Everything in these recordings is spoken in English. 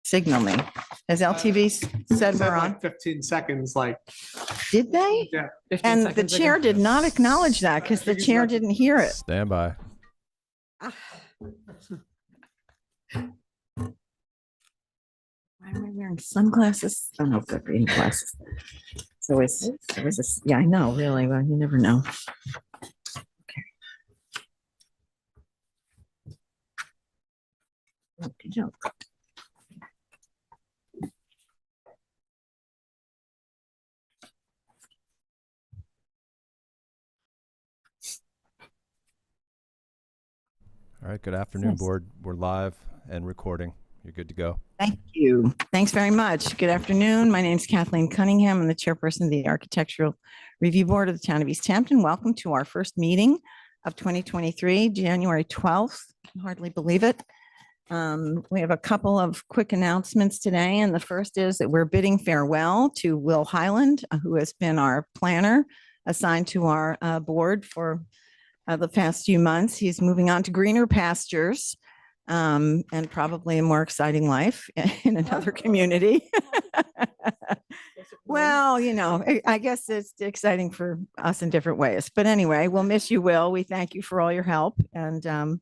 Signal me. Has LTV said we're on? Like 15 seconds, like. Did they? Yeah. And the chair did not acknowledge that because the chair didn't hear it. Stand by. Why am I wearing sunglasses? Oh no, good reading glasses. So it's yeah, I know, really. Well, you never know. Okay. All right. Good afternoon, Yes. board. We're live and recording. You're good to go. Thank you. Thanks very much. Good afternoon. My name is Kathleen Cunningham. I'm the chairperson of the Architectural Review Board of the Town of East Hampton. Welcome to our first meeting of 2023, January 12th. I can hardly believe it. We have a couple of quick announcements today, and the first is that we're bidding farewell to Will Highland, who has been our planner assigned to our board for the past few months. He's moving on to greener pastures and probably a more exciting life in another community. Well, you know, I guess it's exciting for us in different ways. But anyway, we'll miss you, Will. We thank you for all your help, and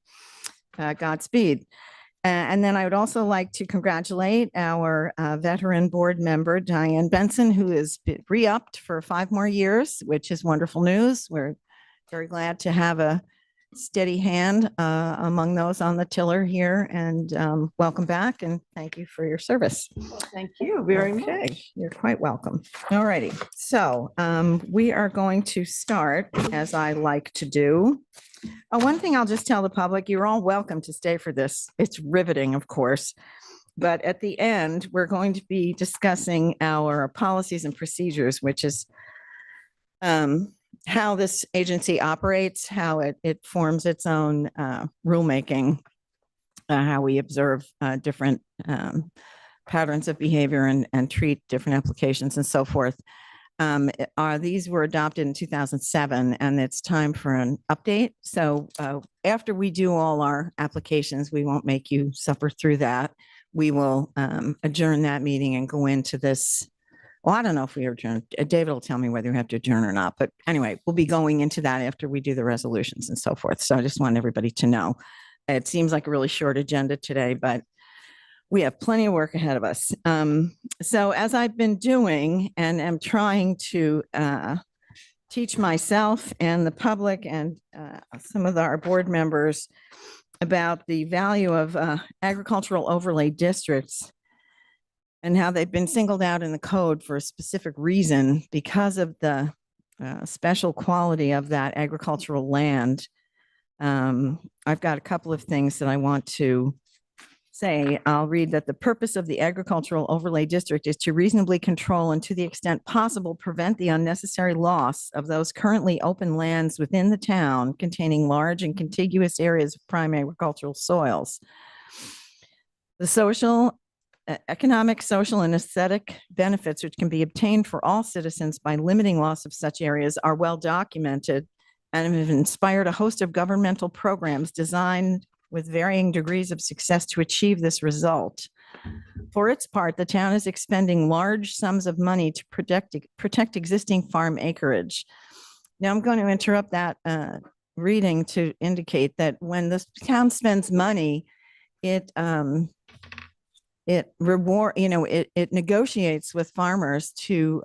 Godspeed. And then I would also like to congratulate our veteran board member, Diane Benson, who has been re-upped for 5 more years, which is wonderful news. We're very glad to have a steady hand among those on the tiller here, and welcome back, and thank you for your service. Thank you very much. You're quite welcome. All righty. So we are going to start, as I like to do. One thing I'll just tell the public, you're all welcome to stay for this. It's riveting, of course. But at the end, we're going to be discussing our policies and procedures, which is how this agency operates, how it forms its own rulemaking, how we observe different patterns of behavior and treat different applications and so forth. These were adopted in 2007, and it's time for an update. So after we do all our applications, we won't make you suffer through that. We will adjourn that meeting and go into this. Well, I don't know if we adjourn. David will tell me whether we have to adjourn or not. But anyway, we'll be going into that after we do the resolutions and so forth. So I just want everybody to know. It seems like a really short agenda today, but we have plenty of work ahead of us. So as I've been doing and am trying to teach myself and the public and some of our board members about the value of agricultural overlay districts and how they've been singled out in the code for a specific reason because of the special quality of that agricultural land. I've got a couple of things that I want to say. I'll read that the purpose of the agricultural overlay district is to reasonably control and to the extent possible prevent the unnecessary loss of those currently open lands within the town containing large and contiguous areas of prime agricultural soils. The economic, social, and aesthetic benefits which can be obtained for all citizens by limiting loss of such areas are well documented and have inspired a host of governmental programs designed with varying degrees of success to achieve this result. For its part, the town is expending large sums of money to protect existing farm acreage. Now, I'm going to interrupt that reading to indicate that when the town spends money, it negotiates with farmers to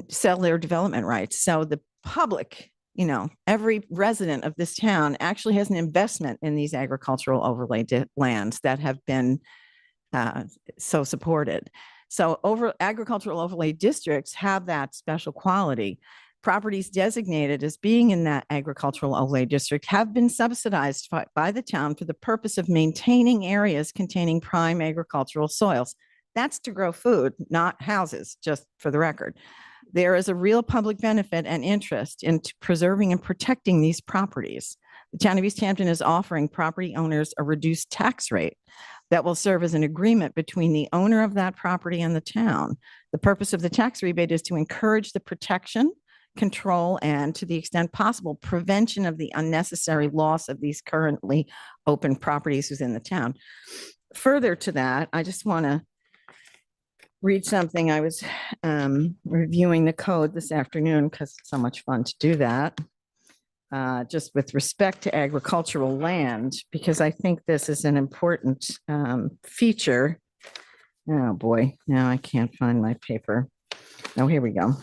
sell their development rights. So the public, every resident of this town actually has an investment in these agricultural overlay lands that have been so supported. So agricultural overlay districts have that special quality. Properties designated as being in that agricultural overlay district have been subsidized by the town for the purpose of maintaining areas containing prime agricultural soils. That's to grow food, not houses, just for the record. There is a real public benefit and interest in preserving and protecting these properties. The town of East Hampton is offering property owners a reduced tax rate that will serve as an agreement between the owner of that property and the town. The purpose of the tax rebate is to encourage the protection, control, and to the extent possible, prevention of the unnecessary loss of these currently open properties within the town. further to that, I just want to read something. I was reviewing the code this afternoon because it's so much fun to do that. Just with respect to agricultural land, because I think this is an important feature. Oh boy, now I can't find my paper. Oh, here we go.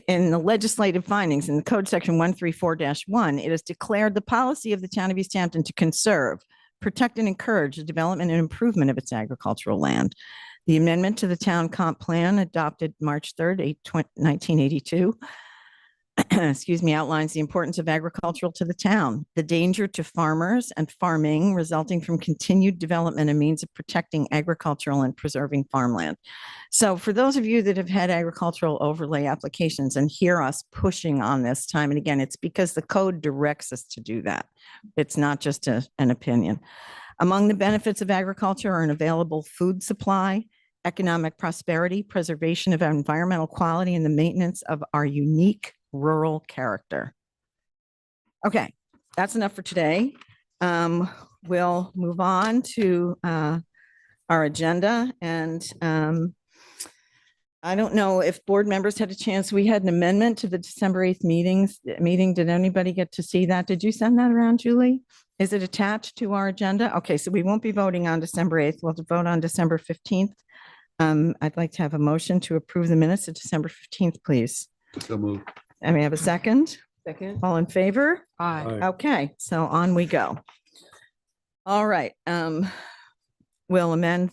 In the legislative findings in the code section 134-1, it is declared the policy of the town of East Hampton to conserve, protect, and encourage the development and improvement of its agricultural land. The amendment to the town comp plan adopted March 3rd, 1982, excuse me, outlines the importance of agricultural to the town, the danger to farmers and farming resulting from continued development and means of protecting agricultural and preserving farmland. So for those of you that have had agricultural overlay applications and hear us pushing on this time and again, it's because the code directs us to do that. It's not just an opinion. Among the benefits of agriculture are an available food supply, economic prosperity, preservation of environmental quality, and the maintenance of our unique rural character. Okay, that's enough for today. We'll move on to our agenda, and I don't know if board members had a chance. We had an amendment to the December 8th meeting. Did anybody get to see that? Did you send that around, Julie? Is it attached to our agenda? Okay, so we won't be voting on December 8th. We'll vote on December 15th. I'd like to have a motion to approve the minutes of December 15th, please. So moved. I may have a second. Second. All in favor? Aye. Okay, so on we go. All right. We'll amend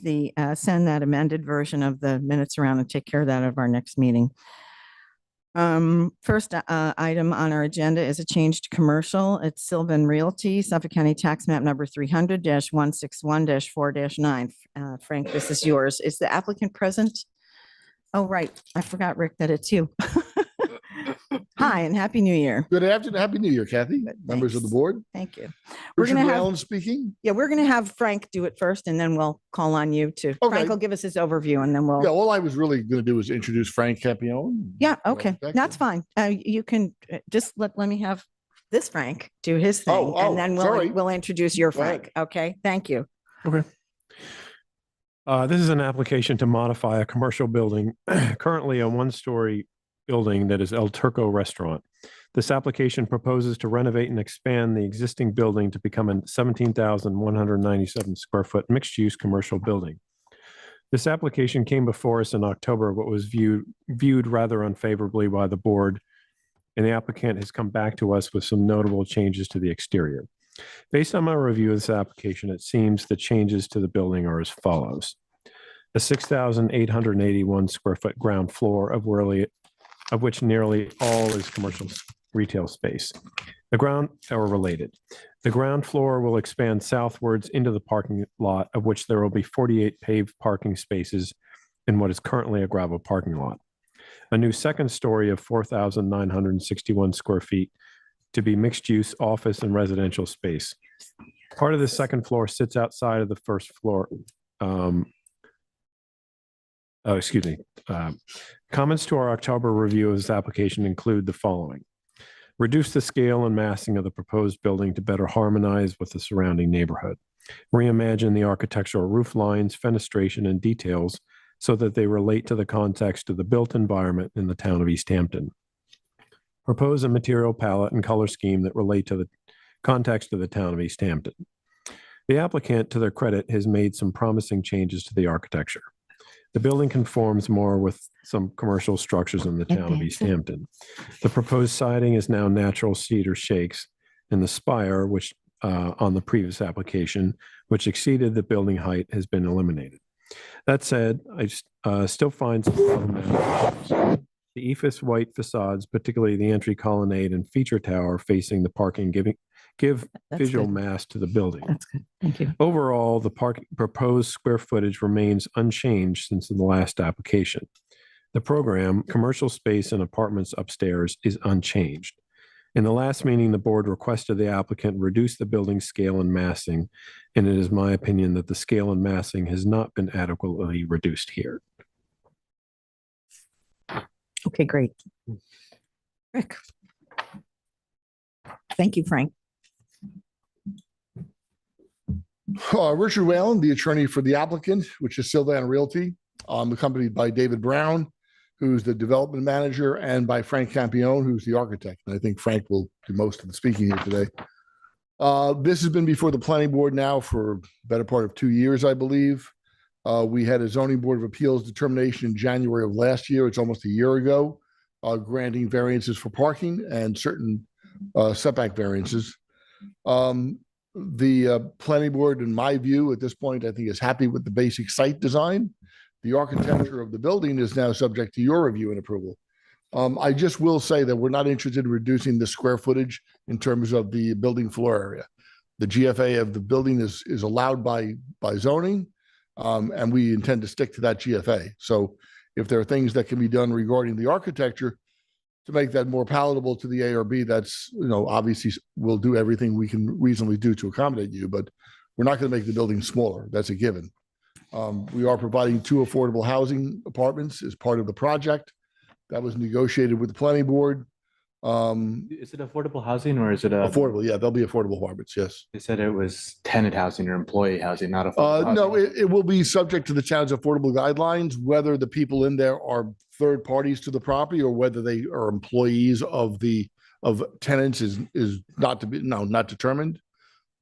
send that amended version of the minutes around and take care of that at our next meeting. First item on our agenda is a change to commercial. It's Sylvan Realty, Suffolk County Tax Map number 300-161-4-9. Frank, this is yours. Is the applicant present? Oh, right. I forgot, Rick, that it's you. Hi, and Happy New Year. Good afternoon. Happy New Year, Kathy. Good, Members of the thanks. board. Thank you. We're Richard gonna have- Allen speaking. Yeah, we're going to have Frank do it first, and then we'll call on you to, Okay. Frank will give us his overview, and then we'll. Yeah, all I was really going to do is introduce Frank Campione. Yeah, okay, Thank that's you. fine. You can just let me have this Frank do his thing, Oh, and then sorry. we'll introduce your Go ahead. Frank. Okay, thank you. Okay. This is an application to modify a commercial building, currently a one-story building that is El Turco Restaurant. This application proposes to renovate and expand the existing building to become a 17,197 square foot mixed-use commercial building. This application came before us in October, but was viewed rather unfavorably by the board, and the applicant has come back to us with some notable changes to the exterior. Based on my review of this application, it seems the changes to the building are as follows. A 6,881 square foot ground floor of which nearly all is commercial retail space. The ground floor will expand southwards into the parking lot, of which there will be 48 paved parking spaces in what is currently a gravel parking lot. A new second story of 4,961 square feet to be mixed use office and residential space. Part of the second floor sits outside of the first floor. Comments to our October review of this application include the following. Reduce the scale and massing of the proposed building to better harmonize with the surrounding neighborhood. Reimagine the architectural roof lines, fenestration, and details so that they relate to the context of the built environment in the town of East Hampton. Propose a material palette and color scheme that relate to the context of the town of East Hampton. The applicant, to their credit, has made some promising changes to the architecture. The building conforms more with some commercial structures in the town of East Hampton. The proposed siding is now natural cedar shakes, and the spire, which on the previous application, which exceeded the building height, has been eliminated. That said, I still find some problematic issues. The ephes white facades, particularly the entry colonnade and feature tower facing the parking, give That's visual good. mass to the building. That's good. Thank you. Overall, the proposed square footage remains unchanged since the last application. The program, commercial space and apartments upstairs, is unchanged. In the last meeting, the board requested the applicant reduce the building scale and massing, and it is my opinion that the scale and massing has not been adequately reduced here. Okay, great. Rick. Thank you, Frank. Richard Whalen, the attorney for the applicant, which is Sylvan Realty, accompanied by David Brown, who's the development manager, and by Frank Campione, who's the architect. And I think Frank will do most of the speaking here today. This has been before the planning board now for the better part of 2 years, I believe. We had a zoning board of appeals determination in January of last year. It's almost a year ago, granting variances for parking and certain setback variances. The planning board, in my view, at this point, I think is happy with the basic site design. The architecture of the building is now subject to your review and approval. I just will say that we're not interested in reducing the square footage in terms of the building floor area. The GFA of the building is allowed by zoning, and we intend to stick to that GFA. So if there are things that can be done regarding the architecture to make that more palatable to the ARB, that's, obviously we'll do everything we can reasonably do to accommodate you, but we're not going to make the building smaller. That's a given. We are providing 2 affordable housing apartments as part of the project. That was negotiated with the planning board. Is it affordable housing or is it Affordable, yeah, they'll be affordable apartments, yes. They said it was tenant housing or employee housing, not affordable No, housing. it will be subject to the town's affordable guidelines, whether the people in there are third parties to the property or whether they are employees of tenants is not determined,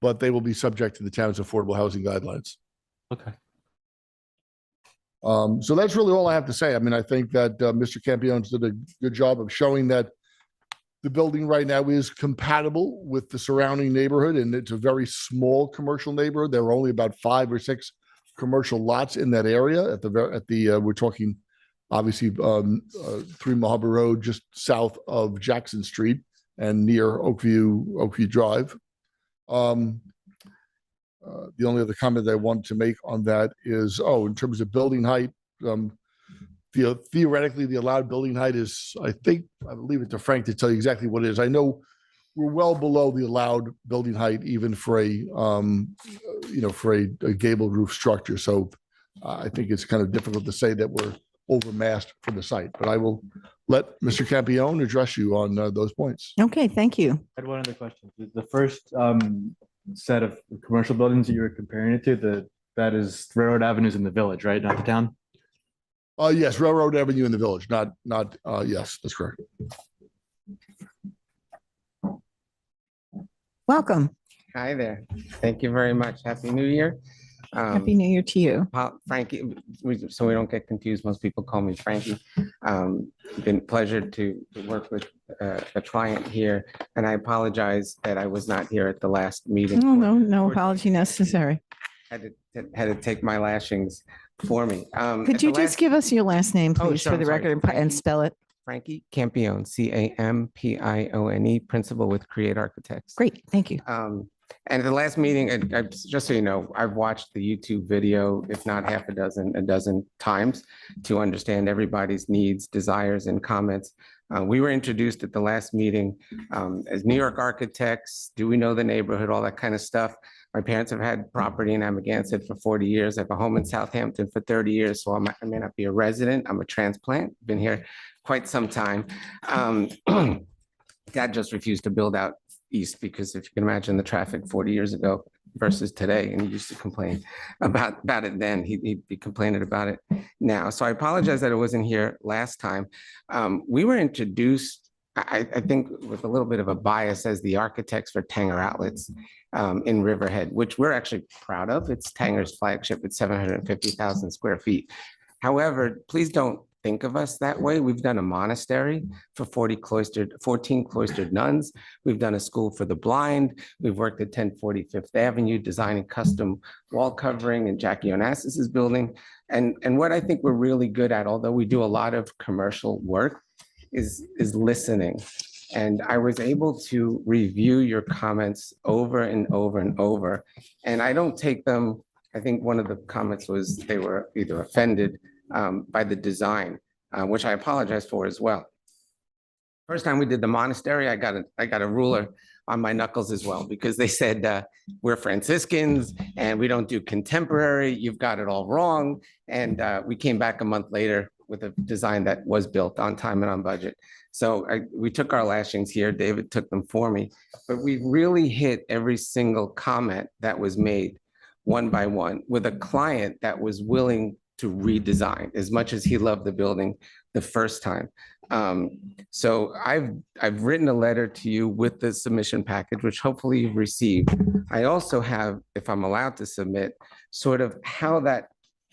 but they will be subject to the town's affordable housing guidelines. Okay. So that's really all I have to say. I mean, I think that Mr. Campione's did a good job of showing that the building right now is compatible with the surrounding neighborhood, and it's a very small commercial neighborhood. There are only about 5 or 6 commercial lots in that area. We're talking obviously 3 Mojave Road, just south of Jackson Street and near Oakview Drive. The only other comment that I wanted to make on that is, in terms of building height, theoretically, the allowed building height is, I will leave it to Frank to tell you exactly what it is. I know we're well below the allowed building height, even for a gabled roof structure. So I think it's kind of difficult to say that we're overmassed for the site, but I will let Mr. Campione address you on those points. Okay, thank you. I had one other question. The first set of commercial buildings that you were comparing it to, that is Railroad Avenues in the village, right? Not the town? Yes, Railroad Avenue in the village, yes, that's correct. Welcome. Hi there. Thank you very much. Happy New Year. Happy New Year to you. Frankie, so we don't get confused, most people call me Frankie. Been a pleasure to work with a client here, and I apologize that I was not here at the last meeting. No apology necessary. Had to take my lashings for me. Could you just give us your last name, please, sure, for the I'm sorry. record, and spell it? Frankie Campione, Campione, principal with Create Architects. Great, thank you. And at the last meeting, just so you know, I've watched the YouTube video, if not half a dozen times to understand everybody's needs, desires, and comments. We were introduced at the last meeting as New York architects. Do we know the neighborhood? All that kind of stuff. My parents have had property in Amagansett for 40 years. I have a home in Southampton for 30 years. So I may not be a resident. I'm a transplant. Been here quite some time. Dad just refused to build out east because if you can imagine the traffic 40 years ago versus today, and he used to complain about it then, he'd be complaining about it now. So I apologize that it wasn't here last time. We were introduced, I think with a little bit of a bias as the architects for Tanger Outlets in Riverhead, which we're actually proud of. It's Tanger's flagship at 750,000 square feet. However, please don't think of us that way. We've done a monastery for 14 cloistered nuns. We've done a school for the blind. We've worked at 1040 Fifth Avenue, designing custom wall covering in Jackie Onassis's building. And what I think we're really good at, although we do a lot of commercial work, is listening. And I was able to review your comments over and over and over. And I don't take them, I think one of the comments was they were either offended by the design, which I apologize for as well. First time we did the monastery, I got a ruler on my knuckles as well, because they said, we're Franciscans and we don't do contemporary, you've got it all wrong. And we came back a month later with a design that was built on time and on budget. So we took our lashings here, David took them for me, but we really hit every single comment that was made one by one with a client that was willing to redesign as much as he loved the building the first time. So I've written a letter to you with the submission package, which hopefully you've received. I also have, if I'm allowed to submit, sort of how the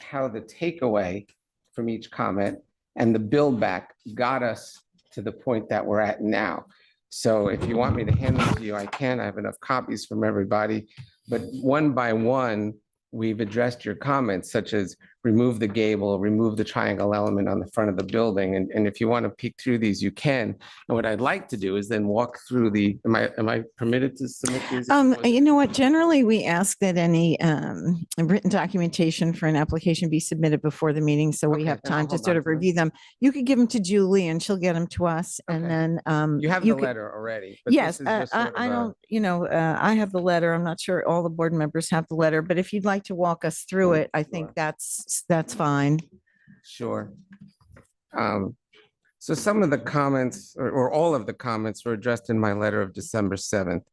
takeaway from each comment and the build back got us to the point that we're at now. So if you want me to hand them to you, I can. I have enough copies from everybody, but one by one, we've addressed your comments, such as remove the gable, remove the triangle element on the front of the building. And if you want to peek through these, you can. And what I'd like to do is then walk through am I permitted to submit these? You know what, generally we ask that any written documentation for an application be submitted before the meeting, so we Okay, have then I'll time to hold sort on of to them. review them. You could give them to Julie and she'll get them to us, and Okay. then You have the could- letter already. But this Yes, is just sort of I a- don't, I have the letter. I'm not sure all the board members have the letter, but if you'd like to walk us through it, I think Sure. that's fine. Sure. So some of the comments or all of the comments were addressed in my letter of December 7th.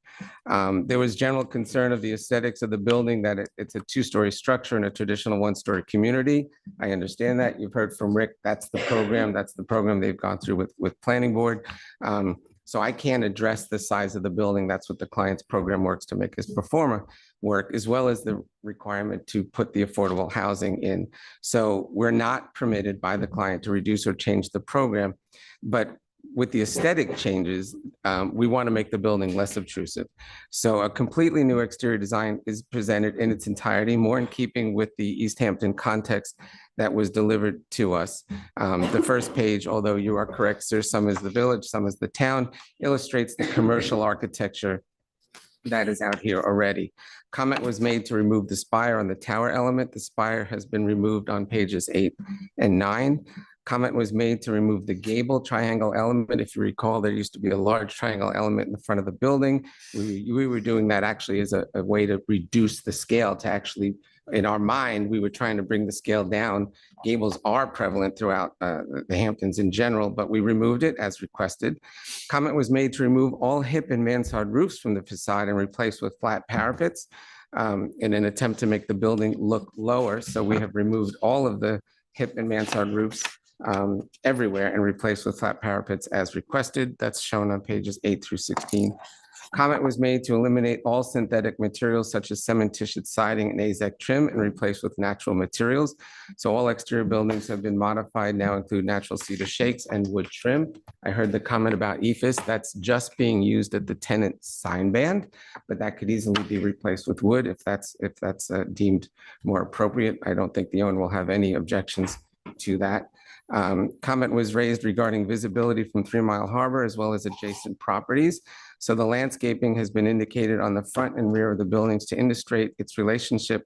There was general concern of the aesthetics of the building, that it's a two-story structure in a traditional one-story community. I understand that. You've heard from Rick. That's the program. That's the program they've gone through with planning board. So I can't address the size of the building. That's what the client's program works to make his performer work, as well as the requirement to put the affordable housing in. So we're not permitted by the client to reduce or change the program. But with the aesthetic changes, we want to make the building less obtrusive. So a completely new exterior design is presented in its entirety, more in keeping with the East Hampton context that was delivered to us. The first page, although you are correct, sir, some is the village, some is the town, illustrates the commercial architecture that is out here already. Comment was made to remove the spire on the tower element. The spire has been removed on pages 8 and 9. Comment was made to remove the gable triangle element. If you recall, there used to be a large triangle element in the front of the building. We were doing that actually as a way to reduce the scale, to actually, in our mind, we were trying to bring the scale down. Gables are prevalent throughout the Hamptons in general, but we removed it as requested. Comment was made to remove all hip and mansard roofs from the facade and replace with flat parapets in an attempt to make the building look lower. So we have removed all of the hip and mansard roofs everywhere and replaced with flat parapets as requested. That's shown on pages 8 through 16. Comment was made to eliminate all synthetic materials such as cementitious siding and AZEC trim and replace with natural materials. So all exterior buildings have been modified, now include natural cedar shakes and wood trim. I heard the comment about EFIS. That's just being used at the tenant sign band, but that could easily be replaced with wood if that's deemed more appropriate. I don't think the owner will have any objections to that. Comment was raised regarding visibility from 3 Mile Harbor as well as adjacent properties. So the landscaping has been indicated on the front and rear of the buildings to illustrate its relationship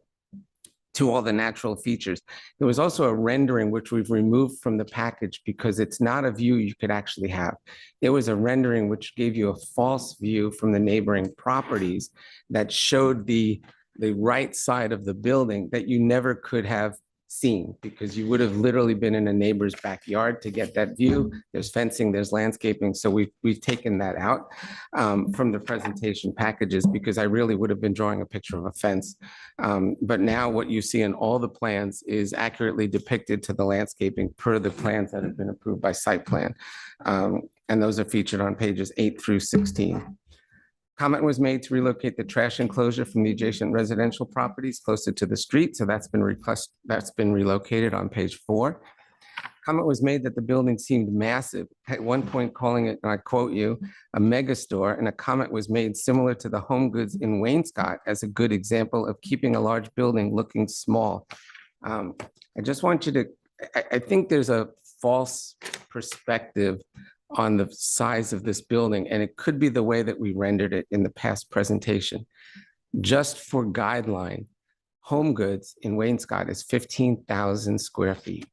to all the natural features. There was also a rendering which we've removed from the package because it's not a view you could actually have. It was a rendering which gave you a false view from the neighboring properties that showed the right side of the building that you never could have seen, because you would have literally been in a neighbor's backyard to get that view. There's fencing, there's landscaping. So we've taken that out from the presentation packages, because I really would have been drawing a picture of a fence. But now what you see in all the plans is accurately depicted to the landscaping per the plans that have been approved by site plan. And those are featured on pages 8 through 16. Comment was made to relocate the trash enclosure from the adjacent residential properties closer to the street. So that's been relocated on page 4. Comment was made that the building seemed massive, at one point calling it, and I quote you, a mega store. And a comment was made similar to the Home Goods in Wainscott as a good example of keeping a large building looking small. I just want you to, I think there's a false perspective on the size of this building, and it could be the way that we rendered it in the past presentation. Just for guideline, Home Goods in Wainscott is 15,000 square feet.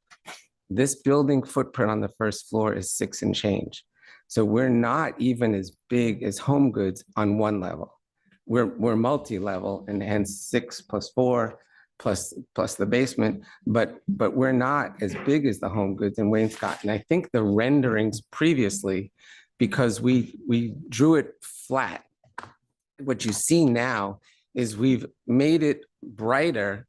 This building footprint on the first floor is 6 and change. So we're not even as big as Home Goods on one level. We're multi-level, and hence 6 plus 4 plus the basement, but we're not as big as the Home Goods in Wainscott. And I think the renderings previously, because we drew it flat, what you see now is we've made it brighter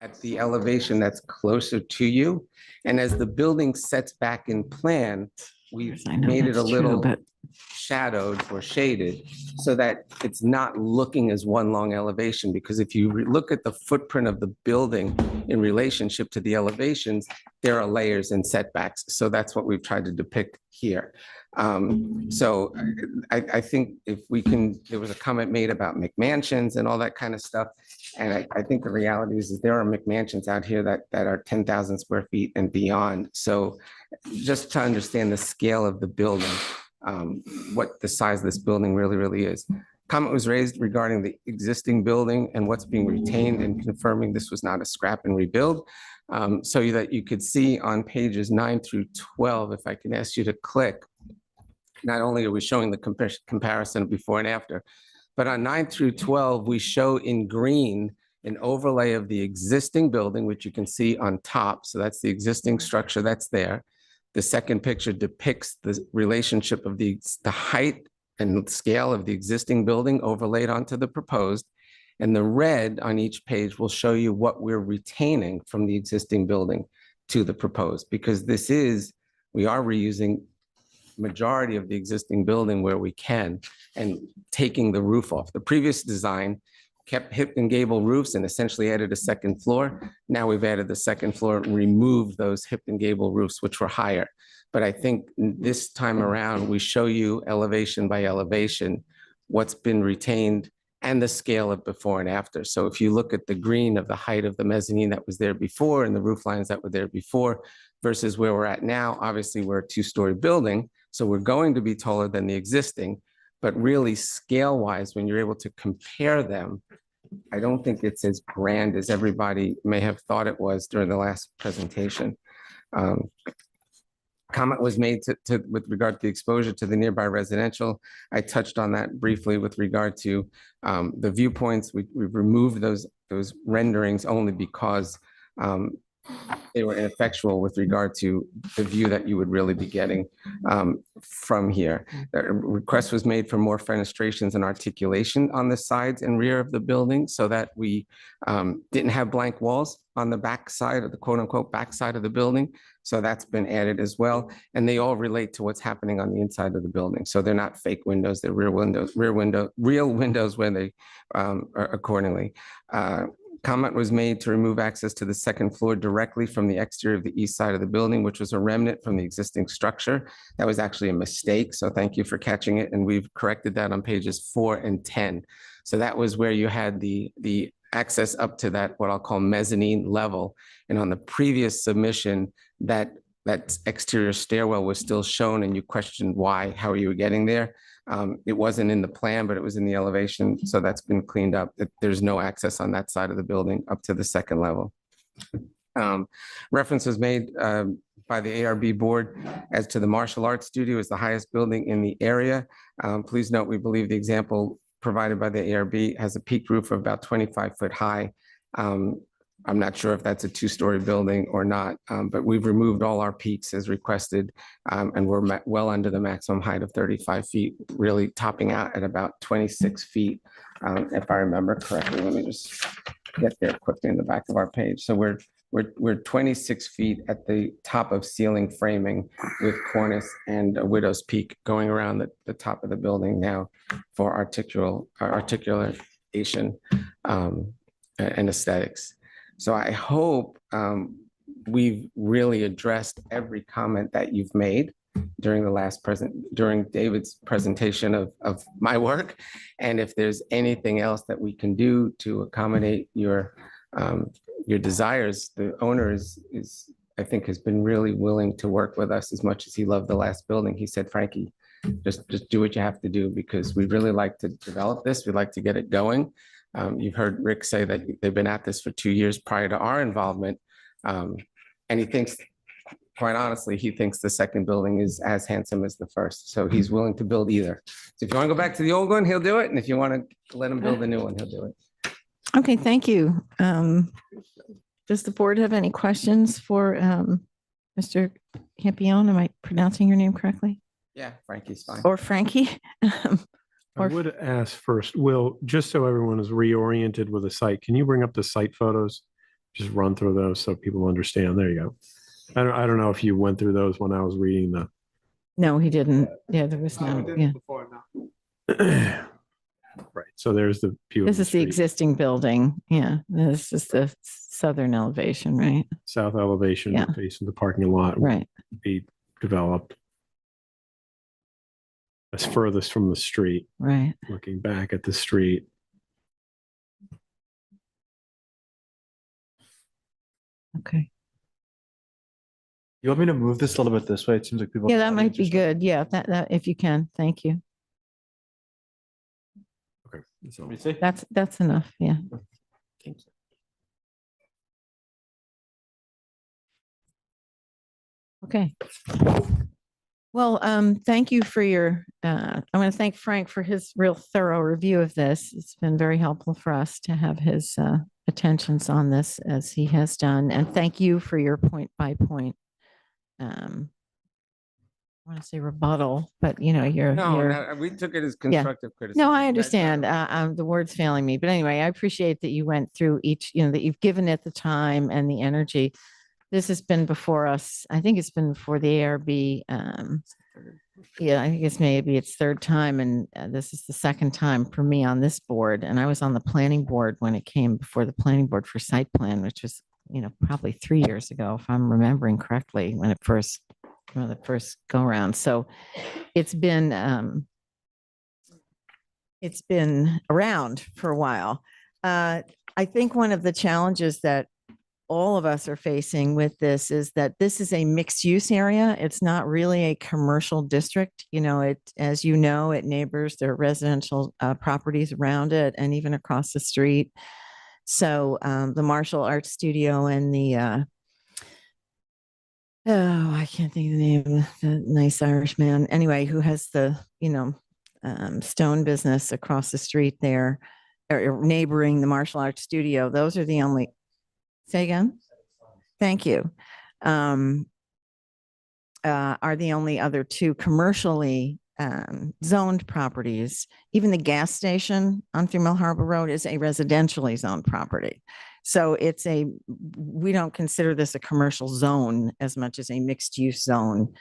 at the elevation that's closer to you. And as the building sets back in plan, we've I know made it a that's true, little but shadowed or shaded so that it's not looking as one long elevation. Because if you look at the footprint of the building in relationship to the elevations, there are layers and setbacks. So that's what we've tried to depict here. So I think if we can, there was a comment made about McMansions and all that kind of stuff. And I think the reality is there are McMansions out here that are 10,000 square feet and beyond. So just to understand the scale of the building, what the size of this building really is. Comment was raised regarding the existing building and what's being retained, and confirming this was not a scrap and rebuild. So that you could see on pages 9 through 12, if I can ask you to click, not only are we showing the comparison of before and after, but on 9 through 12, we show in green an overlay of the existing building, which you can see on top. So that's the existing structure that's there. The second picture depicts the relationship of the height and scale of the existing building overlaid onto the proposed. And the red on each page will show you what we're retaining from the existing building to the proposed, because we are reusing majority of the existing building where we can and taking the roof off. The previous design kept hip and gable roofs and essentially added a second floor. Now we've added the second floor and removed those hip and gable roofs, which were higher. But I think this time around, we show you elevation by elevation, what's been retained and the scale of before and after. So if you look at the green of the height of the mezzanine that was there before and the roof lines that were there before versus where we're at now, obviously we're a 2-story building. So we're going to be taller than the existing, but really scale wise, when you're able to compare them, I don't think it's as grand as everybody may have thought it was during the last presentation. Comment was made with regard to the exposure to the nearby residential. I touched on that briefly with regard to the viewpoints. We've removed those renderings only because they were ineffectual with regard to the view that you would really be getting from here. A request was made for more fenestrations and articulation on the sides and rear of the building so that we didn't have blank walls on the back side of the quote unquote back side of the building. So that's been added as well. And they all relate to what's happening on the inside of the building. So they're not fake windows, they're real windows when they are accordingly. Comment was made to remove access to the second floor directly from the exterior of the east side of the building, which was a remnant from the existing structure. That was actually a mistake. So thank you for catching it. And we've corrected that on pages 4 and 10. So that was where you had the access up to that, what I'll call mezzanine level. And on the previous submission, that exterior stairwell was still shown and you questioned why, how you were getting there. It wasn't in the plan, but it was in the elevation. So that's been cleaned up. There's no access on that side of the building up to the second level. Reference was made by the ARB board as to the martial arts studio is the highest building in the area. Please note, we believe the example provided by the ARB has a peaked roof of about 25 foot high. I'm not sure if that's a 2-story building or not, but we've removed all our peaks as requested, and we're well under the maximum height of 35 feet, really topping out at about 26 feet, if I remember correctly. Let me just get there quickly in the back of our page. So we're 26 feet at the top of ceiling framing with cornice and a widow's peak going around the top of the building now for articulation and aesthetics. So I hope we've really addressed every comment that you've made during during David's presentation of my work. And if there's anything else that we can do to accommodate your desires, the owner I think has been really willing to work with us as much as he loved the last building. He said, Frankie, just do what you have to do, because we really like to develop this. We'd like to get it going. You've heard Rick say that they've been at this for 2 years prior to our involvement. And he thinks, quite honestly, he thinks the second building is as handsome as the first. So he's willing to build either. So if you want to go back to the old one, he'll do it. And if you want to let him build a new one, he'll do it. okay, thank you. Does the board have any questions for Mr. Campione? Am I pronouncing your name correctly? Yeah, Frankie's fine. Or Frankie? I Or- would ask first, Will, just so everyone is reoriented with the site, can you bring up the site photos? Just run through those so people understand. There you go. I don't know if you went through those when I was reading the. No, he didn't. Yeah, there was no, yeah. Right, so there's the view of This the is the street. existing building. Yeah, this is the southern elevation, right? South elevation Yeah. facing the parking lot will Right. be developed. That's furthest from the street, Right. looking back at the street. Okay. You want me to move this a little bit this way? It seems like people. Yeah, in the that might audience are be starting- good. Yeah, that if you can. Thank you. Okay. So What do you say? That's enough. Yeah. Okay. Well, thank you for your, I want to thank Frank for his real thorough review of this. It's been very helpful for us to have his attentions on this as he has done. And thank you for your point by point. I want to say rebuttal, but you know, No, you're, no, we took it as constructive criticism. no, I That's understand. not- The word's failing me, but anyway, I appreciate that you went through each, you know, that you've given it the time and the energy. This has been before us. I think it's been before the ARB. Yeah, I think it's maybe its third time, and this is the second time for me on this board. And I was on the planning board when it came before the planning board for site plan, which was, you know, probably 3 years ago, if I'm remembering correctly, when it first, you know, the first go around. So it's been around for a while. I think one of the challenges that all of us are facing with this is that this is a mixed use area. It's not really a commercial district. You know, it, as you know, it neighbors, there are residential properties around it and even across the street. So the martial arts studio and the, oh, I can't think of the name of the nice Irish man. Anyway, who has the, you know, stone business across the street there, or neighboring the martial arts studio. Those are the only, say again? Thank you. Are the only other two commercially zoned properties. Even the gas station on 3 Mill Harbor Road is a residentially zoned property. So it's a, we don't consider this a commercial zone as much as a mixed use zone.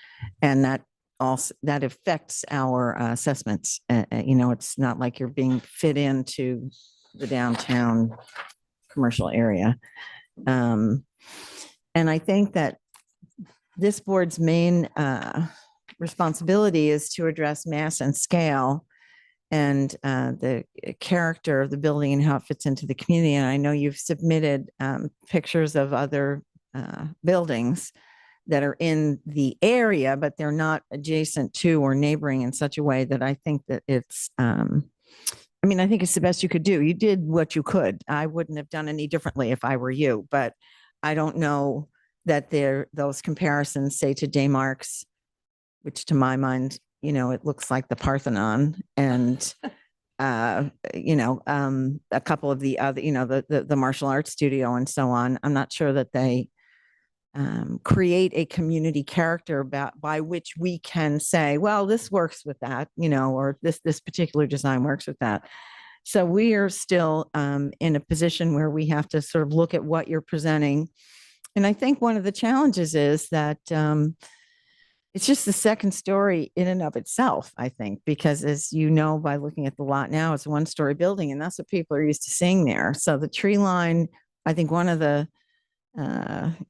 And that also, that affects our assessments. You know, it's not like you're being fit into the downtown commercial area. And I think that this board's main responsibility is to address mass and scale and the character of the building and how it fits into the community. And I know you've submitted pictures of other buildings that are in the area, but they're not adjacent to or neighboring in such a way that I think that it's, I mean, I think it's the best you could do. You did what you could. I wouldn't have done any differently if I were you, but I don't know that those comparisons, say to Daymark's, which to my mind, you know, it looks like the Parthenon, and you know, a couple of the other, you know, the martial arts studio and so on. I'm not sure that they create a community character by which we can say, well, this works with that, you know, or this particular design works with that. So we are still in a position where we have to sort of look at what you're presenting. And I think one of the challenges is that it's just the second story in and of itself, I think, because as you know, by looking at the lot now, it's a one-story building, and that's what people are used to seeing there. So the tree line, I think one of the,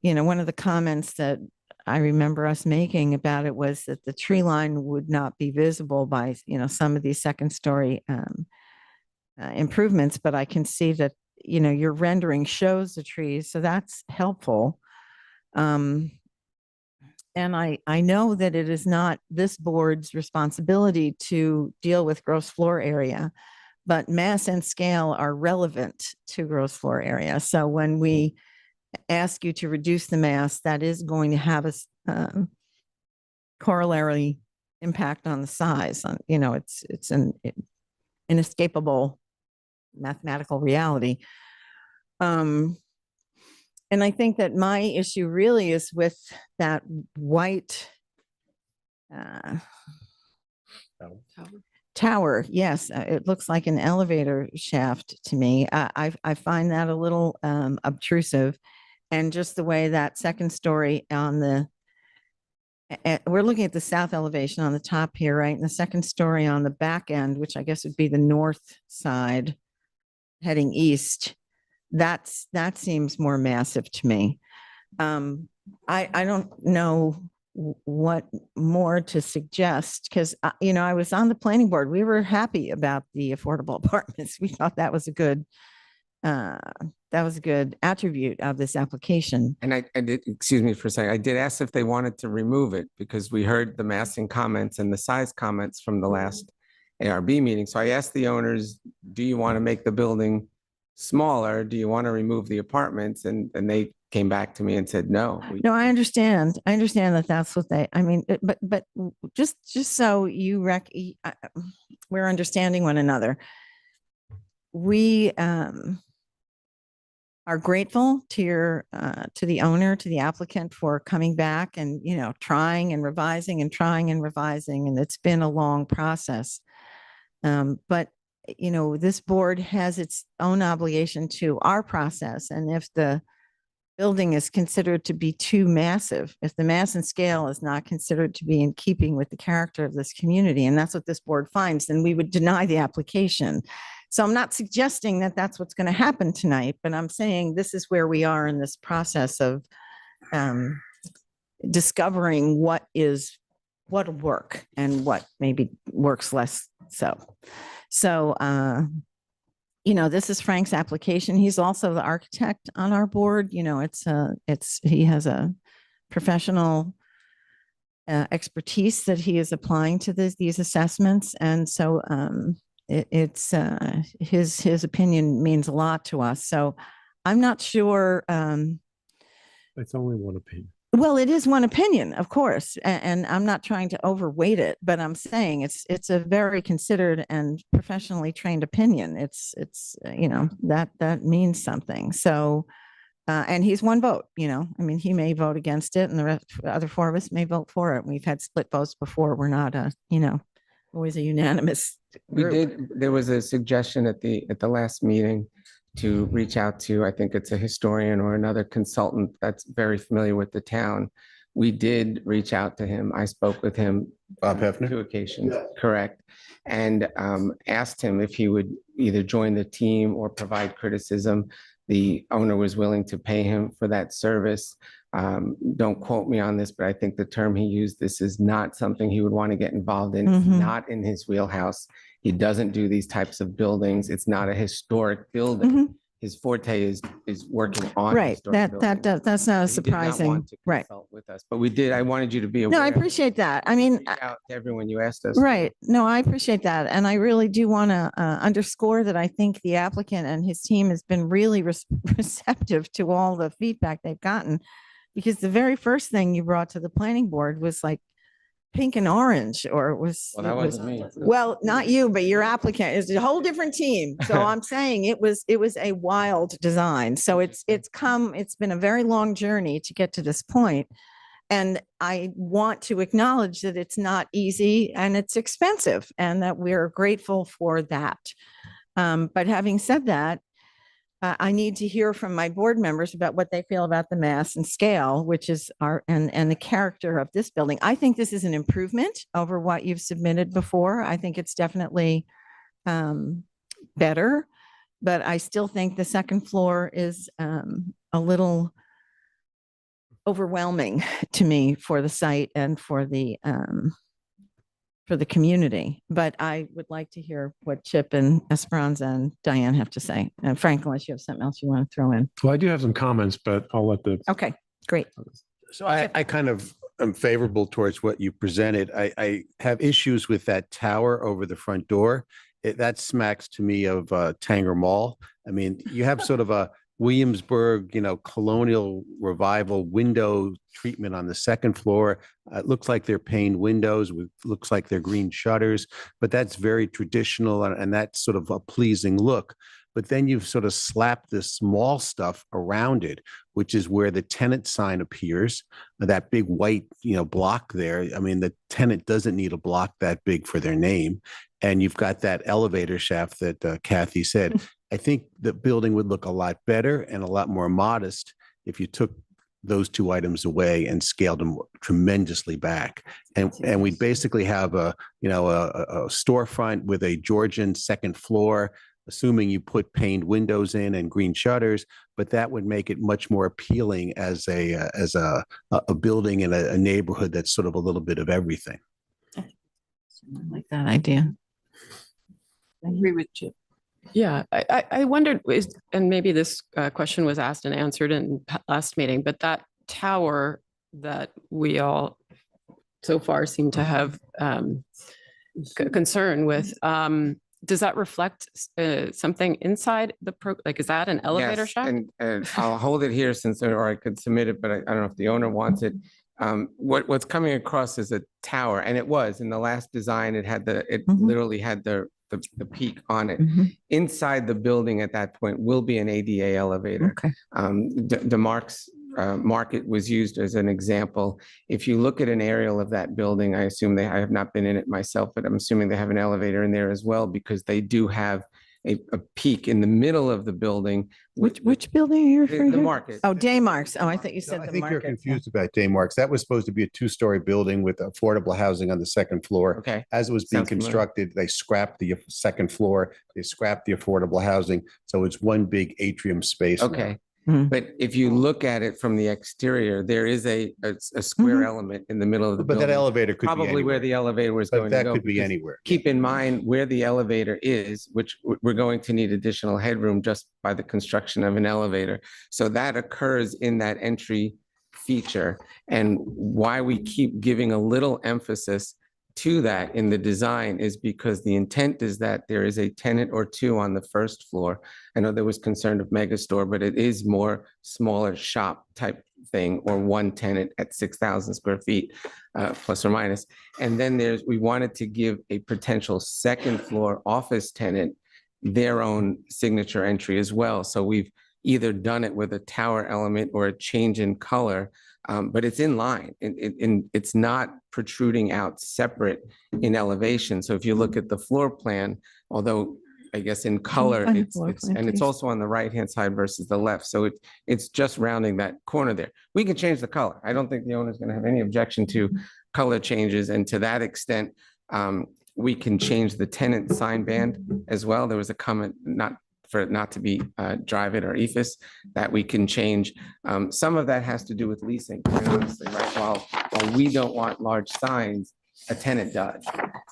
you know, one of the comments that I remember us making about it was that the tree line would not be visible by, you know, some of these second story improvements, but I can see that, you know, your rendering shows the trees, so that's helpful. And I know that it is not this board's responsibility to deal with gross floor area, but mass and scale are relevant to gross floor area. So when we ask you to reduce the mass, that is going to have a corollary impact on the size. You know, it's an inescapable mathematical reality. And I think that my issue really is with that white tower, yes, it looks like an elevator shaft to me. I find that a little obtrusive. And just the way that second story on we're looking at the south elevation on the top here, right? And the second story on the back end, which I guess would be the north side heading east, that seems more massive to me. I don't know what more to suggest because I was on the planning board. We were happy about the affordable apartments. We thought that was a good attribute of this application. And I did, excuse me for a second, I did ask if they wanted to remove it because we heard the massing comments and the size comments from the last ARB meeting. So I asked the owners, do you want to make the building smaller? Do you want to remove the apartments? And they came back to me and said, no. No, I understand. I understand that that's what but just so we're understanding one another. We are grateful to the owner, to the applicant for coming back and, trying and revising and trying and revising. And it's been a long process. But this board has its own obligation to our process. And if the building is considered to be too massive, if the mass and scale is not considered to be in keeping with the character of this community, and that's what this board finds, then we would deny the application. So I'm not suggesting that that's what's going to happen tonight, but I'm saying this is where we are in this process of discovering what'll work and what maybe works less so. So, this is Frank's application. He's also the architect on our board. He has a professional expertise that he is applying to these assessments. And so his opinion means a lot to us. So I'm not sure. It's only one opinion. Well, it is one opinion, of course, and I'm not trying to overweight it, but I'm saying it's a very considered and professionally trained opinion. It's that means something. So, and he's one vote. He may vote against it, and the other four of us may vote for it. We've had split votes before. We're not always a unanimous group. There was a suggestion at the last meeting to reach out to, I think it's a historian or another consultant that's very familiar with the town. We did reach out to him. I spoke with him Bob Hefner? 2 occasions, correct. And asked him if he would either join the team or provide criticism. The owner was willing to pay him for that service. Don't quote me on this, but I think the term he used, this is not something he would want to get involved in. It's not in his wheelhouse. He doesn't do these types of buildings. It's not a historic building. His forte is working on Right. historic buildings. That's not So he did not surprising. want to Right. consult with us, but we did. I wanted you to be aware. No, I appreciate that. I mean, Reach out to everyone you asked us. right. No, I appreciate that. And I really do want to underscore that I think the applicant and his team has been really receptive to all the feedback they've gotten, because the very first thing you brought to the planning board was like pink and orange, or it was. Well, that wasn't me. Well, not you, but your applicant is a whole different team. So I'm saying it was a wild design. So it's been a very long journey to get to this point. And I want to acknowledge that it's not easy and it's expensive, and that we're grateful for that. But having said that, I need to hear from my board members about what they feel about the mass and scale, which is and the character of this building. I think this is an improvement over what you've submitted before. I think it's definitely better, but I still think the second floor is a little overwhelming to me for the site and for the community. But I would like to hear what Chip and Esperanza and Diane have to say. And Frank, unless you have something else you want to throw in. Well, I do have some comments, but I'll let the. Okay, great. So I kind of am favorable towards what you presented. I have issues with that tower over the front door. That smacks to me of Tanger Mall. I mean, you have sort of a Williamsburg, colonial revival window treatment on the second floor. It looks like they're paned windows, looks like they're green shutters, but that's very traditional and that's sort of a pleasing look. But then you've sort of slapped this small stuff around it, which is where the tenant sign appears, that big white, block there. I mean, the tenant doesn't need a block that big for their name. and you've got that elevator shaft that Kathy said, I think the building would look a lot better and a lot more modest if you took those two items away and scaled them tremendously back. And we'd basically have a storefront with a Georgian second floor, assuming you put paned windows in and green shutters, but that would make it much more appealing as a building in a neighborhood that's sort of a little bit of everything. I like that idea. I agree with you. Yeah, I wondered, and maybe this question was asked and answered in last meeting, but that tower that we all so far seem to have concern with, does that reflect something inside the like, is that an elevator Yes, shaft? and I'll hold it here or I could submit it, but I don't know if the owner wants it. What's coming across is a tower, and it was in the last design. It had literally had the peak on it. Inside the building at that point will be an ADA elevator. Okay. DeMarc's market was used as an example. If you look at an aerial of that building, I assume I have not been in it myself, but I'm assuming they have an elevator in there as well, because they do have a peak in the middle of the building. Which building are you referring The to? market. Oh, Daymarks. Oh, I thought you said I the think you're market. confused about Daymarks. That was supposed to be a two-story building with affordable housing on the second floor. Okay. As it was being Sounds familiar. constructed, they scrapped the second floor, they scrapped the affordable housing. So it's one big atrium space. now. Okay. Mhm. But if you look at it from the exterior, there is a square element in the middle of the But that building. elevator could be Probably where anywhere. the elevator was But going to that go. could be because anywhere. Keep in mind where the elevator is, which we're going to need additional headroom just by the construction of an elevator. So that occurs in that entry feature. And why we keep giving a little emphasis to that in the design is because the intent is that there is a tenant or two on the first floor. I know there was concern of megastore, but it is more smaller shop type thing, or one tenant at 6,000 square feet, plus or minus. And then we wanted to give a potential second floor office tenant their own signature entry as well. So we've either done it with a tower element or a change in color, but it's in line and it's not protruding out separate in elevation. So if you look at the floor plan, although I guess in color, find the it's floor plan, and it's please? also on the right-hand side versus the left. So it's just rounding that corner there. We can change the color. I don't think the owner's going to have any objection to color changes. And to that extent, we can change the tenant sign band as well. There was a comment for it not to be Drive It or EFIS that we can change. Some of that has to do with leasing, quite honestly, right? While we don't want large signs, a tenant does.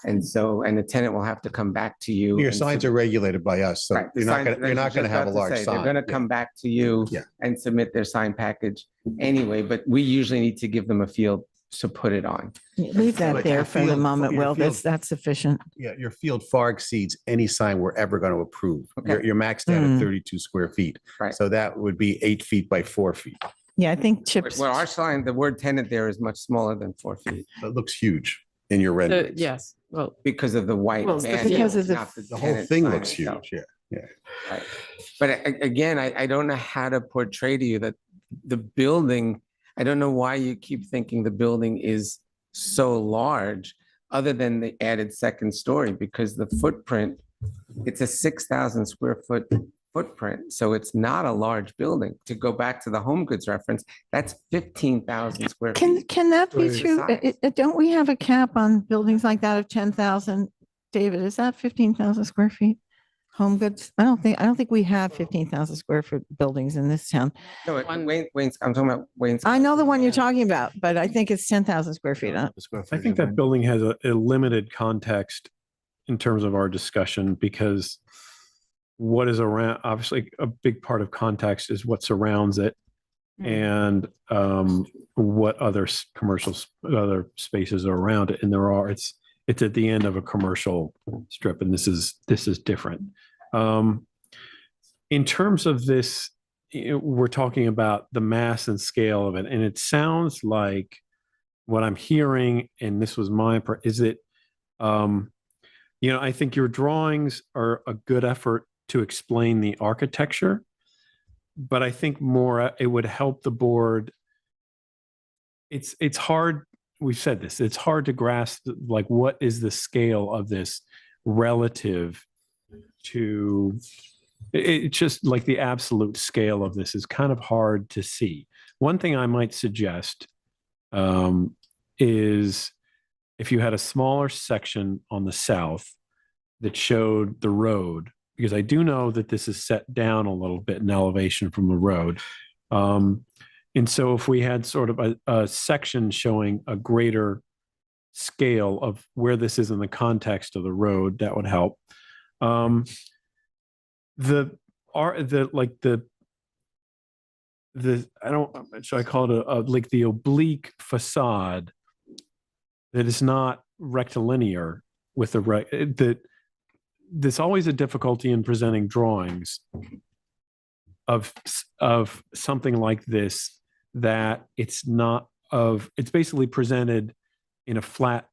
And the tenant will have to come back to you. Your and signs are regulated by us, so Right, the you're not sign- going I was to just have a about to large say, sign. They're going to Yeah. come back to you Yeah. and submit their sign package anyway, but we usually need to give them a field to put it on. Leave that But there your for the field- moment, your Will. field- That's sufficient. Yeah, your field far exceeds any sign we're ever going to approve. Okay. You're maxed out Mm. at 32 square feet. Right. So that would be 8 feet by 4 feet. Yeah, I think Chip's. Well, our sign, the word tenant there is much smaller than 4 feet It looks huge in your renderings. Yes, well, because of the white Well, it's band. because of the- not The whole tenant thing sign looks itself. huge, yeah. Right. But again, I don't know how to portray to you that the building, I don't know why you keep thinking the building is so large, other than the added second story, because the footprint, it's a 6,000 square foot footprint. So it's not a large building. To go back to the home goods reference, that's 15,000 square feet. Can that be Right. true? Don't we have a cap on buildings like that of 10,000? David, is that 15,000 square feet? Home goods? I don't think we have 15,000 square foot buildings in this town. No, One- Wayne's, I'm talking about Wayne's. I know the one you're talking about, but I think it's 10,000 square feet. I think that building has a limited context in terms of our discussion, because what is around, obviously a big part of context is what surrounds it and what other other spaces are around it. And it's at the end of a commercial strip, and this is different. In terms of this, we're talking about the mass and scale of it, and it sounds like what I'm hearing, and this was is it, I think your drawings are a good effort to explain the architecture, but I think more it would help the board. It's hard. We've said this. It's hard to grasp, like, what is the scale of this relative to, it's just like the absolute scale of this is kind of hard to see. One thing I might suggest is if you had a smaller section on the south that showed the road, because I do know that this is set down a little bit in elevation from the road. And so if we had sort of a section showing a greater scale of where this is in the context of the road, that would help. Should I call it like the oblique facade that is not rectilinear with there's always a difficulty in presenting drawings of something like this, that it's basically presented in a flat,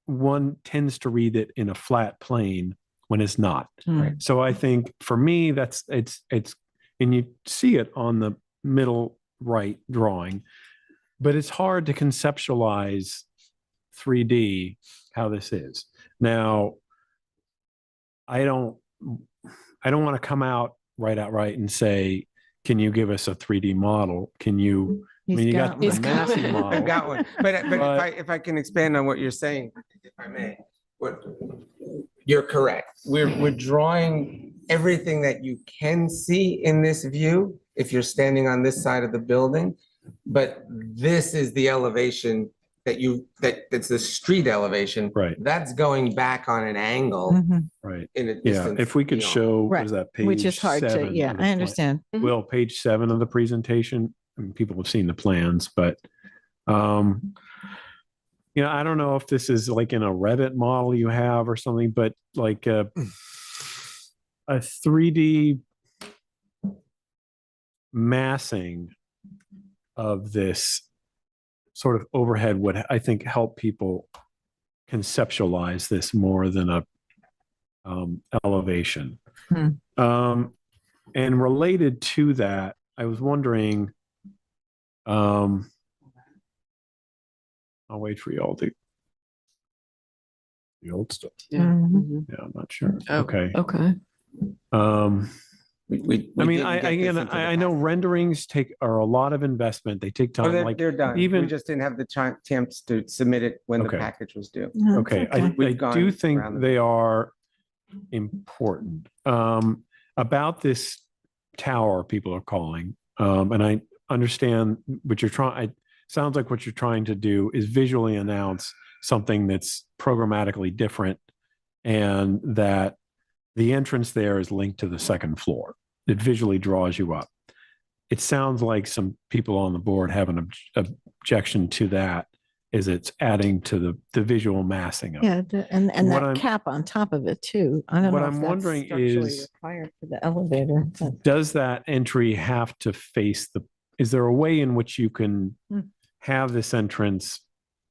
one tends to read it in a flat plane when it's not. Right. So I think for me, it's, and you see it on the middle right drawing, but it's hard to conceptualize 3D how this is. Now, I don't want to come out outright and say, can you give us a 3D model? Can you, I mean, you got the massive model. I got one. But if I can expand on what you're saying, if I may, you're correct. We're drawing everything that you can see in this view if you're standing on this side of the building, but this is the elevation that's the street elevation. Right. That's going back on an angle Mhm. Right. in a Yeah. distance. If we could beyond. show, what Right. is that page? Which is hard to, 7 yeah, of the I plan- understand. Well, page 7 of the presentation, I mean, people have seen the plans, but, I don't know if this is like in a Revit model you have or something, but like a 3D massing of this sort of overhead would, I think, help people conceptualize this more than a elevation. And related to that, I was wondering, I'll wait for you all to the old stuff. Mhm. Yeah, I'm not sure. Oh, Okay. Okay. We I mean, didn't get this into the I know package. renderings are a lot of investment. They take Oh, time. Like they're done. We even just didn't have the chance to submit it when the Okay. package was due. No, it's okay, I We've do gone think around the- they are important. About this tower, people are calling, and I understand what you're trying. Sounds like what you're trying to do is visually announce something that's programmatically different, and that the entrance there is linked to the second floor. It visually draws you up. It sounds like some people on the board have an objection to that, is it's adding to the visual massing of it. Yeah, and What that I'm- cap on top of it too. I don't What know I'm if that's wondering structurally is- required for the elevator. But Does that entry have to face is there a way in which you can Hmm. have this entrance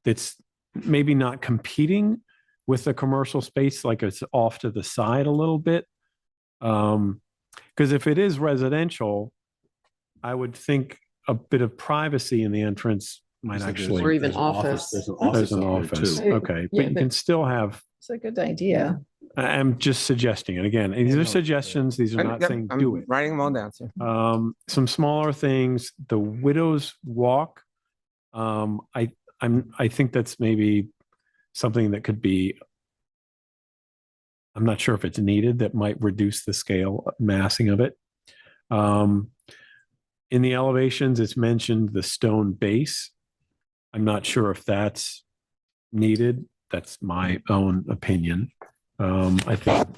that's maybe not competing with the commercial space, like it's off to the side a little bit? Because if it is residential, I would think a bit of privacy in the entrance might actually. Or even office. There's an There's office an up there office. too. Okay, Yeah, but you but- can still have, it's a good idea. I'm just suggesting it. Again, these are suggestions. These are not Yep, saying I'm do it. writing them all down, sir. Some smaller things, the Widow's Walk. I think that's maybe something that could be, I'm not sure if it's needed, that might reduce the scale massing of it. In the elevations, it's mentioned the stone base. I'm not sure if that's needed. That's my own opinion. I think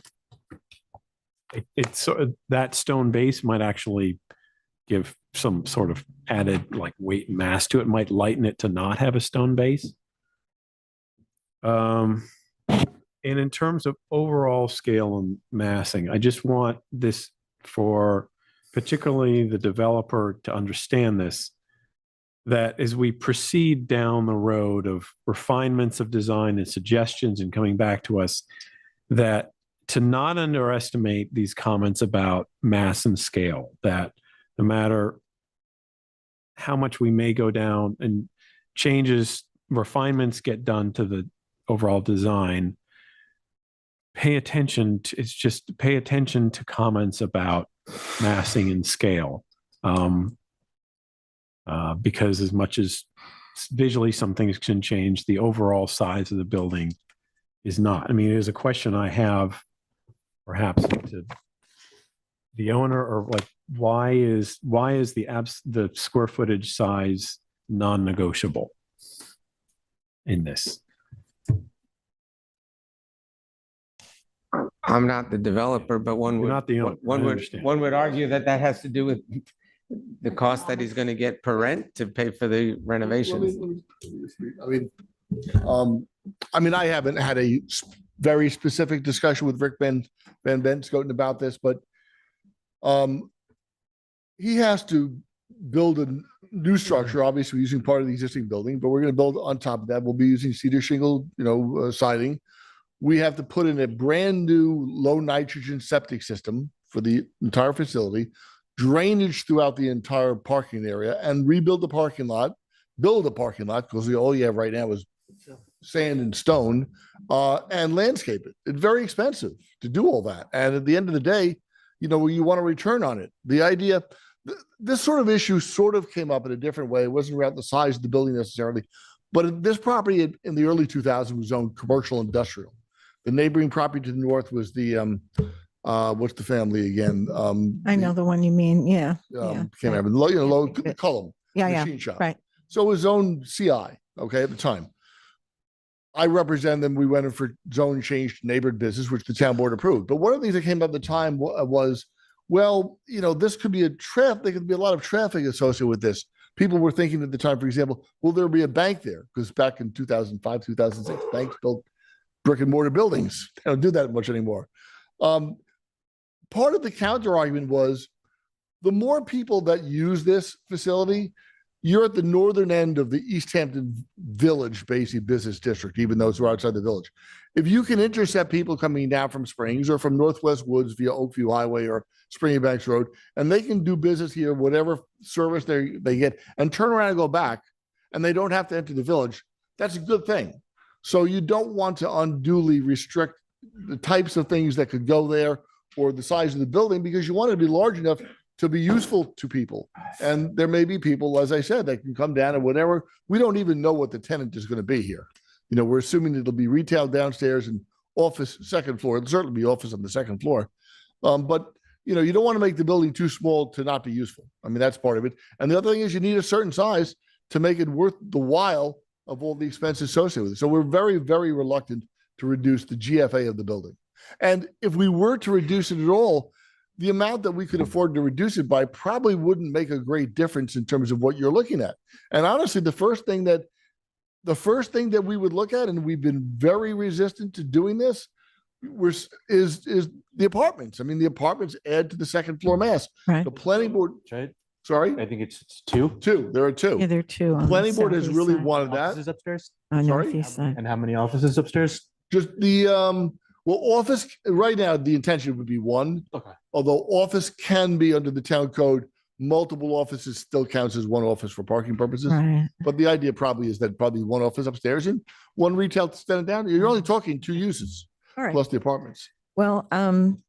it's that stone base might actually give some sort of added like weight and mass to it. Might lighten it to not have a stone base. And in terms of overall scale and massing, I just want this for particularly the developer to understand this, that as we proceed down the road of refinements of design and suggestions and coming back to us, that to not underestimate these comments about mass and scale, that no matter how much we may go down and refinements get done to the overall design, pay attention to, it's just pay attention to comments about massing and scale. Because as much as visually some things can change, the overall size of the building is not. I mean, it is a question I have perhaps to the owner, or like, why is the square footage size non-negotiable in this? I'm not the developer, but one You're would, not the owner. I understand. one would argue that that has to do with the cost that he's going to get per rent to pay for the renovations. I mean, I haven't had a very specific discussion with Rick Van Benschoten about this, but he has to build a new structure, obviously using part of the existing building, but we're going to build on top of that. We'll be using cedar shingle, siding. We have to put in a brand new low nitrogen septic system for the entire facility, drainage throughout the entire parking area, and rebuild the parking lot, build a parking lot, because all you have right now is sand and stone, and landscape it. It's very expensive to do all that. And at the end of the day, you want to return on it. The idea, this sort of issue sort of came up in a different way. It wasn't around the size of the building necessarily, but this property in the early 2000s was zoned commercial industrial. The neighboring property to the north was the, what's the family again? I know the one you mean. Yeah. Can't remember. Low Cullum. Yeah. Machine shop. Right. So it was zoned CI, okay, at the time. I represent them. We went in for zone change to neighborhood business, which the town board approved. But one of the things that came up at the time was, well, this could be there could be a lot of traffic associated with this. People were thinking at the time, for example, will there be a bank there? Because back in 2005, 2006, banks built brick and mortar buildings. They don't do that much anymore. Part of the counter argument was the more people that use this facility, you're at the northern end of the East Hampton Village, basically business district, even though it's outside the village. If you can intercept people coming down from Springs or from Northwest Woods via Oakview Highway or Springy Banks Road, and they can do business here, whatever service they get, and turn around and go back, and they don't have to enter the village, that's a good thing. So you don't want to unduly restrict the types of things that could go there or the size of the building, because you want it to be large enough to be useful to people. And there may be people, as I said, that can come down and whatever. We don't even know what the tenant is going to be here. We're assuming it'll be retail downstairs and office second floor. It'll certainly be office on the second floor. But you don't want to make the building too small to not be useful. I mean, that's part of it. And the other thing is you need a certain size to make it worth the while of all the expenses associated with it. So we're very, very reluctant to reduce the GFA of the building. And if we were to reduce it at all, the amount that we could afford to reduce it by probably wouldn't make a great difference in terms of what you're looking at. And honestly, the first thing that we would look at, and we've been very resistant to doing this, is the apartments. I mean, the apartments add to the second floor mass. Right. The planning board, Right? sorry, I think it's two. there are two. Yeah, there are two. on the Planning board has southeast really side. wanted that. Offices upstairs? On Sorry? northeast side. And how many offices upstairs? Just the, office, right now, the intention would be one. Okay. Although office can be under the town code, multiple offices still counts as one office for parking purposes. Right. But the idea probably is that probably one office upstairs and one retail stand down. You're only talking two uses All right. plus the apartments. Well,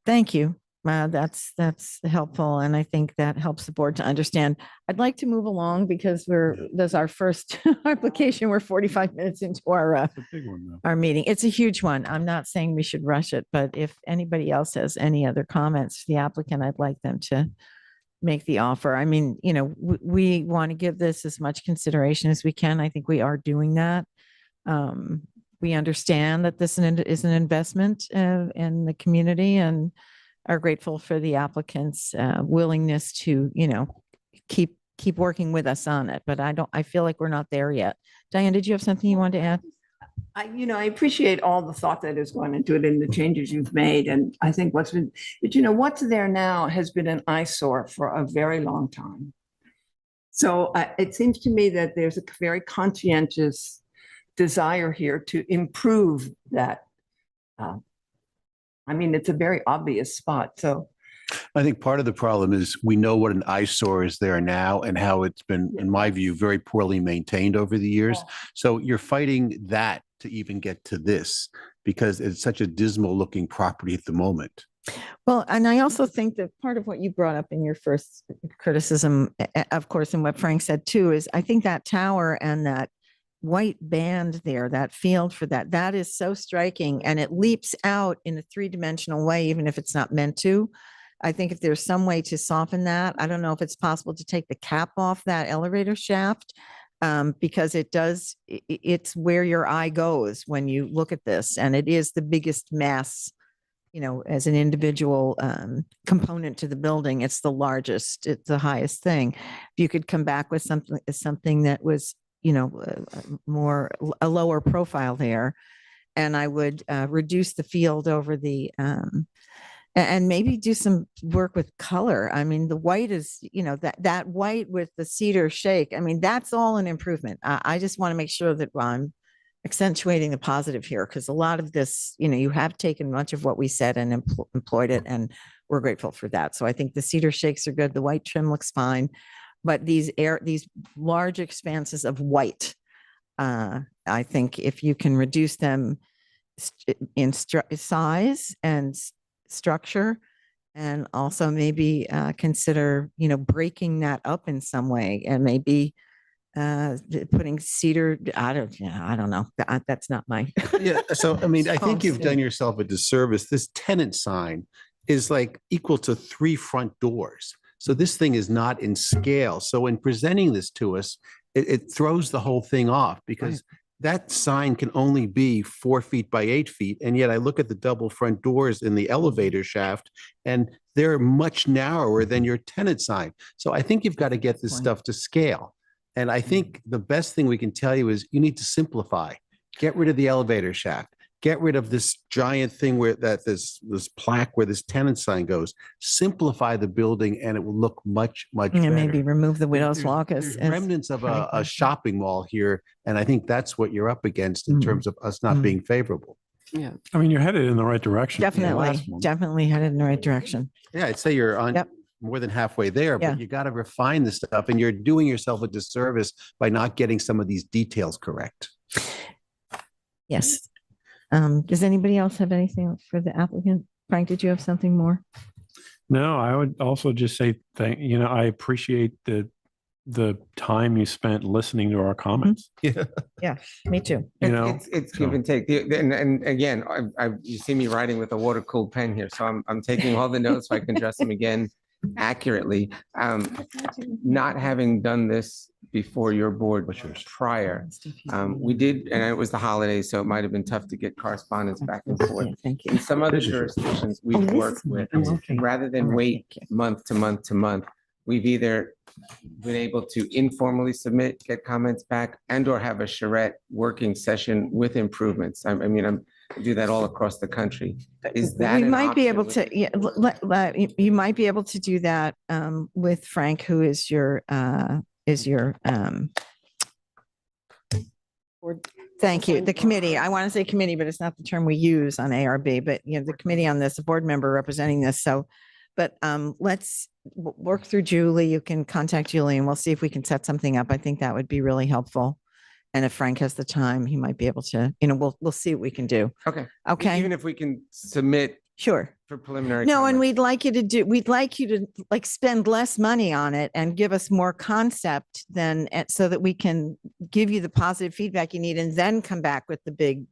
thank you. That's helpful. And I think that helps the board to understand. I'd like to move along because this is our first application. We're 45 minutes into our Big one, though. our meeting. It's a huge one. I'm not saying we should rush it, but if anybody else has any other comments to the applicant, I'd like them to make the offer. I mean, we want to give this as much consideration as we can. I think we are doing that. We understand that this is an investment in the community and are grateful for the applicant's willingness to, keep working with us on it. But I feel like we're not there yet. Diane, did you have something you wanted to add? I appreciate all the thought that has gone into it and the changes you've made. And I think what's there now has been an eyesore for a very long time. So it seems to me that there's a very conscientious desire here to improve that. It's a very obvious spot. So I think part of the problem is we know what an eyesore is there now and how it's been, in my view, very poorly maintained over the years. So you're fighting that to even get to this. because it's such a dismal looking property at the moment. Well, and I also think that part of what you brought up in your first criticism, of course, and what Frank said too, is I think that tower and that white band there, that field for that is so striking, and it leaps out in a three-dimensional way, even if it's not meant to. I think if there's some way to soften that, I don't know if it's possible to take the cap off that elevator shaft, because it's where your eye goes when you look at this, and it is the biggest mass, as an individual component to the building. It's the largest, it's the highest thing. If you could come back with something that was, a lower profile there, and I would reduce the field over the, and maybe do some work with color. I mean, the white is, that white with the cedar shake. I mean, that's all an improvement. I just want to make sure that I'm accentuating the positive here, because a lot of this, you have taken much of what we said and employed it, and we're grateful for that. So I think the cedar shakes are good. The white trim looks fine, but these large expanses of white, I think if you can reduce them in size and structure, and also maybe consider, breaking that up in some way, and maybe putting cedar, I don't know. That's not my. Yeah. So, I mean, I think you've done yourself a disservice. This tenant sign is like equal to 3 front doors. So this thing is not in scale. So in presenting this to us, it throws the whole thing off, because that sign can only be 4 feet by 8 feet. And yet I look at the double front doors in the elevator shaft, and they're much narrower than your tenant sign. So I think you've got to get this stuff to scale. And I think the best thing we can tell you is you need to simplify. Get rid of the elevator shaft. Get rid of this giant thing where this plaque where this tenant sign goes. Simplify the building, and it will look much, much better. Maybe remove the widow's There's- walk there's as remnants of Frank a mentioned. shopping mall here, and I think that's what you're up against in terms of us not being favorable. Yeah. I mean, you're headed in the right direction. from the last one. definitely headed in the right direction. Yeah, I'd say you're on Yep. more than halfway there, Yeah. but you got to refine the stuff, and you're doing yourself a disservice by not getting some of these details correct. Yes. Does anybody else have anything for the applicant? Frank, did you have something more? No, I would also just say I appreciate the time you spent listening to our comments. Yeah. Me too. It's give and take. And again, you see me writing with a water cooled pen here, so I'm taking all the notes so I can address them again accurately. Not having done this before your board prior, we did, and it was the holidays, so it might have been tough to get correspondence back and forth. Thank you. In some other jurisdictions we've worked with, rather than wait month to month to month, we've either been able to informally submit, get comments back, and or have a charrette working session with improvements. I do that all across the country. Is that We an might be option able with- to, you might be able to do that with Frank, who is your thank you, the committee. I want to say committee, but it's not the term we use on ARB, but the committee on this, a board member representing this. So, but let's work through Julie. You can contact Julie and we'll see if we can set something up. I think that would be really helpful. And if Frank has the time, he might be able to, we'll see what we can do. Okay. Okay. Even if we can submit Sure. for preliminary. No, and comments. we'd like you to spend less money on it and give us more concept than, so that we can give you the positive feedback you need and then come back with the big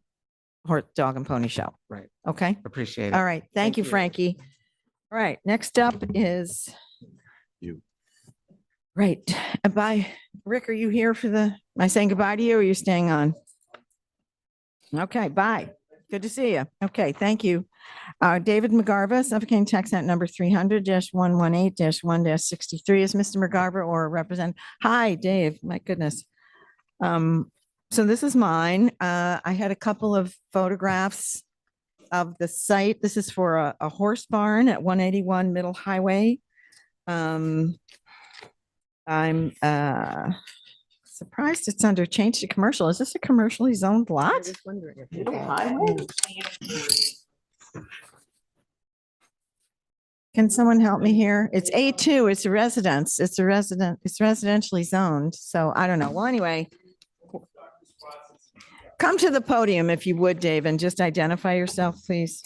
horse, dog and pony show. Right. Okay. Appreciate it. All right. Thank Thank you, you. Frankie. All right. Next up is You. Right. Bye. Rick, are you here for am I saying goodbye to you or are you staying on? Okay. Bye. Good to see you. Okay. Thank you. David McGarva, Suffolk County Tax Act number 300-118-1-63. Is Mr. McGarva or represent? Hi, Dave. My goodness. So this is mine. I had a couple of photographs of the site. This is for a horse barn at 181 Middle Highway. I'm surprised it's under change to commercial. Is this a commercially zoned lot? Middle Highway? Can someone help me here? It's A2, it's a residence, it's residentially zoned, so I don't know. Well, anyway. Come to the podium if you would, Dave, and just identify yourself, please.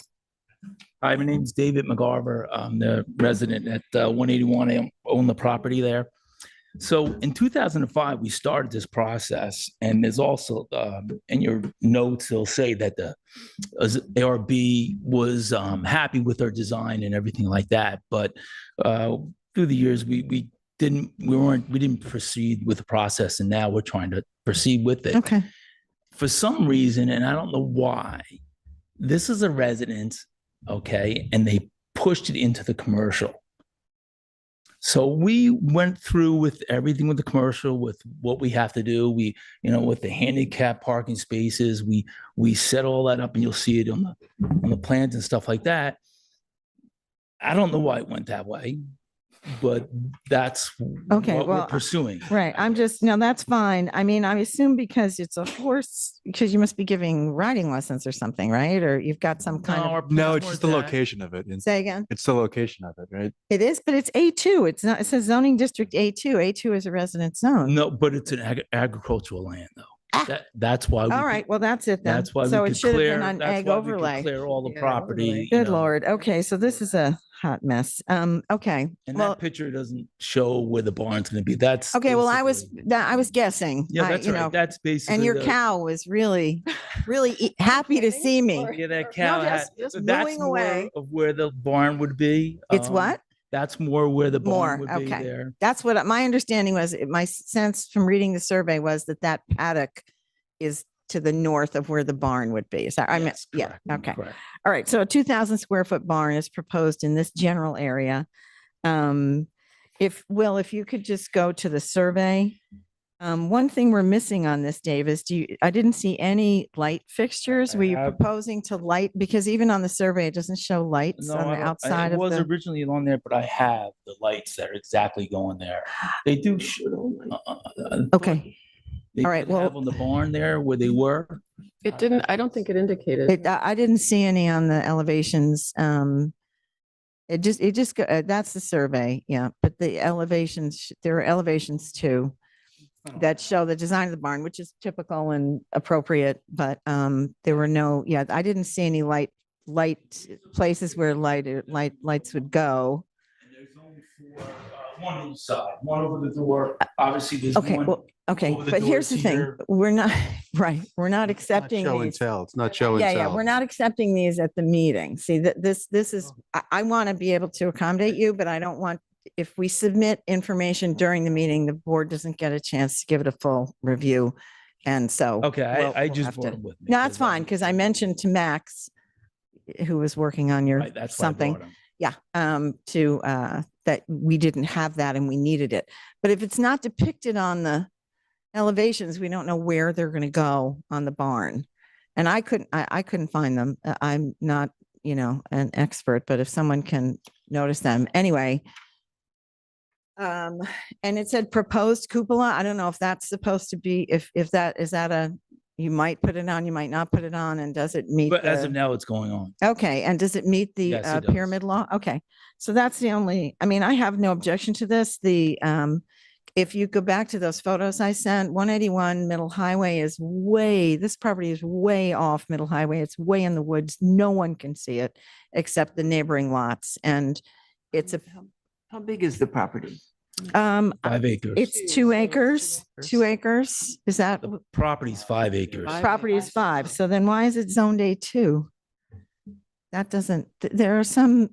Hi, my name's David McGarver. I'm the resident at 181. I own the property there. So in 2005, we started this process, and there's also in your notes, they'll say that the ARB was happy with our design and everything like that. But through the years, we didn't proceed with the process, and now we're trying to proceed with it. Okay. For some reason, and I don't know why, this is a residence, okay, and they pushed it into the commercial. So we went through with everything with the commercial, with what we have to do. We, with the handicap parking spaces, we set all that up, and you'll see it on the plans and stuff like that. I don't know why it went that way, but that's Okay, what well, we're pursuing. Right. No, that's fine. I mean, I assume because it's a horse, because you must be giving riding lessons or something, right? Or you've got some kind No, our of, No, plans it's just the weren't that. location of it. say again? It's the location of it, right? It is, but it's A2. It's not, it says zoning district A2. A2 is a residence zone. No, but it's an agricultural land, though. Ah. That's why. All right. Well, that's it then. That's why So we it could should have clear. been on That's ag why we could overlay. clear all the Yeah, property. Good Lord. Okay. So this is a hot mess. Okay. And Well, that picture doesn't show where the barn's going to be. That's okay. Well, I was basically- guessing. Yeah, that's right. That's basically. And your the- cow was really, really happy to see me. Yeah, that cow. just That's mooing more away. of where the barn would be. It's what? That's more where the barn More, would be okay. there. That's what my understanding was. My sense from reading the survey was that paddock is to the north of where the barn would be. Is that, I mean, Yes, yeah, correct, okay. correct. All right. So a 2,000 square foot barn is proposed in this general area. If you could just go to the survey. One thing we're missing on this, Dave, is I didn't see any light fixtures. Were you have- proposing to light? Because even on the survey, it doesn't show lights No, on the I don't- outside it of was the. originally on there, but I have the lights that are exactly going there. They do. Okay. They All right, did have well- on the barn there where they were. It didn't, I don't think it indicated. I didn't see any on the elevations. That's the survey. Yeah. But the elevations, there are elevations too that show the design of the barn, which is typical and appropriate, but there were I didn't see any light places where lights would go. And there's only one on each side, one over the door. Obviously, there's Okay, one. well, okay, over the but here's the doors thing. here. We're not, right, we're not It's not accepting show and these. tell. It's not show and Yeah, tell. yeah, we're not accepting these at the meeting. See, that this is, I want to be able to accommodate you, but I don't want, if we submit information during the meeting, the board doesn't get a chance to give it a full review. And so. Okay, we'll- I we'll just have brought to- them with me. No, that's fine, because I mentioned to Max, who was working on your Right, that's why I something. brought 'em. Yeah, that we didn't have that and we needed it. But if it's not depicted on the elevations, we don't know where they're going to go on the barn. And I couldn't find them. I'm not, an expert, but if someone can notice them anyway. And it said proposed cupola. I don't know if that's supposed to be, if that, is that you might put it on, you might not put it on, and does it meet? But as the- of now, it's going on. Okay, and does it meet the Yes, it does. pyramid law? Okay, so that's the only, I have no objection to this. If you go back to those photos I sent, 181 Middle Highway this property is way off Middle Highway. It's way in the woods. No one can see it except the neighboring lots. And it's How big is the property? 5 acres. it's 2 acres, 2 acres. Is that, The property's 5 acres. property is 5. So then why is it zoned A2? That doesn't, there are some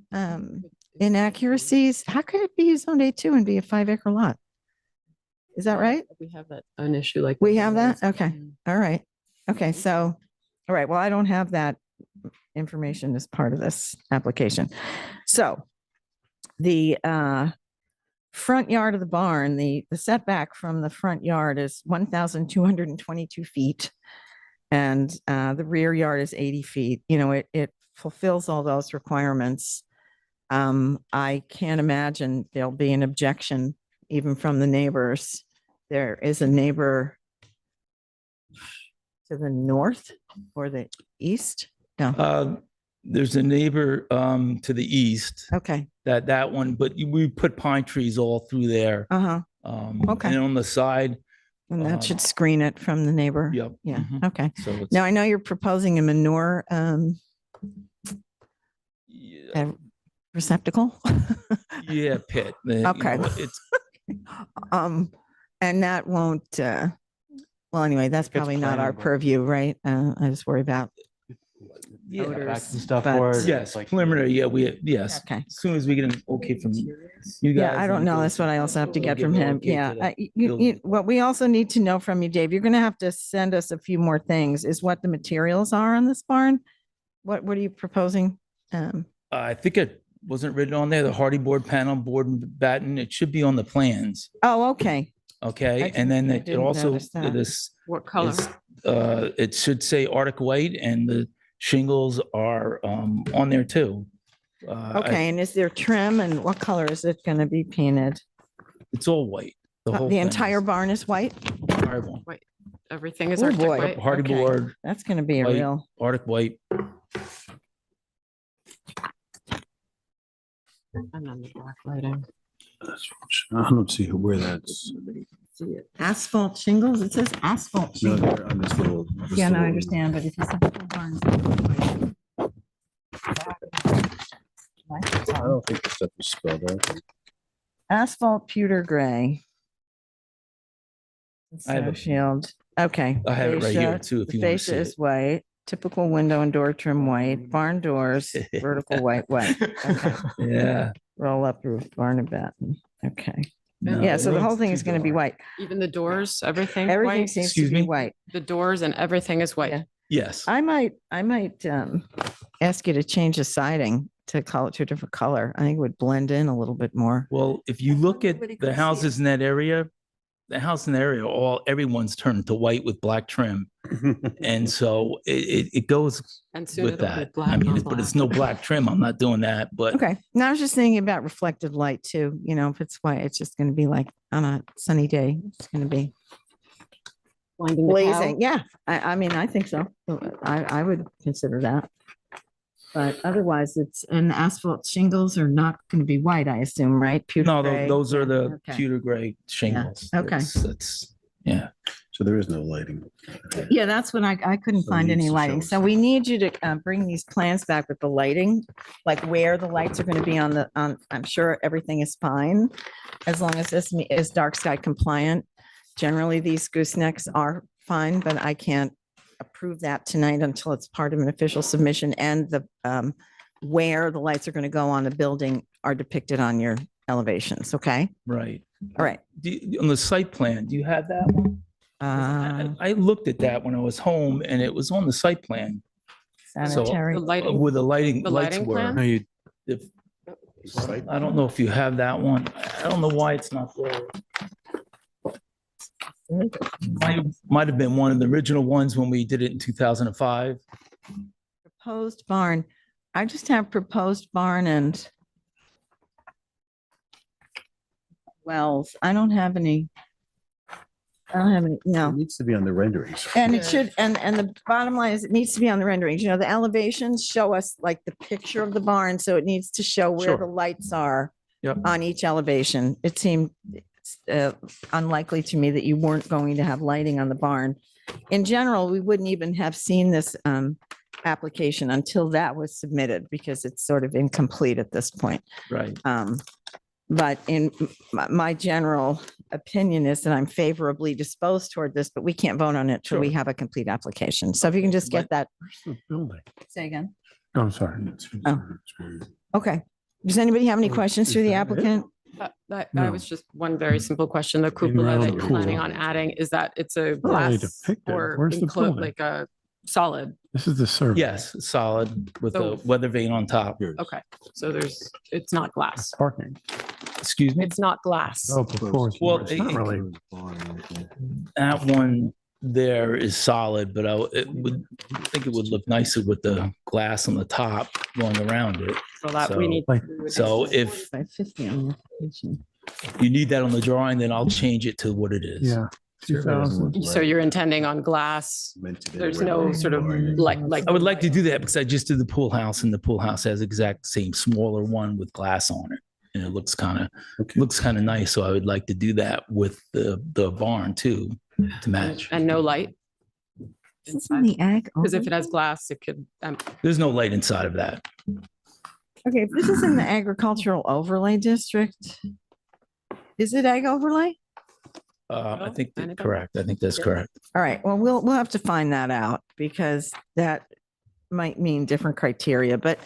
inaccuracies. How could it be zoned A2 and be a 5 acre lot? Is that right? We have an issue like. We have that? Okay. All right. Okay. So, all right. Well, I don't have that information as part of this application. So the front yard of the barn, the setback from the front yard is 1,222 feet. And the rear yard is 80 feet. It fulfills all those requirements. I can't imagine there'll be an objection even from the neighbors. There is a neighbor to the north or the east? No. There's a neighbor to the east, Okay. that one, but we put pine trees all through there. Uh-huh. Um, Okay. And on the side, And that should screen it from the neighbor. Yep. Yeah, Mhm. okay. So it's, Now I know you're proposing a manure yeah, receptacle. yeah, pit. You Okay. know, It's, And that won't, well, anyway, that's probably not our planning, but- purview, right? I just worry about yeah. odors, Back and stuff but- for it. Yes, like- preliminary, yeah, yes. Okay. As soon as we get an okay from you guys. Yeah, I don't then know. we'll- That's what I also have to we'll get give from the him. okay to Yeah. the building. What we also need to know from you, Dave, you're gonna have to send us a few more things, is what the materials are on this barn. What are you proposing? I think it wasn't written on there, the hardy board panel, board and batten. It should be on the plans. Oh, okay. Okay, and then I it didn't also, notice that. this What color? is, it should say Arctic white and the shingles are on there too. Okay, and is there trim and what color is it gonna be painted? It's all white. whole The thing entire is- barn is white? entire one. Everything is Oh, Arctic boy. white. Hardy Okay. board, That's gonna be a White. real, Arctic white. And then the black lighting. I don't see where that's. asphalt shingles? It says asphalt No, shingles. they're on this little. this Yeah, no, I little- understand, but if you said the whole barn. I don't think the stuff is spelled out. Asphalt pewter gray. I have a- Shield, okay. I have it right here Fascia- too, if the you want to fascia see is it. white, typical window and door trim white, barn doors, vertical white. Okay. Yeah. Roll up roof, barn and batten, okay. No, Yeah, so the whole it's thing too is gonna be dark. white. Even the doors, everything Everything white? seems to Excuse be me? white. The doors and everything is white. Yeah. Yes. I might ask you to change the siding to call it to a different color. I think it would blend in a little bit more. Well, if you look at Everybody could the see houses in that area, the house in the area, everyone's turned to white with black trim. And so it goes And soon with it'll be that. black I on mean, but it's no black trim. I'm not doing that, but Okay, now I was just thinking about reflective light too, if it's white, it's just gonna be like on a sunny day, it's gonna be Blinding the cow. blazing. Yeah, I mean, I think so. I would consider that. But otherwise, and asphalt shingles are not gonna be white, I assume, right? Pewter no, gray. those are Yeah, the okay. pewter gray shingles. okay. That's, yeah. So there is no lighting. Yeah, that's what I couldn't So it find needs any to lighting. show So us. we need you to bring these plans back with the lighting, like where the lights are going to be I'm sure everything is fine. As long as this is dark sky compliant. Generally, these goosenecks are fine, but I can't approve that tonight until it's part of an official submission and the where the lights are going to go on the building are depicted on your elevations. Okay, Right. all right. On the site plan, do you have that one? I looked at that when I was home and it was on the site plan. Sanitary. The lighting, Where the lighting, The lights lighting were. plan? No, you. If, I don't know if you have that one. I don't know why it's not there. Might have been one of the original ones when we did it in 2005. Proposed barn. I just have proposed barn and wells. I don't have any. No. It needs to be on the renderings. And it should, and the bottom line is it needs to be on the renderings. The elevations show us like the picture of the barn, so it needs to show where Sure. the lights are Yep. on each elevation. It seemed unlikely to me that you weren't going to have lighting on the barn. In general, we wouldn't even have seen this application until that was submitted because it's sort of incomplete at this point. Right. But in my general opinion is that I'm favorably disposed toward this, but we can't vote on it till we Sure. have a complete application. So if you can just get that, Building. say again. I'm sorry. Oh. Okay. Does anybody have any questions through the applicant? I No. was just one very simple question. The around cupola that the you're planning pool. on adding, is that it's a Oh, they glass depict it. or Where's the building? like a solid? This is the survey. Yes, solid with So- the weather vane on top. Okay, so it's not glass. Parking. Excuse me? It's not glass. Oh, before. Well, It's not really. That one there is solid, but I think it would look nicer with the glass on the top going around it. So that so- we need. So if 550 on the application. you need that on the drawing, then I'll change it to what it is. Yeah. 2000. So you're intending on glass? There's no sort of like. I would like to do that because I just did the pool house and the pool house has exact same smaller one with glass on it. and it looks kind of nice. So I would like to do that with the barn too, to match. And no light? This is in the ag. Because if it overlay? has glass, it could, There's no light inside of that. Okay, if this is in the agricultural overlay district, is it ag overlay? I think I don't- correct. I think that's correct. All right, well, we'll have to find that out because that might mean different criteria, but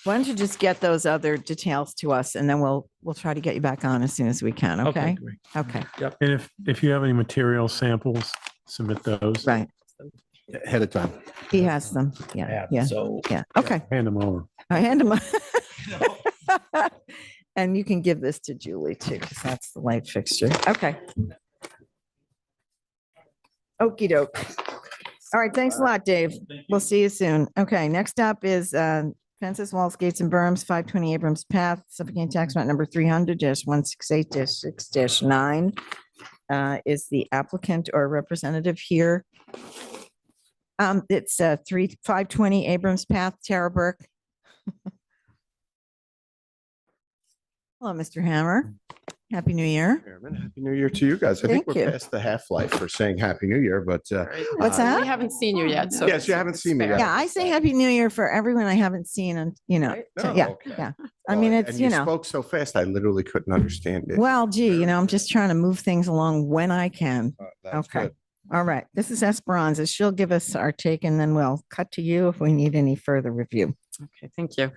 why don't you just get those other details to us and then we'll try to get you back on as soon as we can, okay? Great. Okay, And if you have any material samples, submit those. right. Ahead of time. He has them. Yeah, Yeah. yeah, So yeah. Okay, Hand them over. I hand him. And you can give this to Julie too, because that's the light fixture. Okay. Okey doke. All right, thanks a lot, Dave. We'll see you soon. Okay, next up is fences, walls, gates, and berms, 520 Abrams Path, Suffolk County Tax Map number 300-168-6-9. Is the applicant or representative here? It's 520 Abrams Path, Tara Burke. Hello, Mr. Hammer. Happy New Year. Chairman, Happy New Year to you guys. I think Thank we're you. past the half-life for saying Happy New Year, but What's that? we haven't seen you yet, so. Yes, you haven't seen me fair. yet. Yeah, I say Happy New Year for everyone I haven't seen and, Right? No, yeah, okay. yeah. I mean, it's, and you know, spoke so fast, I literally couldn't understand it. well, gee, I'm just trying to move things along when I can. That's Okay. good. All right. This is Esperanza. She'll give us our take and then we'll cut to you if we need any further review. Okay, thank you.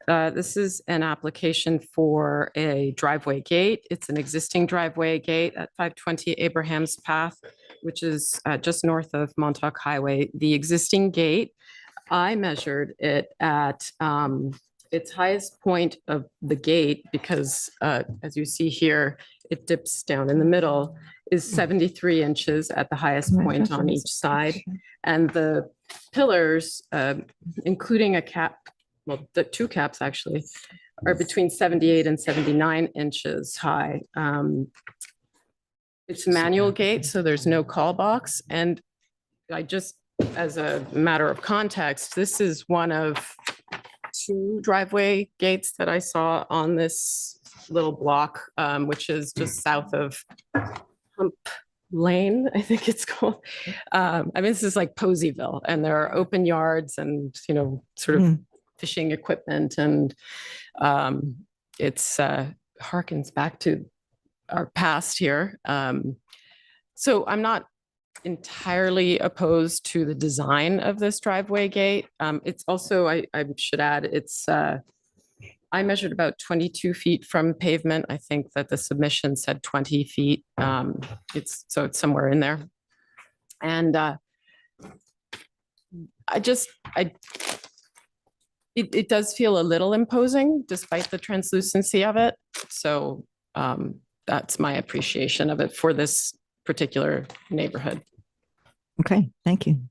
This is an application for a driveway gate. It's an existing driveway gate at 520 Abraham's Path, which is just north of Montauk Highway. The existing gate, I measured it at its highest point of the gate because as you see here, it dips down in the middle, is 73 inches at the highest point on each side. And the pillars, including a cap, well, the two caps actually, are between 78 and 79 inches high. It's a manual gate, so there's no call box. And I just, as a matter of context, this is one of two driveway gates that I saw on this little block, which is just south of Hump Lane, I think it's called. I mean, this is like Poseyville, and there are open yards and, sort of fishing equipment, and it's harkens back to our past here. So I'm not entirely opposed to the design of this driveway gate. It's also, I should add, it's I measured about 22 feet from pavement. I think that the submission said 20 feet. It's somewhere in there. And it does feel a little imposing despite the translucency of it. So that's my appreciation of it for this particular neighborhood. Okay, thank you.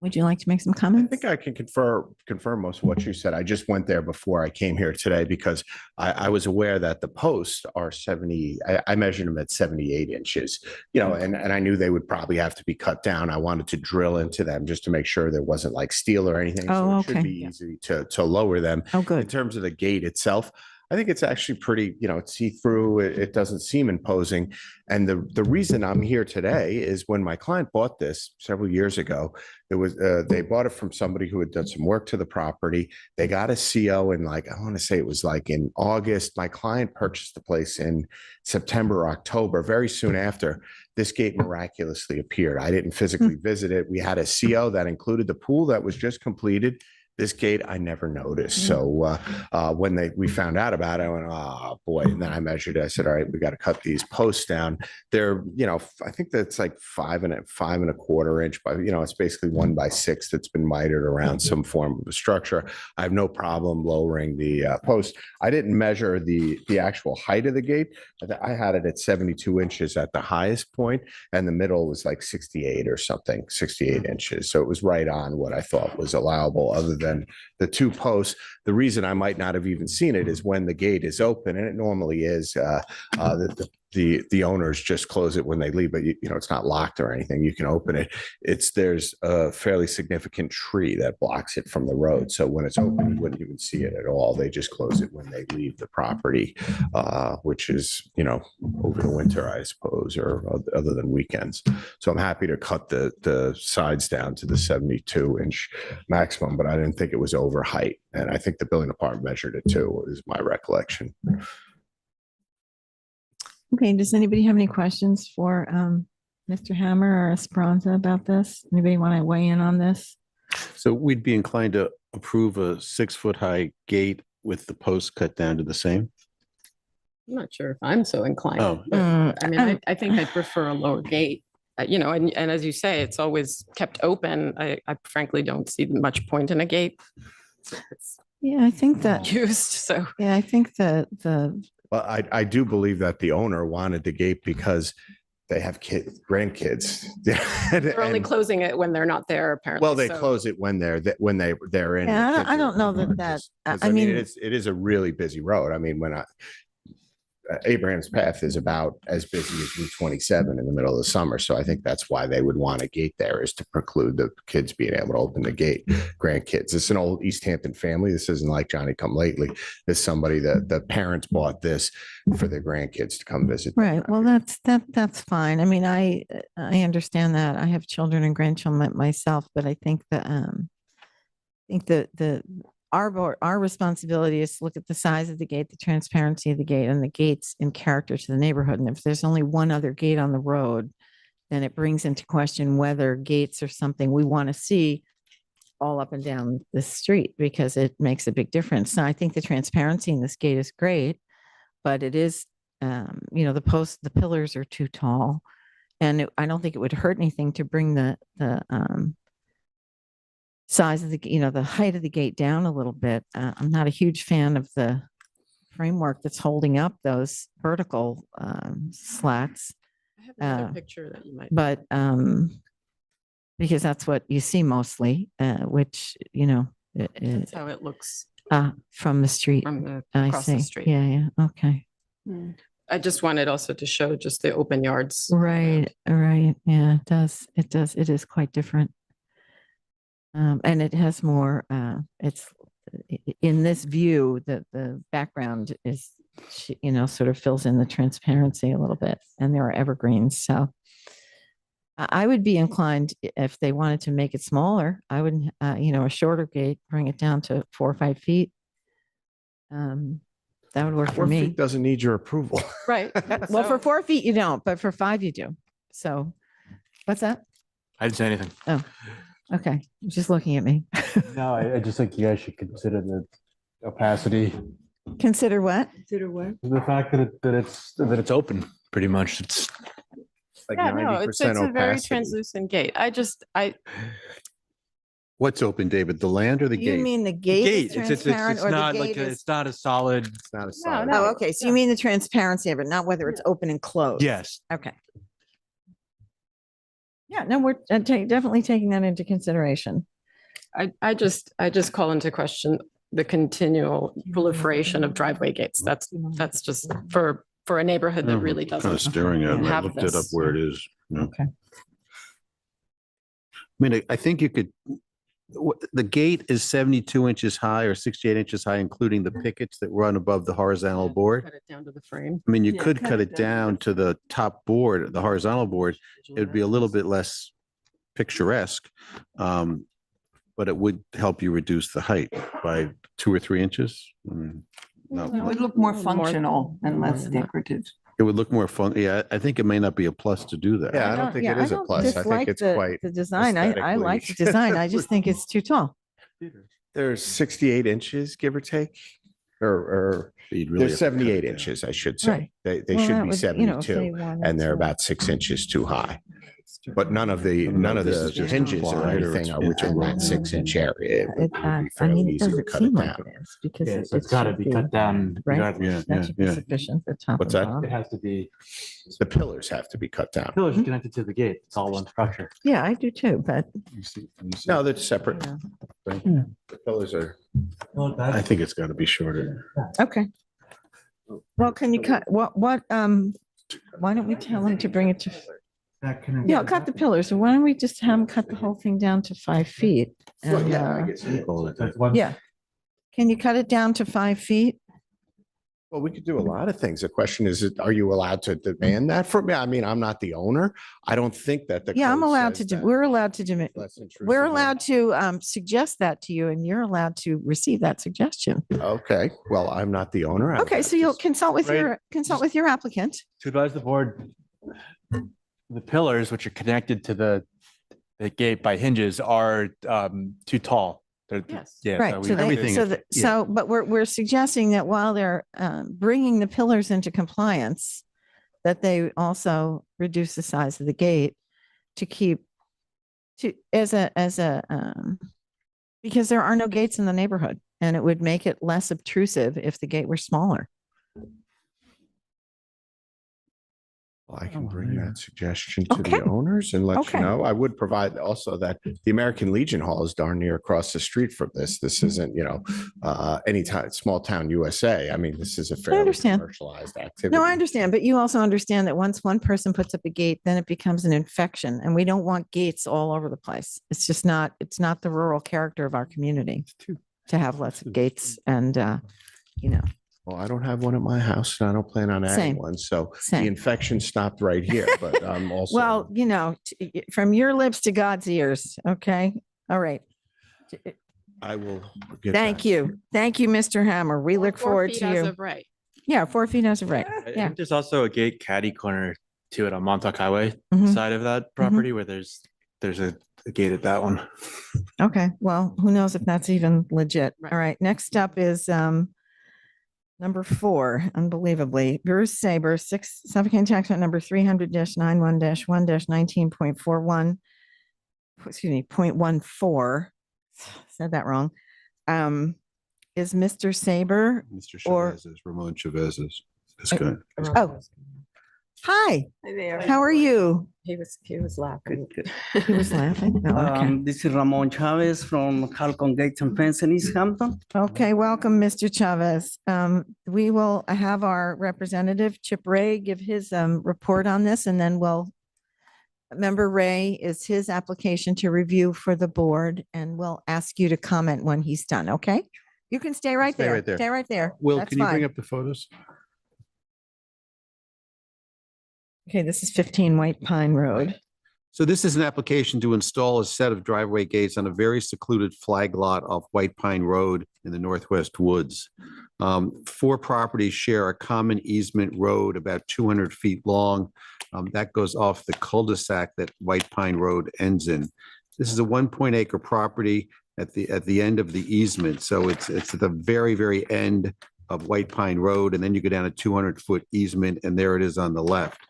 Would you like to make some I comments? think I can confirm most of what you said. I just went there before I came here today because I was aware that the posts are 70, I measured them at 78 inches, and I knew they would probably have to be cut down. I wanted to drill into them just to make sure there wasn't like steel or anything. So Oh, it should okay. be easy to lower them. Oh, In good. terms of the gate itself, I think it's actually pretty, it's see-through. It doesn't seem imposing. And the reason I'm here today is when my client bought this several years ago, they bought it from somebody who had done some work to the property. They got a CO in I want to say it was in August. My client purchased the place in September, October. Very soon after, this gate miraculously appeared. I didn't physically visit it. We had a CO that included the pool that was just completed. This gate, I never noticed. So when we found out about it, I went, oh boy. And then I measured it. I said, all right, we got to cut these posts down. They're, I think that's like 5 1/4 inch, but it's basically 1 by 6 that's been mitered around some form of a structure. I have no problem lowering the post. I didn't measure the actual height of the gate. I had it at 72 inches at the highest point, and the middle was like 68 or something, 68 inches. So it was right on what I thought was allowable, other than the two posts. The reason I might not have even seen it is when the gate is open, and it normally is, the the owners just close it when they leave, but you know, it's not locked or anything. You can open it. There's a fairly significant tree that blocks it from the road. So when it's open, you wouldn't even see it at all. They just close it when they leave the property, which is, you know, over the winter, I suppose, or other than weekends. So I'm happy to cut the sides down to the 72-inch maximum, but I didn't think it was over height. And I think the building department measured it too, is my recollection. Okay, does anybody have any questions for Mr. Hammer or Esperanza about this? Anybody want to weigh in on this? So we'd be inclined to approve a 6-foot high gate with the post cut down to the same? I'm not sure if I'm so inclined. Oh, I mean, I think I'd prefer a lower gate, you know, and as you say, it's always kept open. I frankly don't see much point in a gate. It's Yeah, I think that, used, so. yeah, I think that the, Well, I do believe that the owner wanted the gate because they have grandkids. They're only And- closing it when they're not there, apparently. Well, they so- close it when they're in. Yeah, the kids I are don't know in. that Just- I 'cause, mean- it is a really busy road. I mean, Abraham's Path is about as busy as Route 27 in the middle of the summer. So I think that's why they would want a gate there, is to preclude the kids being able to open the gate, grandkids. It's an old East Hampton family. This isn't like Johnny Come Lately. There's somebody that the parents bought this for their grandkids to come visit. right, well, that's fine. I mean, I understand that. I have children and grandchildren myself, but I think that, our responsibility is to look at the size of the gate, the transparency of the gate, and the gates in character to the neighborhood. And if there's only one other gate on the road, then it brings into question whether gates are something we want to see all up and down the street, because it makes a big difference. So I think the transparency in this gate is great, but it is, you know, the pillars are too tall. And I don't think it would hurt anything to bring the size of the, you know, the height of the gate down a little bit. I'm not a huge fan of the framework that's holding up those vertical slats, I have another picture that you might. but because that's what you see mostly, which, you know, That's how it looks from the street. from the, I across the see. street. Yeah, okay. I just wanted also to show just the open yards. Right. Yeah, it does. It is quite different. And it has more, it's in this view that the background is, you know, sort of fills in the transparency a little bit, and there are evergreens. So I would be inclined, if they wanted to make it smaller, I would, you know, a shorter gate, bring it down to 4 or 5 feet. That would work for 4 me. feet doesn't need your approval. Right. Well, for So- 4 feet, you don't, but for 5, you do. So what's that? I didn't say anything. Okay, just looking at me. No, I just think you guys should consider the opacity, Consider what? Consider what? the fact that it's open, pretty much. It's Like Yeah, no, it's a 90% very opacity. translucent gate. I What's open, David? The land or the You gate? mean the gate is It's transparent, or the not like, gate is? it's not a solid, It's not a No, solid. no. Oh, okay, so you mean the transparency of it, not whether it's open and closed? yes. Okay. Yeah, no, we're definitely taking that into consideration. I just call into question the continual proliferation of driveway gates. That's just for a neighborhood that really Kind of doesn't. staring at it. I have looked it up this. where it is. you know. Okay. I mean, I think you could, the gate is 72 inches high or 68 inches high, including the pickets that run above the horizontal board. Cut it down to the frame. I mean, you Yeah, could cut it down to the top board, the horizontal board. It would be a little bit less picturesque. But it would help you reduce the height by 2 or 3 inches. No, It would look more More- functional and more less than that. decorative. it would look more fun. Yeah, I think it may not be a plus to do that. Yeah, I don't think it is a plus. I think dislike it's the- quite The design, I like the aesthetically- design, I just think it's too tall. There's 68 inches, give or take, or You'd really there's have to cut it 78 down. inches, I should say. Right. They Well, should that be would, you know, if they 72, wanted and they're to- about 6 inches too high. But none of the this is just hinges or applied or anything it's are within that implemented. 6-inch area. It would be I fairly mean, it easy to doesn't cut it seem like down. it is, because Yeah, it so it's gotta should be cut down. Right, regardless. Yeah, that should be yeah. sufficient, the top What's and that? bottom. It has to be, The pillars have to be cut down. pillars are connected to the gate. It's all one structure. Yeah, I do too, but, No, they're separate. you know, The pillars are. I think it's got to be shorter. okay. Well, can you cut, what Why don't we tell him to bring it to, That can- yeah, cut the pillars. So why don't we just have him cut the whole thing down to 5 feet? Well, And, yeah, I uh, guess you call it that. That's one. yeah. Can you cut it down to 5 feet? Well, we could do a lot of things. The question is, are you allowed to demand that from me? I mean, I'm not the owner. I don't think that the. Yeah, I'm code allowed to says do, that. we're allowed to do, Less intrusive we're than- allowed to suggest that to you and you're allowed to receive that suggestion. Okay, well, I'm not the owner. I would Okay, have so to you'll s- consult with your applicant. To advise the board, the pillars which are connected to the gate by hinges are too tall. They're, Yes. yeah. Right. we- So they, everything so, is- that- yeah. so, but we're suggesting that while they're bringing the pillars into compliance, that they also reduce the size of the gate to keep as a because there are no gates in the neighborhood and it would make it less obtrusive if the gate were smaller. Well, I can bring that suggestion to Okay. the owners and let Okay. you know. I would provide also that the American Legion Hall is darn near across the street from this. This isn't, any small town USA. I mean, this is a fairly understand. commercialized activity. No, I understand, but you also understand that once one person puts up a gate, then it becomes an infection and we don't want gates all over the place. It's just not, it's not the rural character of our community to have lots of gates and, Well, I don't have one at my house and I don't plan on Same. adding one. So the Same. infection stopped right here, but I'm also. Well, from your lips to God's ears. Okay. All right. I will. get Thank that. you. Thank you, Mr. Hammer. We look 4 forward feet to as you. of right. Yeah, 4 feet as of right. I Yeah. think there's also a gate caddy corner to it on Montauk Highway Mhm. side of that property where there's a gate at that one. Okay. Well, who knows if that's even legit. Right. All right. Next up is number 4, unbelievably, Bruce Saber, Suffolk County Tax Note number 300-91-1-19.41. Excuse me, 0.14. Said that wrong. Is Mr. Saber? Mr. Or- Chavez is Ramon Chavez is this guy. Oh, hi. Hi there. How are you? He was laughing. He was laughing. Oh, okay. This is Ramon Chavez from Halcon Gates and Fence in East Hampton. Okay, welcome, Mr. Chavez. We will have our representative, Chip Ray, give his report on this, and then Member Ray is his application to review for the board, and we'll ask you to comment when he's done, okay? You can stay right Stay there. right there. Stay right there. Will, That's can you bring fine. up the photos? Okay, this is 15 White Pine Road. So this is an application to install a set of driveway gates on a very secluded flag lot off White Pine Road in the Northwest Woods. 4 properties share a common easement road about 200 feet long. That goes off the cul-de-sac that White Pine Road ends in. This is a 1 acre property at the end of the easement. So it's at the very, very end of White Pine Road, and then you go down a 200-foot easement, and there it is on the left.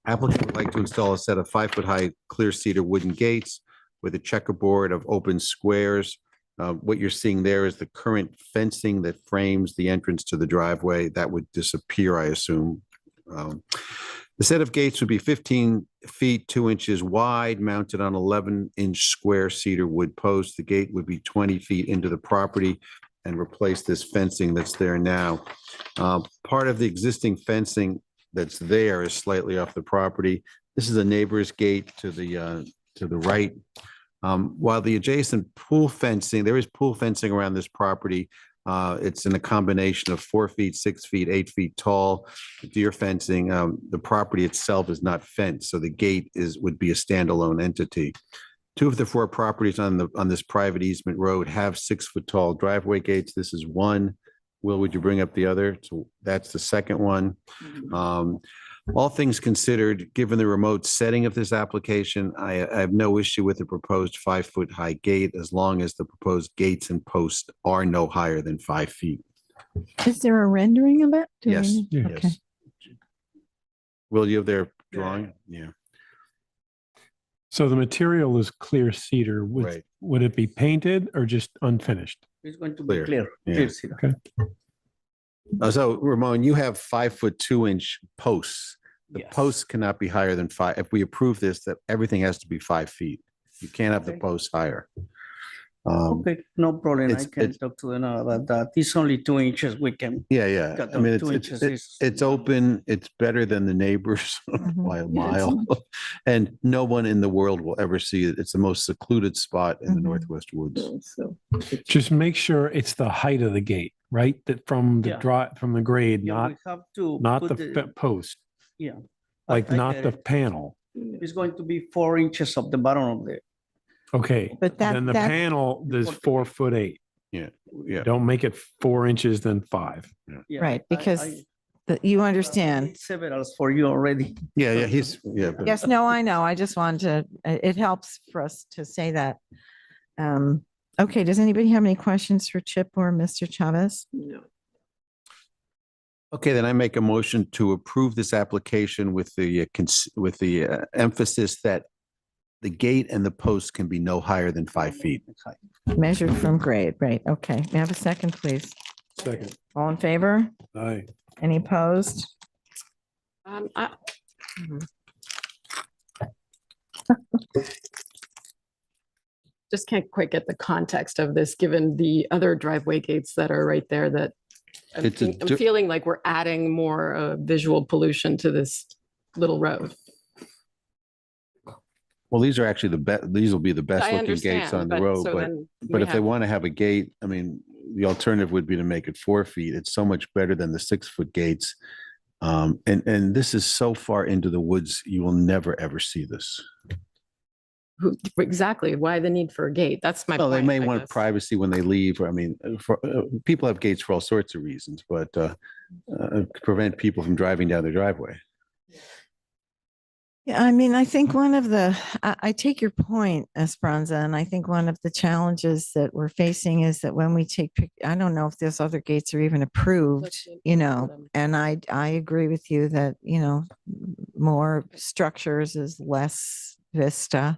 Applicant would like to install a set of 5-foot-high clear cedar wooden gates with a checkerboard of open squares. What you're seeing there is the current fencing that frames the entrance to the driveway. That would disappear, I assume. The set of gates would be 15 feet, 2 inches wide, mounted on 11-inch square cedar wood posts. The gate would be 20 feet into the property and replace this fencing that's there now. Part of the existing fencing that's there is slightly off the property. This is a neighbor's gate to the right. While the adjacent pool fencing, there is pool fencing around this property. It's in a combination of 4 feet, 6 feet, 8 feet tall deer fencing. The property itself is not fenced, so the gate would be a standalone entity. 2 of the 4 properties on this private easement road have 6-foot tall driveway gates. This is one. Will, would you bring up the other? So that's the second one. All things considered, given the remote setting of this application, I have no issue with the proposed 5-foot-high gate as long as the proposed gates and posts are no higher than 5 feet. Is there a rendering of it? Do we Yes, need- Yeah. Okay. yes. Will, you have their drawing? Yeah. So the material is clear cedar. Right. Would it be painted or just unfinished? It's going to be Clear. clear. Yeah. Clear cedar. So Ramon, you have 5-foot-2-inch posts. The Yes. posts cannot be higher than 5. If we approve this, that everything has to be 5 feet. You can't have the Okay. posts higher. Okay, no problem. I it's- can it's- talk to them about that. It's only 2 inches. We can. Yeah, yeah. Got I mean, the it's, 2 it's, inches it's, is- it's open. It's better than the neighbors Mhm. by a Yeah, it's mile. And no one in the world will ever see it. It's the most secluded spot in the Mhm. Northwest Woods. So Just make sure it's the height of the gate, right? That from the Yeah. from the grade, Yeah, we have to. not put the post, Yeah. like I not get the it. panel. It's going to be 4 inches of the bottom of the. Okay. But Then the that, panel is 4'8". Yeah, yeah. Don't make it 4 inches, then 5. Yeah, right, I- because I- you I understand. did Several for you already. Yeah, yeah, yeah. but- Yes, no, I know. I just wanted to, it helps for us to say that. Okay, does anybody have any questions for Chip or Mr. Chavez? no. Okay, then I make a motion to approve this application with the, emphasis that the gate and the post can be no higher than 5 feet. Measured from grade, right? Okay, may I have a second, please? Second. All in favor? Aye. Any opposed? Just can't quite get the context of this, given the other driveway gates that are right there that I'm It's a I'm di- feeling like we're adding more visual pollution to this little road. Well, these are actually these will be the best I looking gates understand, on the but road, so but, then but we if they have- want to have a gate, I mean, the alternative would be to make it 4 feet. It's so much better than the 6-foot gates. And this is so far into the woods, you will never, ever see this. Exactly, why the need for a gate? That's my Well, they point, may I want guess. privacy when they leave, or I mean, people have gates for all sorts of reasons, but prevent people from driving down their driveway. Yeah, I mean, I think one of the, I take your point, Esperanza, and I think one of the challenges that we're facing is that when we take, I don't know if those other gates are even approved, Let's you improve know, them. and I agree with you that, you know, more structures is less vista.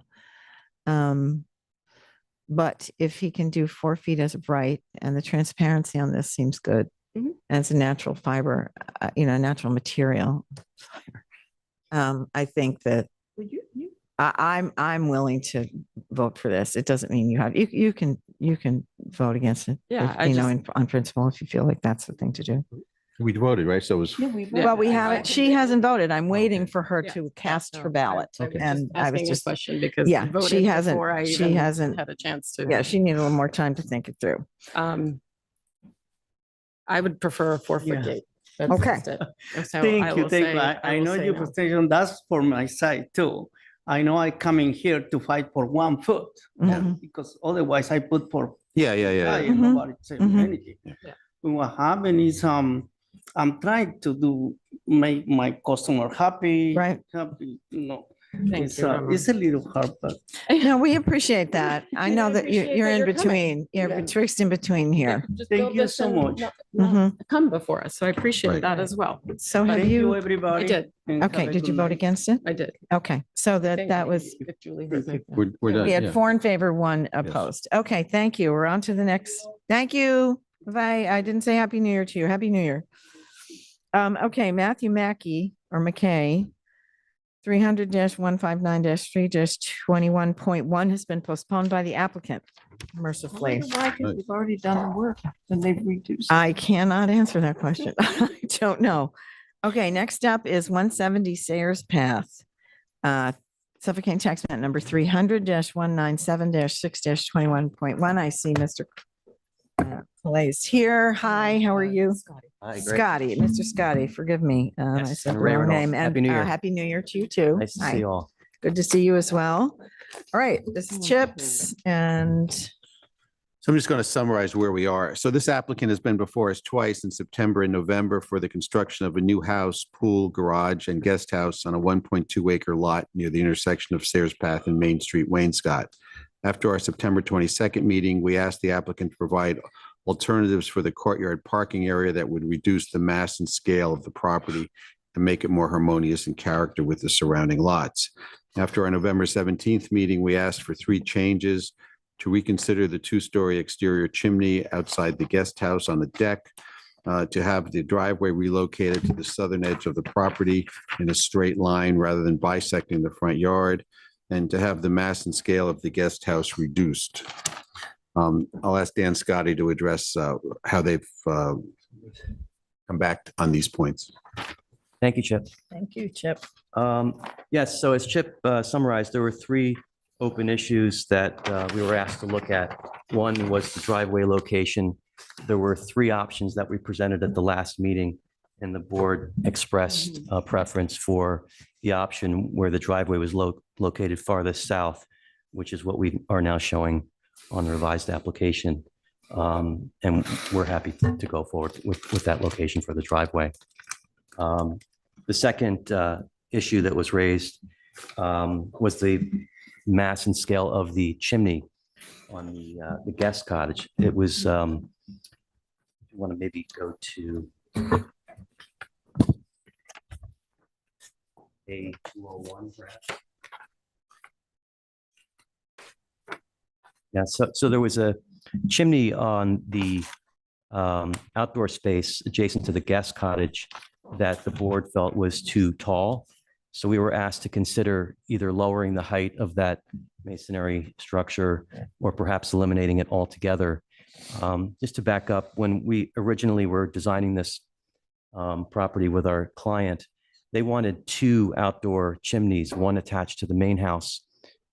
But if he can do 4 feet as of right, and the transparency on this seems good, Mhm. as a natural fiber, you know, natural material. I think that I'm willing to vote for this. It doesn't mean you have, you can vote against it. Yeah, if, I you know, just- on principle, if you feel like that's the thing to do. We voted, right? So it was, Yeah, Well, we I- haven't, she hasn't voted. I'm waiting okay. for her Yeah, to cast no, her ballot. I was just And I was asking a just, question because yeah, I voted she hasn't- before I she even hasn't- had a chance to. yeah, she needed a little more time to think it through. I would prefer a 4-foot Yeah. gate. That's Okay. just it. So I Thank you, will thank say- you. I will know say your no. frustration, that's for my side too. I know I come in here to fight for 1 foot, Mhm. because otherwise I put for yeah, yeah, yeah. high and Mhm. nobody said Mhm. anything. Yeah. But what happened is, I'm trying to make my customer happy. Right. Happy, you know. Thank It's, you, Ramon. it's a little hard, but No, we appreciate that. I know that appreciate you're that in you're coming. between, you're Yeah. betwixt in between here. Just Thank build you this so and much. not Come before us. So I appreciate Right. that as well. So have thank you, you, everybody. I did. and have okay, a did you good vote night. against it? I did. Okay, so Thank that you. was, If Julie has my- We're done. we had yeah. 4 in favor, 1 opposed. Okay, thank you. We're on to the next. Thank you. Bye. I didn't say Happy New Year to you. Happy New Year. Okay, Matthew Mackey or McKay, 300-159-3-21.1 has been postponed by the applicant mercifully. Why? Because we've already done the work and they've reduced. I cannot answer that question. I don't know. Okay, next up is 170 Sayers Path. Suffolk County Tax Map number 300-197-6-21.1. I see Mr. Calais here. Hi, how are you? Scotty, Mr. Scotty, forgive me. I Yes, said the Ray wrong Reynolds. name. And Happy New Year. Happy New Year to you too. Nice to Hi. see you all. Good to see you as well. All right, this is Chips and So I'm just going to summarize where we are. So this applicant has been before us twice in September and November for the construction of a new house, pool, garage, and guest house on a 1.2 acre lot near the intersection of Sayers Path and Main Street, Waynescott. After our September 22nd meeting, we asked the applicant to provide alternatives for the courtyard parking area that would reduce the mass and scale of the property and make it more harmonious in character with the surrounding lots. After our November 17th meeting, we asked for 3 changes: to reconsider the 2-story exterior chimney outside the guest house on the deck, to have the driveway relocated to the southern edge of the property in a straight line rather than bisecting the front yard, and to have the mass and scale of the guest house reduced. I'll ask Dan Scotty to address how they've come back on these points. Thank you, Chip. Thank you, Chip. Yes, so as Chip summarized, there were three open issues that we were asked to look at. One was the driveway location. There were three options that we presented at the last meeting, and the board expressed a preference for the option where the driveway was located farthest south, which is what we are now showing on the revised application. And we're happy to go forward with that location for the driveway. The second issue that was raised was the mass and scale of the chimney on the guest cottage. It was, if you want to maybe go to A201 perhaps. Yeah, so there was a chimney on the outdoor space adjacent to the guest cottage that the board felt was too tall. So we were asked to consider either lowering the height of that masonry structure or perhaps eliminating it altogether. Just to back up, when we originally were designing this property with our client, they wanted two outdoor chimneys, one attached to the main house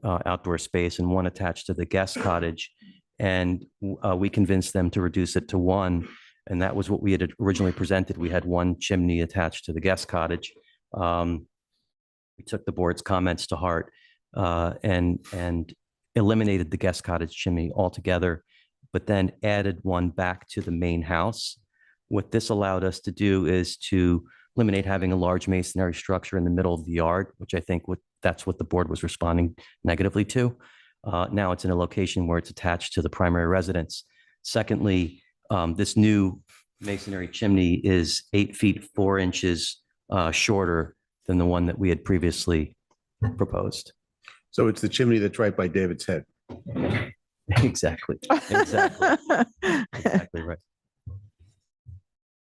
outdoor space and one attached to the guest cottage. And we convinced them to reduce it to one. And that was what we had originally presented. We had one chimney attached to the guest cottage. We took the board's comments to heart and eliminated the guest cottage chimney altogether, but then added one back to the main house. What this allowed us to do is to eliminate having a large masonry structure in the middle of the yard, which I think that's what the board was responding negatively to. Now it's in a location where it's attached to the primary residence. Secondly, this new masonry chimney is 8 feet 4 inches shorter than the one that we had previously proposed. So it's the chimney that's right by David's head. Exactly. Exactly right.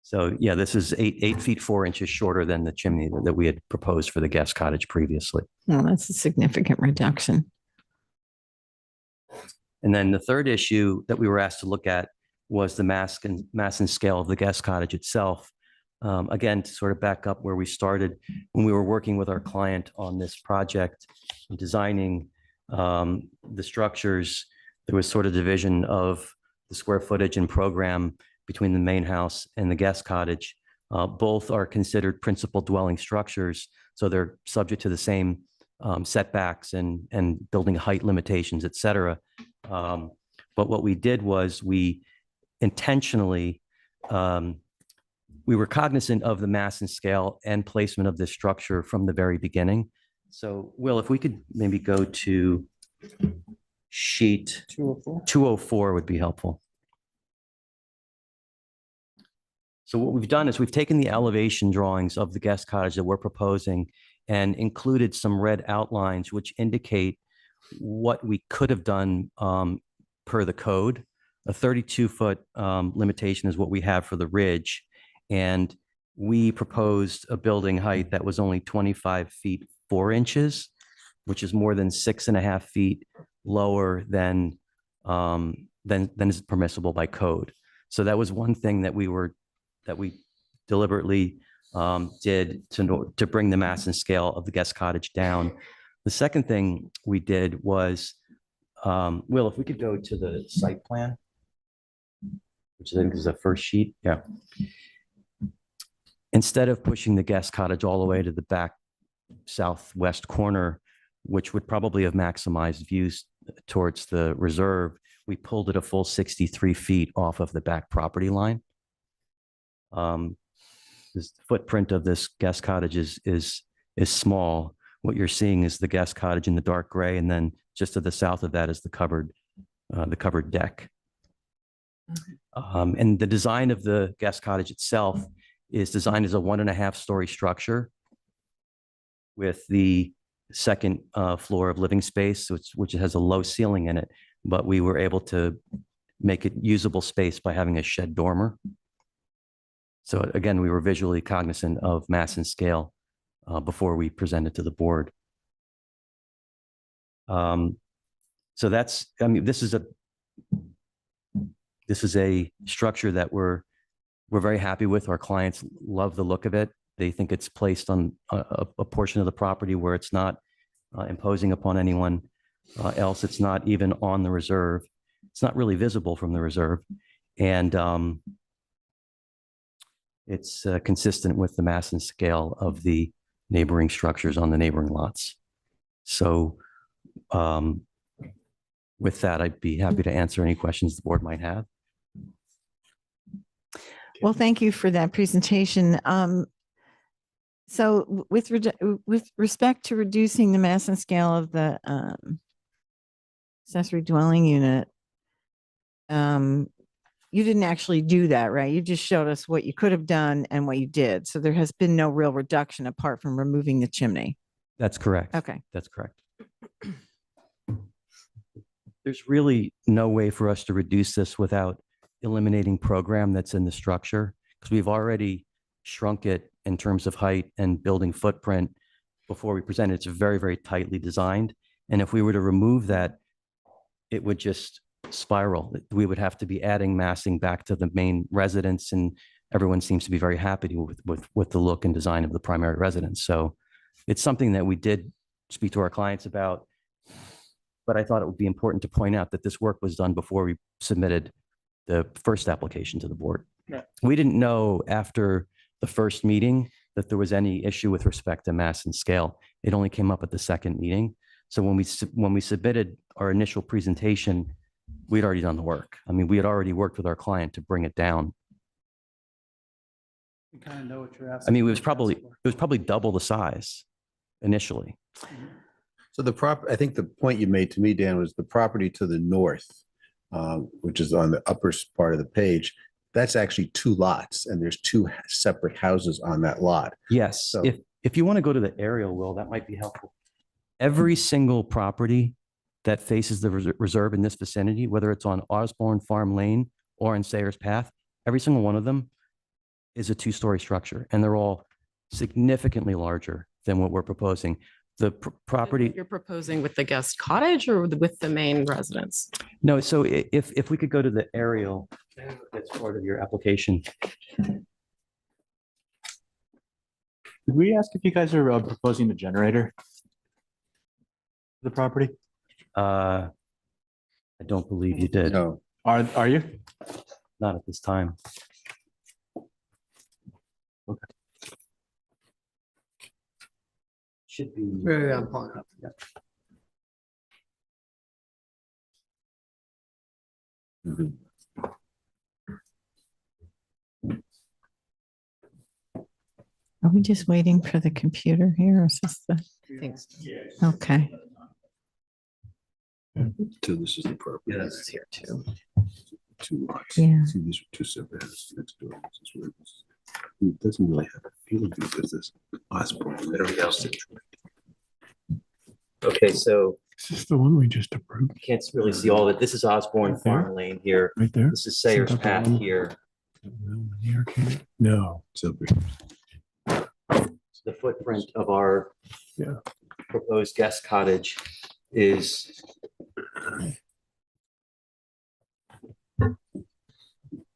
So yeah, this is 8 feet 4 inches shorter than the chimney that we had proposed for the guest cottage previously. Well, that's a significant reduction. And then the third issue that we were asked to look at was the mass and scale of the guest cottage itself. Again, to sort of back up where we started, when we were working with our client on this project, designing the structures, there was sort of division of the square footage and program between the main house and the guest cottage. Both are considered principal dwelling structures, so they're subject to the same setbacks and building height limitations, et cetera. But what we did was we intentionally, we were cognizant of the mass and scale and placement of this structure from the very beginning. So Will, if we could maybe go to sheet 204 would be helpful. So what we've done is we've taken the elevation drawings of the guest cottage that we're proposing and included some red outlines which indicate what we could have done per the code. A 32-foot limitation is what we have for the ridge. And we proposed a building height that was only 25 feet 4 inches, which is more than 6.5 feet lower than is permissible by code. So that was one thing that we deliberately did to bring the mass and scale of the guest cottage down. The second thing we did was, Will, if we could go to the site plan, which I think is the first sheet. Yeah. Instead of pushing the guest cottage all the way to the back southwest corner, which would probably have maximized views towards the reserve, we pulled it a full 63 feet off of the back property line. This footprint of this guest cottage is small. What you're seeing is the guest cottage in the dark gray, and then just to the south of that is the covered deck. And the design of the guest cottage itself is designed as a 1.5-story structure with the second floor of living space, which has a low ceiling in it, but we were able to make it usable space by having a shed dormer. So again, we were visually cognizant of mass and scale before we presented to the board. So that's, I mean, this is This is a structure that we're very happy with. Our clients love the look of it. They think it's placed on a portion of the property where it's not imposing upon anyone else. It's not even on the reserve. It's not really visible from the reserve. And it's consistent with the mass and scale of the neighboring structures on the neighboring lots. So with that, I'd be happy to answer any questions the board might have. Well, thank you for that presentation. So with respect to reducing the mass and scale of the accessory dwelling unit, you didn't actually do that, right? You just showed us what you could have done and what you did. So there has been no real reduction apart from removing the chimney. That's correct. Okay. That's correct. There's really no way for us to reduce this without eliminating program that's in the structure, because we've already shrunk it in terms of height and building footprint before we present it. It's very, very tightly designed. And if we were to remove that, it would just spiral. We would have to be adding massing back to the main residence, and everyone seems to be very happy with the look and design of the primary residence. So it's something that we did speak to our clients about, but I thought it would be important to point out that this work was done before we submitted the first application to the board. Yeah. We didn't know after the first meeting that there was any issue with respect to mass and scale. It only came up at the second meeting. So when we submitted our initial presentation, we'd already done the work. I mean, we had already worked with our client to bring it down. You kind of know what you're asking. I mean, it was probably double the size initially. So I think the point you made to me, Dan, was the property to the north, which is on the upper part of the page. That's actually 2 lots, and there's 2 separate houses on that lot. Yes. So- If you want to go to the aerial, Will, that might be helpful. Every single property that faces the reserve in this vicinity, whether it's on Osborne Farm Lane or in Sayers Path, every single one of them is a 2-story structure, and they're all significantly larger than what we're proposing. The property. You're proposing with the guest cottage or with the main residence? No, so if we could go to the aerial, that's part of your application. Did we ask if you guys are proposing the generator? The property? I don't believe you did. No. Are you? Not at this time. Okay. Should be. Yeah, I'm pulling it up. Yeah. Are we just waiting for the computer here or is this the? Thanks. Okay. So this is the property. Yeah, this is here too. 2 lots. Yeah. See, these are 2 separate houses next door. This is where it doesn't really have a feeling because this Osborne, everything else. Okay, so Is this the one we just approved you can't really see all of it. This is Osborne Right there? Farm Lane here. right there? This is Sayers Isn't that the Path one? here. No. The footprint of our Yeah. proposed guest cottage is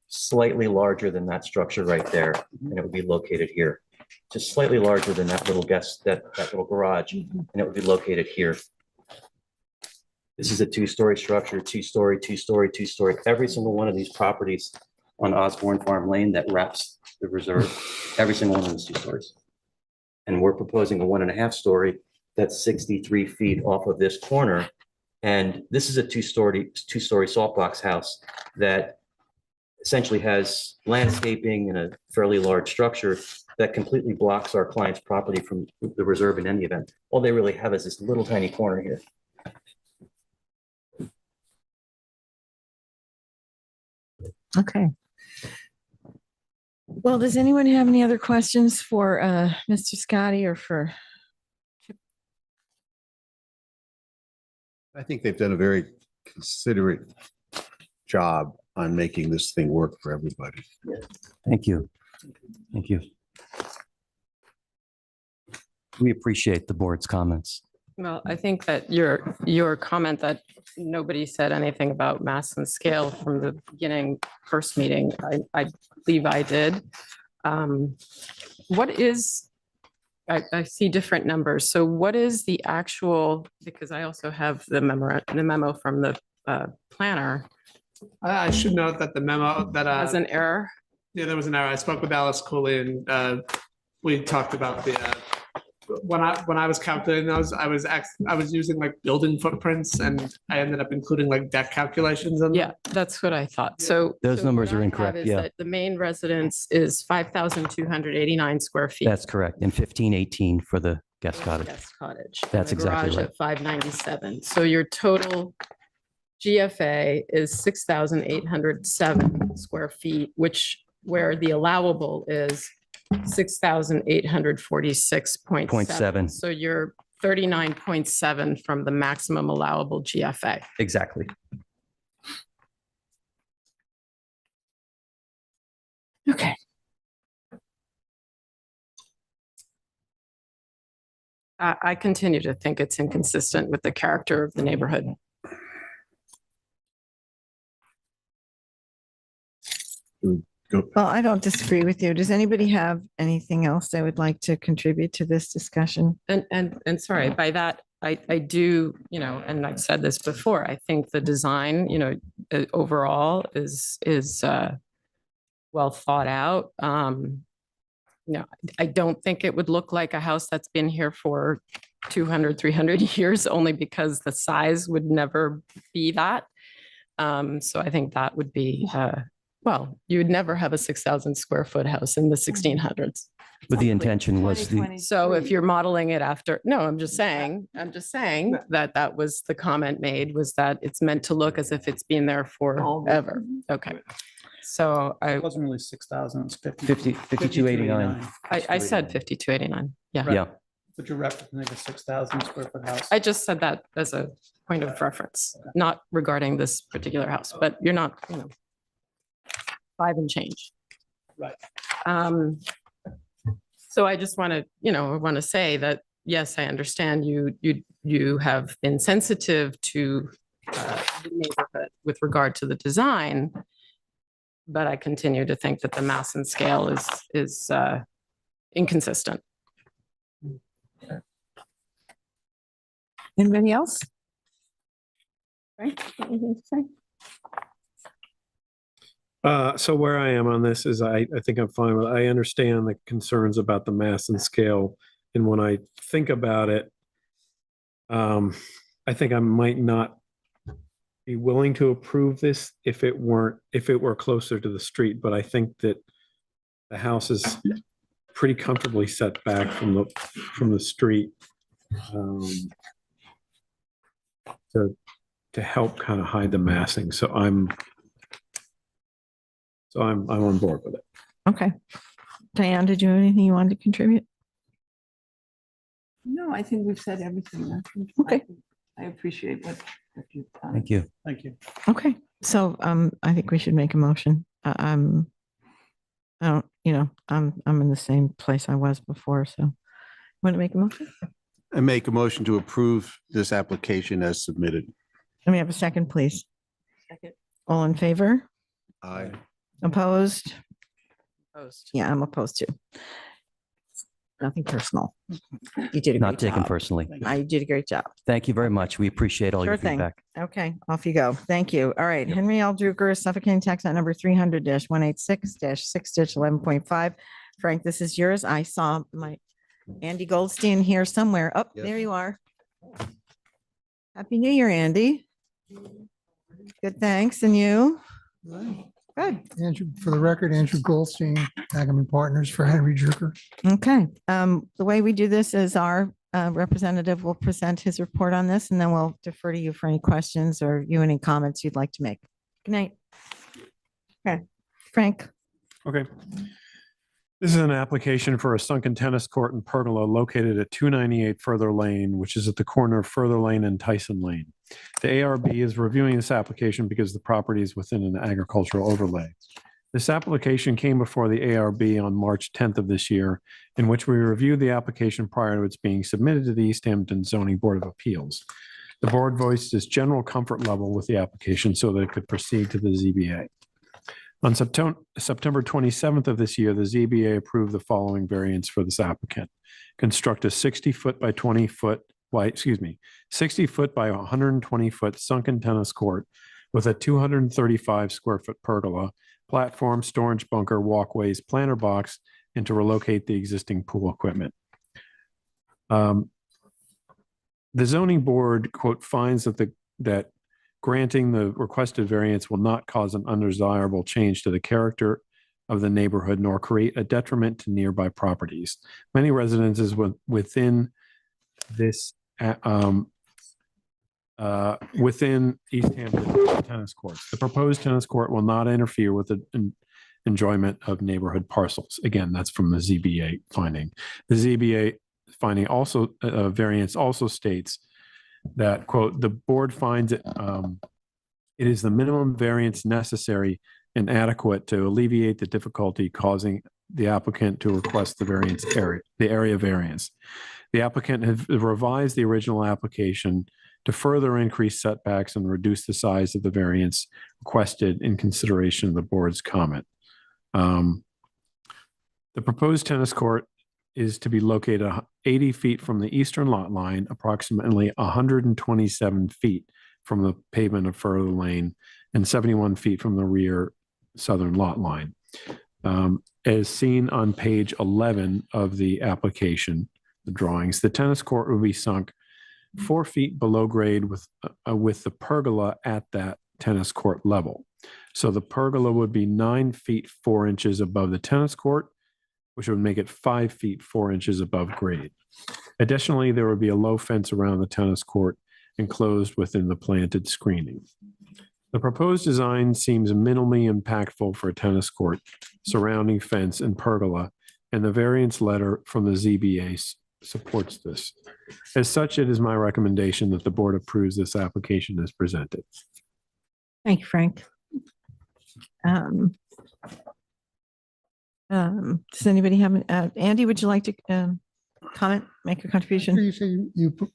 slightly larger than that structure right there, and it would be located here. Just slightly larger than that little that little garage, and it would be located here. This is a 2-story structure, 2-story, 2-story, 2-story. Every single one of these properties on Osborne Farm Lane that wraps the reserve, every single one of them is 2 stories. And we're proposing a 1.5-story that's 63 feet off of this corner. And this is a 2-story salt box house that essentially has landscaping and a fairly large structure that completely blocks our client's property from the reserve in any event. All they really have is this little tiny corner here. Okay. Well, does anyone have any other questions for Mr. Scotty or for? I think they've done a very considerate job on making this thing work for everybody. Thank you. Thank you. We appreciate the board's comments. Well, I think that your comment that nobody said anything about mass and scale from the beginning, first meeting, I believe I did. What is, I see different numbers. So what is the actual, because I also have the memo from the planner I should note that the memo that as an error. yeah, there was an error. I spoke with Alice Cooley and we talked about the when I was calculating those, I was using like building footprints and I ended up including like deck calculations. In them. Yeah, that's what I thought. So Those so numbers what are I have incorrect, is yeah. that the main residence is 5,289 square feet. That's correct. And 1518 for the guest cottage. Guest cottage. and That's the exactly garage right. At 597. So your total GFA is 6,807 square feet, where the allowable is 6,846.7. 0.7. So you're 39.7 from the maximum allowable GFA. Exactly. Okay. I continue to think it's inconsistent with the character of the neighborhood. Well, I don't disagree with you. Does anybody have anything else they would like to contribute to this discussion? And sorry, by that, I do, and I've said this before, I think the design, overall is well thought out. I don't think it would look like a house that's been here for 200, 300 years, only because the size would never be that. So I think that would be, well, you would never have a 6,000 square foot house in the 1600s. But the intention was So if you're modeling it after, no, I'm just saying that was the comment made, was that it's meant to look as if it's been there forever. Okay. So It wasn't really 6,000, it's 5289. I said 5289. Yeah. Yeah. But you're representing a 6,000 square foot house. I just said that as a point of reference, not regarding this particular house, but you're not, 5 and change. Right. So I just want to, I want to say that, yes, I understand you have been sensitive to the neighborhood with regard to the design, but I continue to think that the mass and scale is inconsistent. Anybody else? Right? Anything to say? So where I am on this is I think I'm fine with, I understand the concerns about the mass and scale. And when I think about it, I think I might not be willing to approve this if it were closer to the street, but I think that the house is pretty comfortably set back from the street to help kind of hide the massing. So I'm on board with it. Okay. Diane, did you have anything you wanted to contribute? No, I think we've said everything. Okay. I appreciate what you've done. Thank you. Thank you. Okay. So I think we should make a motion. I don't, I'm in the same place I was before, so want to make a motion? I make a motion to approve this application as submitted. Let me have a second, please. Second. All in favor? Aye. Opposed? Opposed. Yeah, I'm opposed too. Nothing personal. You did a Not great taken job. personally. You did a great job. Thank you very much. We appreciate all Sure your thing. feedback. Okay, off you go. Thank you. All right, Henry L. Drucker, Suffolk County Tax Act number 300-186-6-11.5. Frank, this is yours. I saw my Andy Goldstein here somewhere. Oh, Yes. there you are. Happy New Year, Andy. Good, thanks. And you? Good. Andrew, for the record, Andrew Goldstein, Agam Partners for Henry Drucker. Okay. The way we do this is our representative will present his report on this, and then we'll defer to you for any questions or you any comments you'd like to make. Good night. Okay, Frank. Okay. This is an application for a sunken tennis court and pergola located at 298 Further Lane, which is at the corner of Further Lane and Tyson Lane. The ARB is reviewing this application because the property is within an agricultural overlay. This application came before the ARB on March 10th of this year, in which we reviewed the application prior to its being submitted to the East Hampton Zoning Board of Appeals. The board voiced its general comfort level with the application so that it could proceed to the ZBA. On September 27th of this year, the ZBA approved the following variance for this applicant. Construct a 60-foot by 20-foot, 60-foot by 120-foot sunken tennis court with a 235 square foot pergola, platform, storage bunker, walkways, planter box, and to relocate the existing pool equipment. The zoning board, quote, finds that granting the requested variance will not cause an undesirable change to the character of the neighborhood nor create a detriment to nearby properties. Many residences within this within East Hampton tennis courts. The proposed tennis court will not interfere with the enjoyment of neighborhood parcels. Again, that's from the ZBA finding. The ZBA finding also variance also states that, quote, the board finds it is the minimum variance necessary and adequate to alleviate the difficulty causing the applicant to request the area variance. The applicant has revised the original application to further increase setbacks and reduce the size of the variance requested in consideration of the board's comment. The proposed tennis court is to be located 80 feet from the eastern lot line, approximately 127 feet from the pavement of Further Lane, and 71 feet from the rear southern lot line. As seen on page 11 of the application, the drawings, the tennis court will be sunk 4 feet below grade with the pergola at that tennis court level. So the pergola would be 9 feet 4 inches above the tennis court, which would make it 5 feet 4 inches above grade. Additionally, there would be a low fence around the tennis court enclosed within the planted screening. The proposed design seems minimally impactful for a tennis court, surrounding fence and pergola, and the variance letter from the ZBA supports this. As such, it is my recommendation that the board approves this application as presented. Thank you, Frank. Does anybody have, Andy, would you like to comment, make a contribution? You say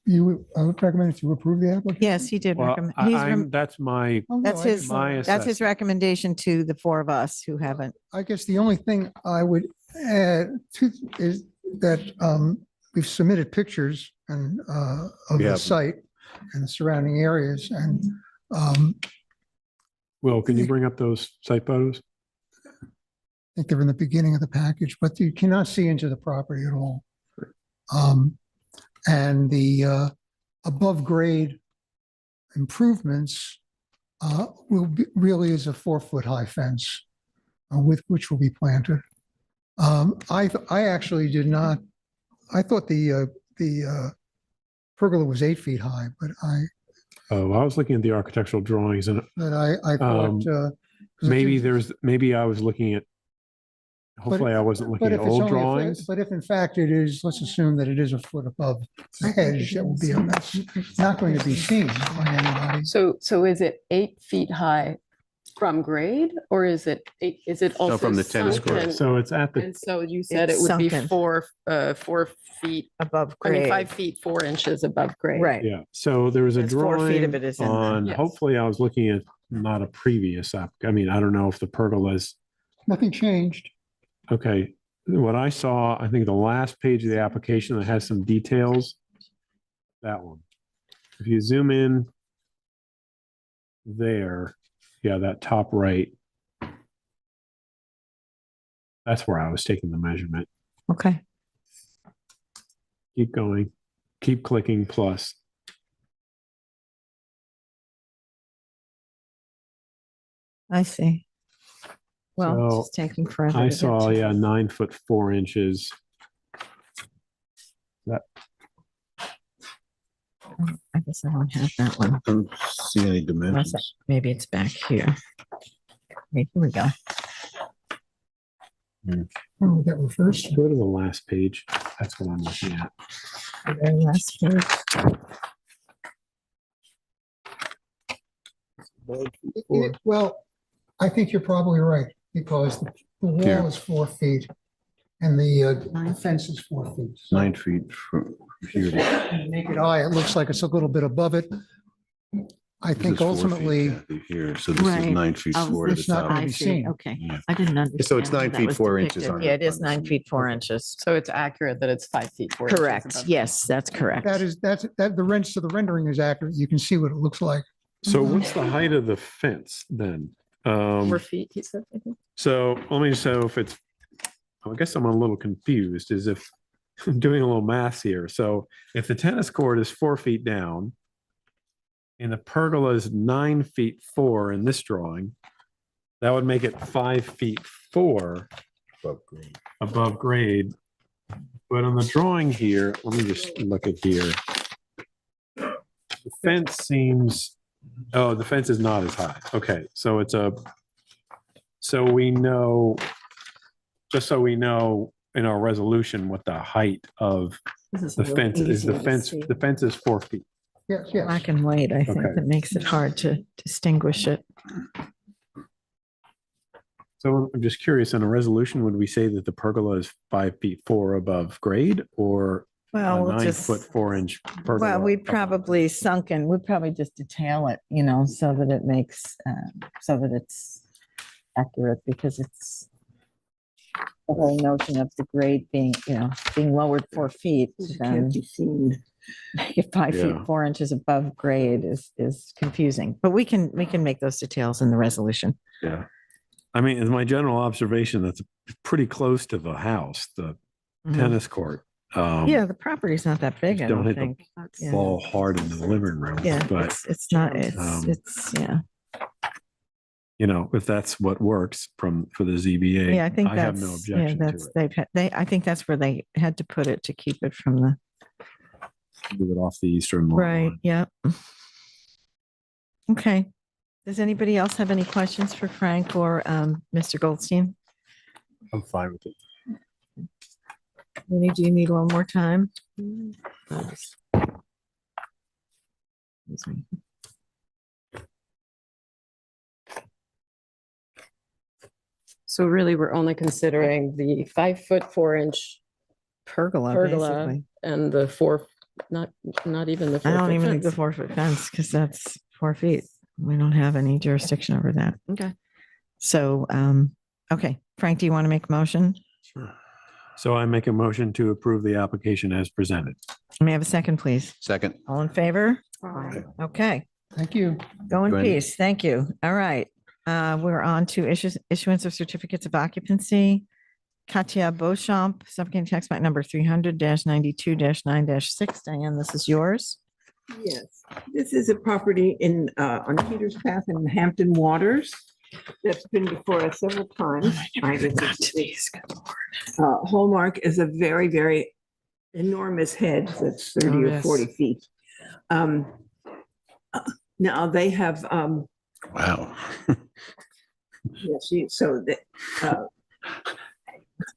you recommended to approve the application? Yes, he did Well, recommend. that's my, That's his, my that's his assessment. recommendation to the four of us who haven't. I guess the only thing I would add to is that we've submitted pictures and of the site and the surrounding areas, and Will, can you bring up those site photos? I think they're in the beginning of the package, but you cannot see into the property at all. And the above grade improvements really is a 4-foot high fence with which will be planted. I actually did not. I thought the pergola was 8 feet high, but I was looking at the architectural drawings and I thought maybe I was looking at. Hopefully, I wasn't looking at old drawings. But if in fact it is, let's assume that it is a foot above the hedge, that will be not going to be seen by anybody. So is it 8 feet high from grade, or is it also from the tennis court. sunken? So it's at the, And so you said it It's would be sunken. 4 feet, Above I mean, grade. 5 feet 4 inches above grade. Right. yeah. So there was a There's 4 feet of drawing it is in there. on, Yes. hopefully I was looking at not a previous app. I mean, I don't know if the pergola's, Nothing changed. okay. What I saw, I think the last page of the application that has some details, that one. If you zoom in there, yeah, that top right. That's where I was taking the measurement. Okay. Keep going, keep clicking plus. I see. Well, So, it's just taking forever. I to get saw, to. yeah, 9 foot 4 inches. That, I guess I don't have that one. Don't see any Unless dimensions. maybe it's back here. Okay, here we go. Oh, that was first. go to the last page. That's what I'm looking at. The very last page. Well, I think you're probably right. because the Here. wall is 4 feet and the fence is 4 feet. So 9 feet from here to. from the naked eye, it looks like it's a little bit above it. I think ultimately, Here, so this is Right. 9 feet Oh, 4 to the it's not top. gonna I be see. seen. Okay. Yeah. I didn't understand. So it's how 9 that feet, was 4 inches depicted. on Yeah, the- it is on the 9 scene. feet, 4 inches. So it's accurate that it's 5 feet. 4 inches Correct. above. Yes, that's correct. that the wrench to the rendering is accurate. You can see what it looks like. So what's the height of the fence then? 4 feet, he said. I think. So if it's, I guess I'm a little confused, is if I'm doing a little math here. So if the tennis court is 4 feet down and the pergola is 9 feet 4 in this drawing, that would make it 5 feet 4 above grade. But on the drawing here, let me just look at here. The fence seems, oh, the fence is not as high. Okay, so so we know, just so we know in our resolution what the height of This is the a little fence is. easier to see. The fence is 4 feet. Yes, yes. Black and white, I think, Okay. that makes it hard to distinguish it. So I'm just curious, in a resolution, would we say that the pergola is 5 feet 4 above grade or a Well, we'll 9 just, foot 4 inch pergola? well, we'd probably we'd probably just detail it, so that it makes, so that it's accurate, because it's the whole notion of the grade being, being lowered 4 feet, It then can't be seen. make it 5 feet, Yeah. 4 inches above grade is confusing, but we can make those details in the resolution. Yeah. I mean, in my general observation, that's pretty close to the house, the Mhm. tennis court. Yeah, the property's not that big, I don't don't hit the think. Yeah. Fall hard in the living room, Yeah, but it's not, um, yeah. if that's what works for the ZBA, Yeah, I think I have no that's, yeah, objection to that's, it. I think that's where they had to put it to keep it from the, Move it off the eastern lot right, line. yeah. Okay. Does anybody else have any questions for Frank or Mr. Goldstein? I'm fine with it. Vinnie, do you need one more time? Excuse me. So really, we're only considering the 5 foot 4 inch Pergola, pergola basically. and the not even the 4 I don't foot even think the fence. 4 foot fence, because that's 4 feet. We don't have any jurisdiction over that. Okay. So, okay, Frank, do you want to make a motion? So I make a motion to approve the application as presented. May I have a second, please? Second. All in favor? Okay, Thank you. go in Go ahead. peace. Thank you. All right. We're on to issuance of certificates of occupancy. Katia Beauchamp, Suffolk Tax Map number 300-92-9-6. Diane, this is yours. Yes, this is a property on Peters Path in Hampton Waters that's been before us several times. Hallmark is a very, very enormous head that's 30 Oh, or yes. 40 feet. Now they have, Wow.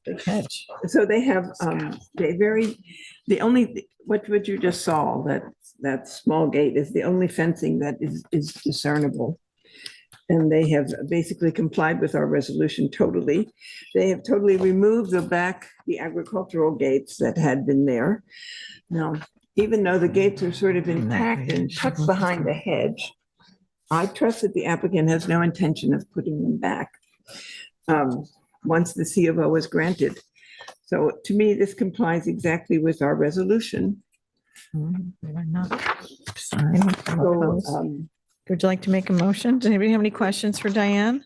Big hedge. so they have, what you just saw, that small gate is the only fencing that is discernible. And they have basically complied with our resolution totally. They have totally removed the agricultural gates that had been there. Now, even though the gates are sort of intact and tucked behind the hedge, I trust that the applicant has no intention of putting them back once the C of O is granted. So to me, this complies exactly with our resolution. We're not signed. So, Would you like to make a motion? Does anybody have any questions for Diane?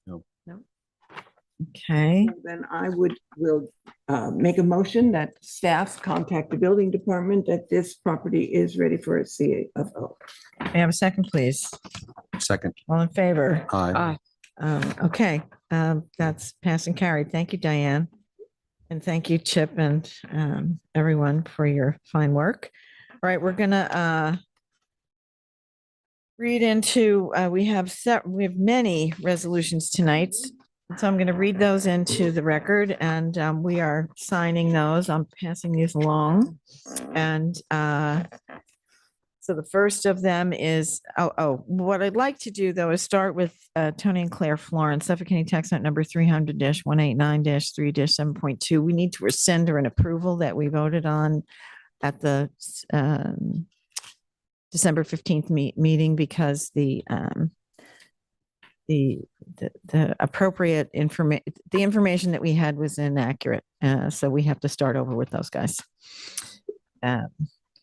No. No. Okay, Then I will make a motion that staff contact the building department that this property is ready for a C of O. may I have a second, please? Second. All in favor? Aye. Okay, that's passed and carried. Thank you, Diane. And thank you, Chip, and everyone for your fine work. All right, we're gonna read into, we have many resolutions tonight. So I'm going to read those into the record, and we are signing those. I'm passing these along. And So the first of them is, what I'd like to do though is start with Tony and Claire Florence, Suffolk County Tax Note number 300-189-3-7.2. We need to rescind or an approval that we voted on at the December 15th meeting because the appropriate the information that we had was inaccurate. So we have to start over with those guys.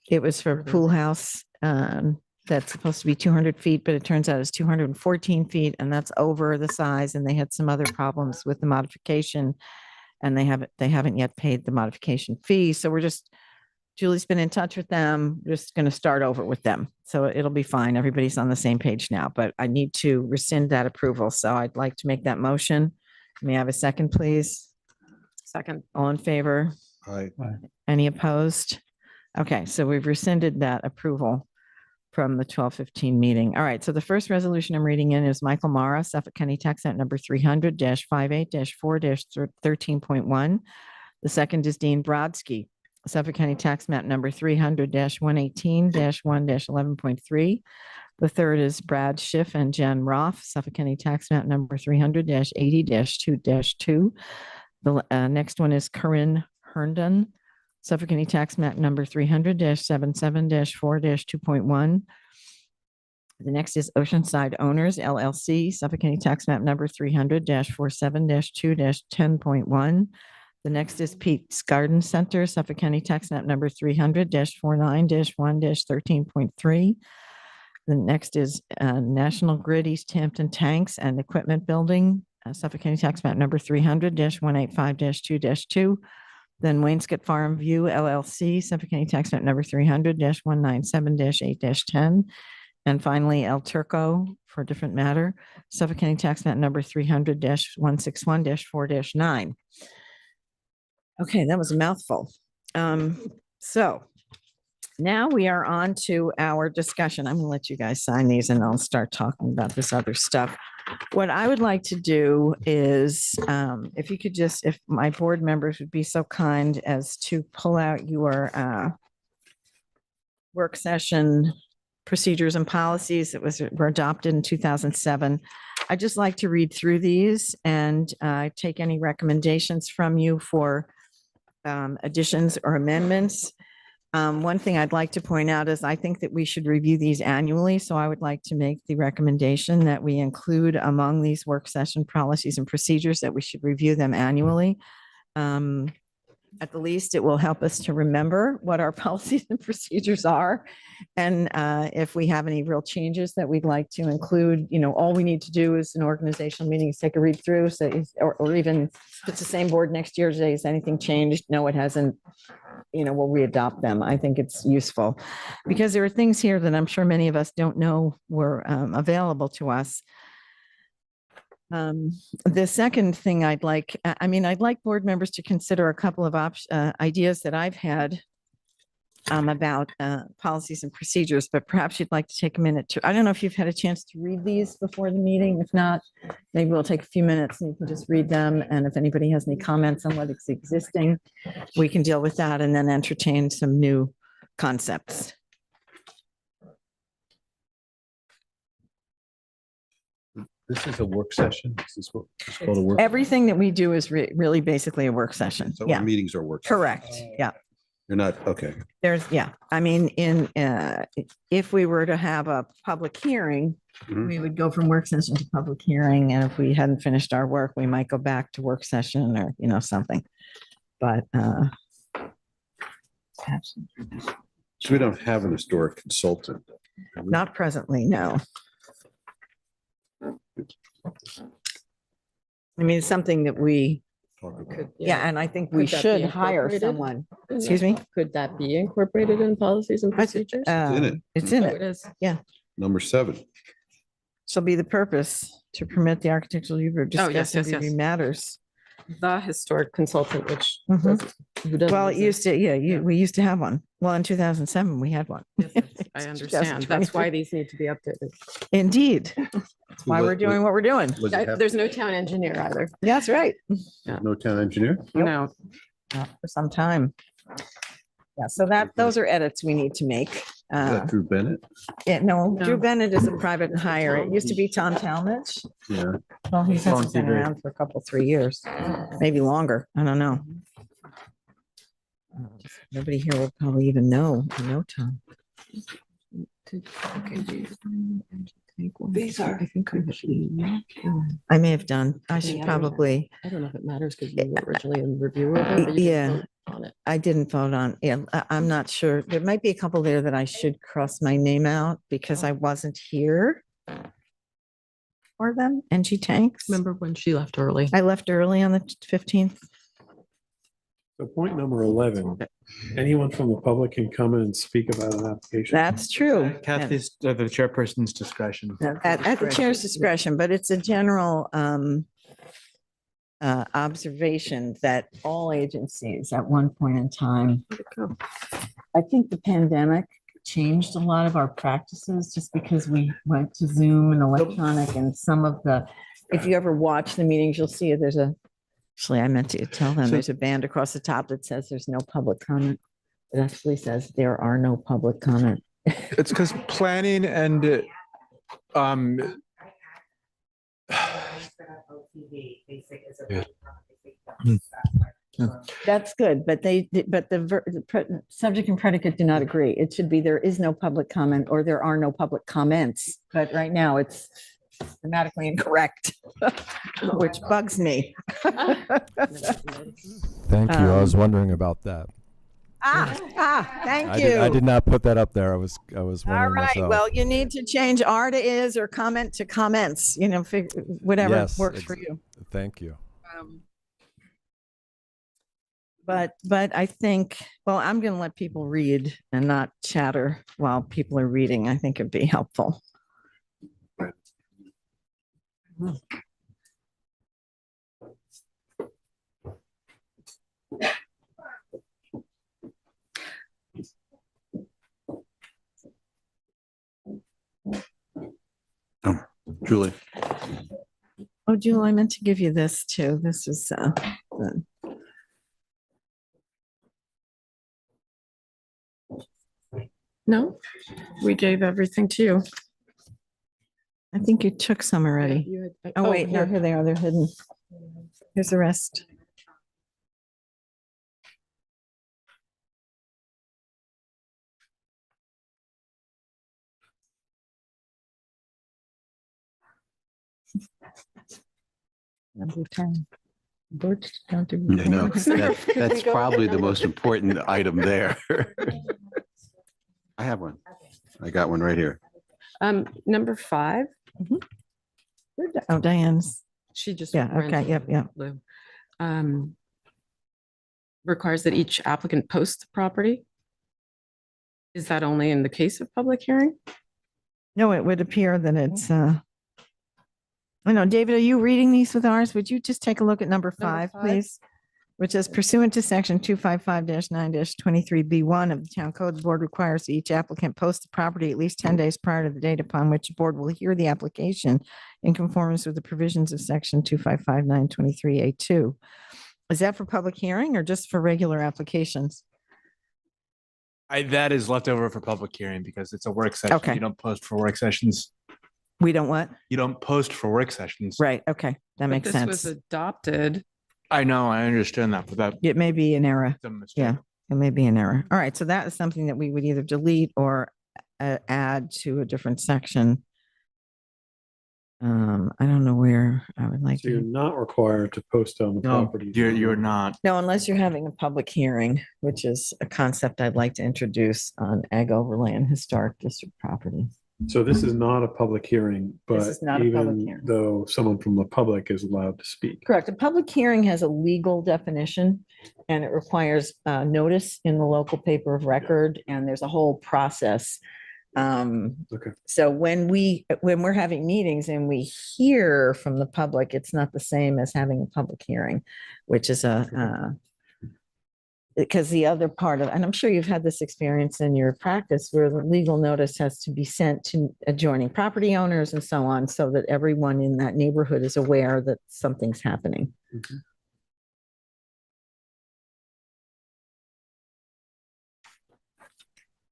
It was for a pool house that's supposed to be 200 feet, but it turns out it's 214 feet, and that's over the size. And they had some other problems with the modification, and they haven't yet paid the modification fee. So Julie's been in touch with them. We're just going to start over with them. So it'll be fine. Everybody's on the same page now, but I need to rescind that approval. So I'd like to make that motion. May I have a second, please? Second. All in favor? Aye. Any opposed? Okay, so we've rescinded that approval from the 12:15 meeting. All right, so the first resolution I'm reading in is Michael Mara, Suffolk County Tax Note number 300-58-4-13.1. The second is Dean Brodsky, Suffolk County Tax Map number 300-118-1-11.3. The third is Brad Schiff and Jen Roth, Suffolk County Tax Map number 300-80-2-2. The next one is Corinne Herndon, Suffolk County Tax Map number 300-77-4-2.1. The next is Oceanside Owners LLC, Suffolk County Tax Map number 300-47-2-10.1. The next is Pete's Garden Center, Suffolk County Tax Map number 300-49-1-13.3. The next is National Grid East Hampton Tanks and Equipment Building, Suffolk County Tax Map number 300-185-2-2. Then Wainscott Farm View LLC, Suffolk County Tax Map number 300-197-8-10. And finally, El Turco, for a different matter, Suffolk County Tax Map number 300-161-4-9. Okay, that was a mouthful. So now we are on to our discussion. I'm going to let you guys sign these and I'll start talking about this other stuff. What I would like to do is, if you could if my board members would be so kind as to pull out your work session procedures and policies that were adopted in 2007. I'd just like to read through these and take any recommendations from you for additions or amendments. One thing I'd like to point out is I think that we should review these annually. So I would like to make the recommendation that we include among these work session policies and procedures that we should review them annually. At the least, it will help us to remember what our policies and procedures are. And if we have any real changes that we'd like to include, all we need to do is an organizational meeting, is take a read through, or even if it's the same board next year, say, has anything changed? No, it hasn't. We'll readopt them. I think it's useful because there are things here that I'm sure many of us don't know were available to us. The second thing I'd like board members to consider a couple of ideas that I've had about policies and procedures, but perhaps you'd like to take a minute I don't know if you've had a chance to read these before the meeting. If not, maybe we'll take a few minutes and you can just read them. And if anybody has any comments on what is existing, we can deal with that and then entertain some new concepts. This is a work session. This is what it's called a work. Everything that we do is really basically a work session. So Yeah, our meetings are work. correct. Yeah. You're not, okay. If we were to have a public hearing, Mhm. we would go from work session to public hearing. And if we hadn't finished our work, we might go back to work session or, something. But So we don't have an historic consultant. not presently, no. It's something that we, Talk about. and I think we Could that be should hire incorporated? someone. Excuse me? Could that be incorporated in policies and procedures? in it. It's in Oh, it. it is. Number 7. Shall be the purpose to permit the architectural review of Oh, yes, discussing yes, review yes. matters. The historic consultant, which Mhm. who doesn't Well, it used exist. to, we used to have one. Well, in 2007, we had one. Yes, yes, I understand. That's why these need to be updated. Indeed. That's why we're doing what we're doing. Was it have There's no town engineer either. That's right. no town engineer? No. Not for some time. Yeah, so those are edits we need to make. Drew Bennett? Yeah, no, Drew No. Bennett is a private hire. It used to be Tom Talmadge. Yeah. Well, he He's on hasn't been TV. around for a couple, 3 years, maybe longer. I don't know. Nobody here will probably even know Tom. These are. I may have done. I should Any others? probably, I don't know if it matters because you were originally in review of it, but you Yeah. didn't vote on it. I didn't vote on, I'm not sure. There might be a couple there that I should cross my name out because I wasn't here for them. NG Tanks. Remember when she left early? I left early on the 15th. So point number 11, anyone from the public can come in and speak about an application. That's true. Kathy's, the chairperson's discretion. At the chair's discretion, but it's a general observation that all agencies at one point in time, I think the pandemic changed a lot of our practices just because we went to Zoom and electronic and some of the, if you ever watch the meetings, you'll see there's actually, I meant to tell them, there's a band across the top that says there's no public comment. It actually says there are no public comment. It's because planning and That's good, but the subject and predicate do not agree. It should be there is no public comment or there are no public comments. But right now it's grammatically incorrect, which bugs me. Thank you. I was wondering about that. Thank I you. did not put that up there. I was All wondering right, myself. well, you need to change are to is or comment to comments, whatever Yes, works for you. Thank you. But I think, well, I'm going to let people read and not chatter while people are reading. I think it'd be helpful. Julie. Oh, Jewel, I meant to give you this too. This is No, we gave everything to you. I think you took some already. You had- Oh, wait, no, here they are. They're hidden. Here's the rest. Number 10. Birds don't do. I know. That's probably the most important item there. I have one. I got one right here. Number 5, Oh, Diane's. she just. Yeah, ran okay, through yep. Lou. Requires that each applicant post the property. Is that only in the case of public hearing? No, it would appear that it's, I know, David, are you reading these with ours? Would you just take a look at number 5, 5? please? Which is pursuant to section 255-9-23B1 of the Town Code, the board requires that each applicant post the property at least 10 days prior to the date upon which the board will hear the application in conformance with the provisions of section 255-923A2. Is that for public hearing or just for regular applications? that is left over for public hearing because it's a work session. Okay. You don't post for work sessions. We don't what? You don't post for work sessions. Right, okay, that makes This was sense. adopted. I know, I understand that, but that. It may be an error. that's a mistake. Yeah, it may be an error. All right, so that is something that we would either delete or add to a different section. I don't know where I would like So you're to. not required to post on the No, property. you're not. No, unless you're having a public hearing, which is a concept I'd like to introduce on ag overlay and historic district property. So this is not a public hearing, but is not a public even hearing. though someone from the public is allowed to speak. Correct. A public hearing has a legal definition and it requires notice in the local paper of record, and there's a whole process. Okay. So when we're having meetings and we hear from the public, it's not the same as having a public hearing, which is because the other part of, and I'm sure you've had this experience in your practice where the legal notice has to be sent to adjoining property owners and so on, so that everyone in that neighborhood is aware that something's happening.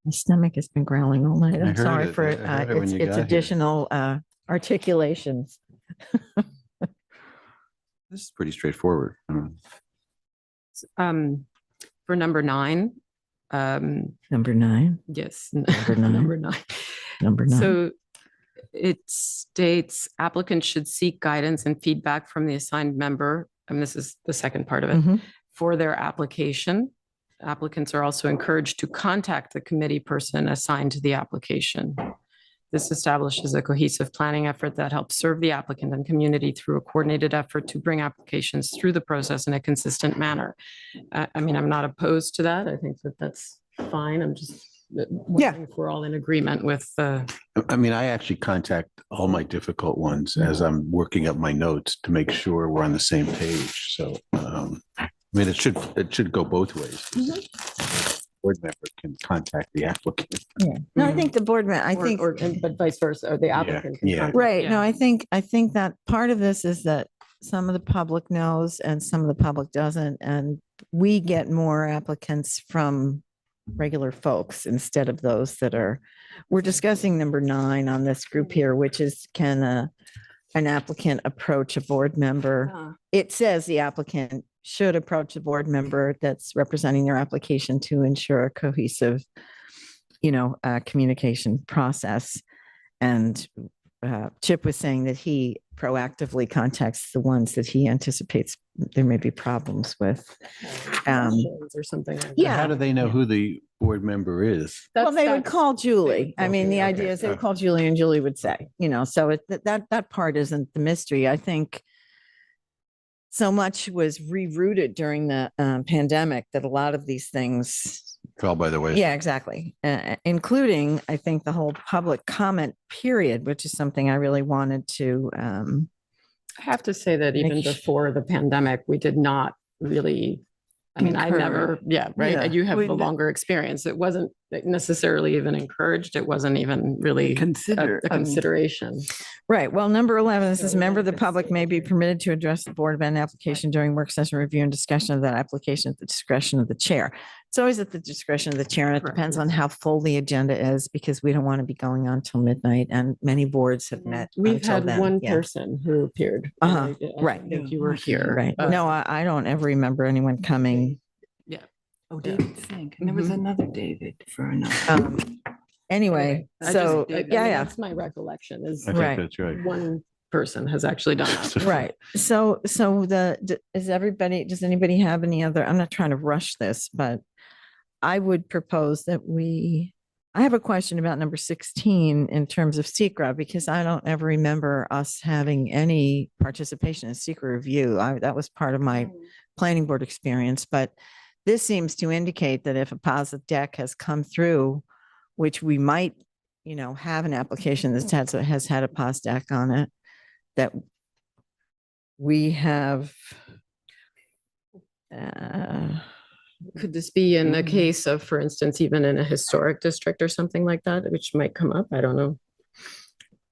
My stomach has been growling all night. I I'm heard sorry it. for I heard it when you it's got here. additional articulations. This is pretty straightforward. For number 9, Number 9, yes, Number 9. number 9. number 9. So it states applicants should seek guidance and feedback from the assigned member, and this is the second part of it, Mhm. for their application. Applicants are also encouraged to contact the committee person assigned to the application. This establishes a cohesive planning effort that helps serve the applicant and community through a coordinated effort to bring applications through the process in a consistent manner. I mean, I'm not opposed to that. I think that that's fine. I'm just wondering if we're all in agreement with I mean, I actually contact all my difficult ones as I'm working up my notes to make sure we're on the same page. So, I mean, it should go both ways. Board member can contact the applicant. Yeah. No, I think the board, I think, but vice versa, or the applicant. can yeah. contact- right. yeah. No, I think that part of this is that some of the public knows and some of the public doesn't. And we get more applicants from regular folks instead of those that are, we're discussing number 9 on this group here, which is can an applicant approach a board member? It says the applicant should approach a board member that's representing their application to ensure a cohesive, communication process. And Chip was saying that he proactively contacts the ones that he anticipates there may be problems with. Or something. Like Yeah. How do they know who the board member is? Well, they would that's- call Julie. I mean, the Okay, idea is they would okay. call Julie and Julie would say, so that part isn't the mystery. I think so much was rerouted during the pandemic that a lot of these things, Fell by the way. yeah, exactly. Including, I think, the whole public comment period, which is something I really wanted to, I have to say that even Make- before the pandemic, we did not really, I mean, I never, right? Yeah, You have we a longer experience. It wasn't necessarily even encouraged. It wasn't even really a consideration. right. Well, number 11, this is a member of the public may be permitted to address the board of an application during work session review and discussion of that application at the discretion of the chair. It's always at the discretion of the chair, and it Correct. depends on how full the agenda is, because we don't want to be going on till midnight, and many boards have met. We've until had then. one Yeah. person who appeared. and Uh-huh, I right. think you were here. Right. but- No, I don't ever remember anyone coming. Oh, David Fink. And there was another David for another. Anyway, I just- so, I mean, yeah. That's my recollection is I think Right. that's right. one person has actually done that. Right. So does anybody have any other, I'm not trying to rush this, but I would propose that I have a question about number 16 in terms of SECRA, because I don't ever remember us having any participation in SECRA review. That was part of my planning board experience, but this seems to indicate that if a positive deck has come through, which we might, have an application that has had a pos deck on it, that we have. Could this be in a case of, for instance, even in a historic district or something like that, which might come up? I don't know.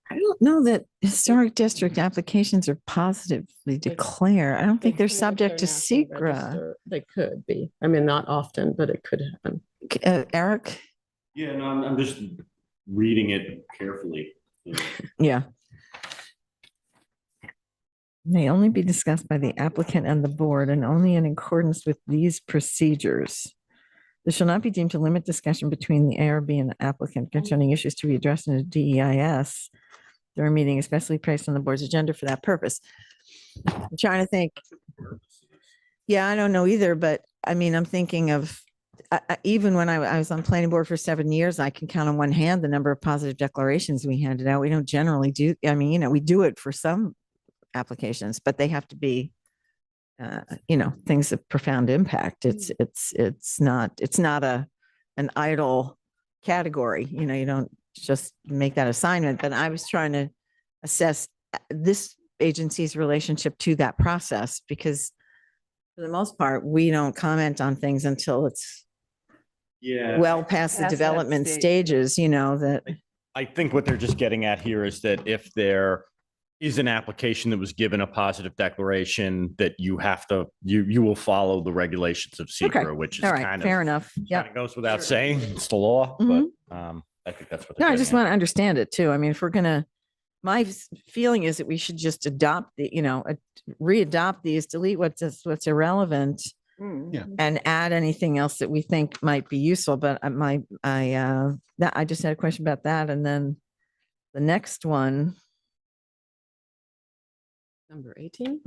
I don't know that historic district applications are positively declared. I don't think they're subject to SECRA. They could be. I mean, not often, but it could happen. Eric? Yeah, no, I'm just reading it carefully. Yeah. May only be discussed by the applicant and the board, and only in accordance with these procedures. This shall not be deemed to limit discussion between the ARB and the applicant concerning issues to be addressed in a DEIS during a meeting, especially placed on the board's agenda for that purpose. I'm trying to think. Yeah, I don't know either, but I mean, I'm thinking of, even when I was on planning board for 7 years, I can count on one hand the number of positive declarations we handed out. We don't generally do, I mean, we do it for some applications, but they have to be, things of profound impact. It's not an idle category, you don't just make that assignment. But I was trying to assess this agency's relationship to that process, because for the most part, we don't comment on things until it's well past the Past that development stage. stages, that. I think what they're just getting at here is that if they're, is an application that was given a positive declaration that you have to, you will follow the regulations of Okay. secret, which is All right, kind fair of, enough. Yeah. kind of goes without saying. It's the law, but I think that's what. No, they're I just getting at. want to understand it too. I mean, if we're gonna, my feeling is that we should just adopt the, re-adopt these, delete what's irrelevant, Yeah. and add anything else that we think might be useful. But I just had a question about that, and then the next one, Number 18?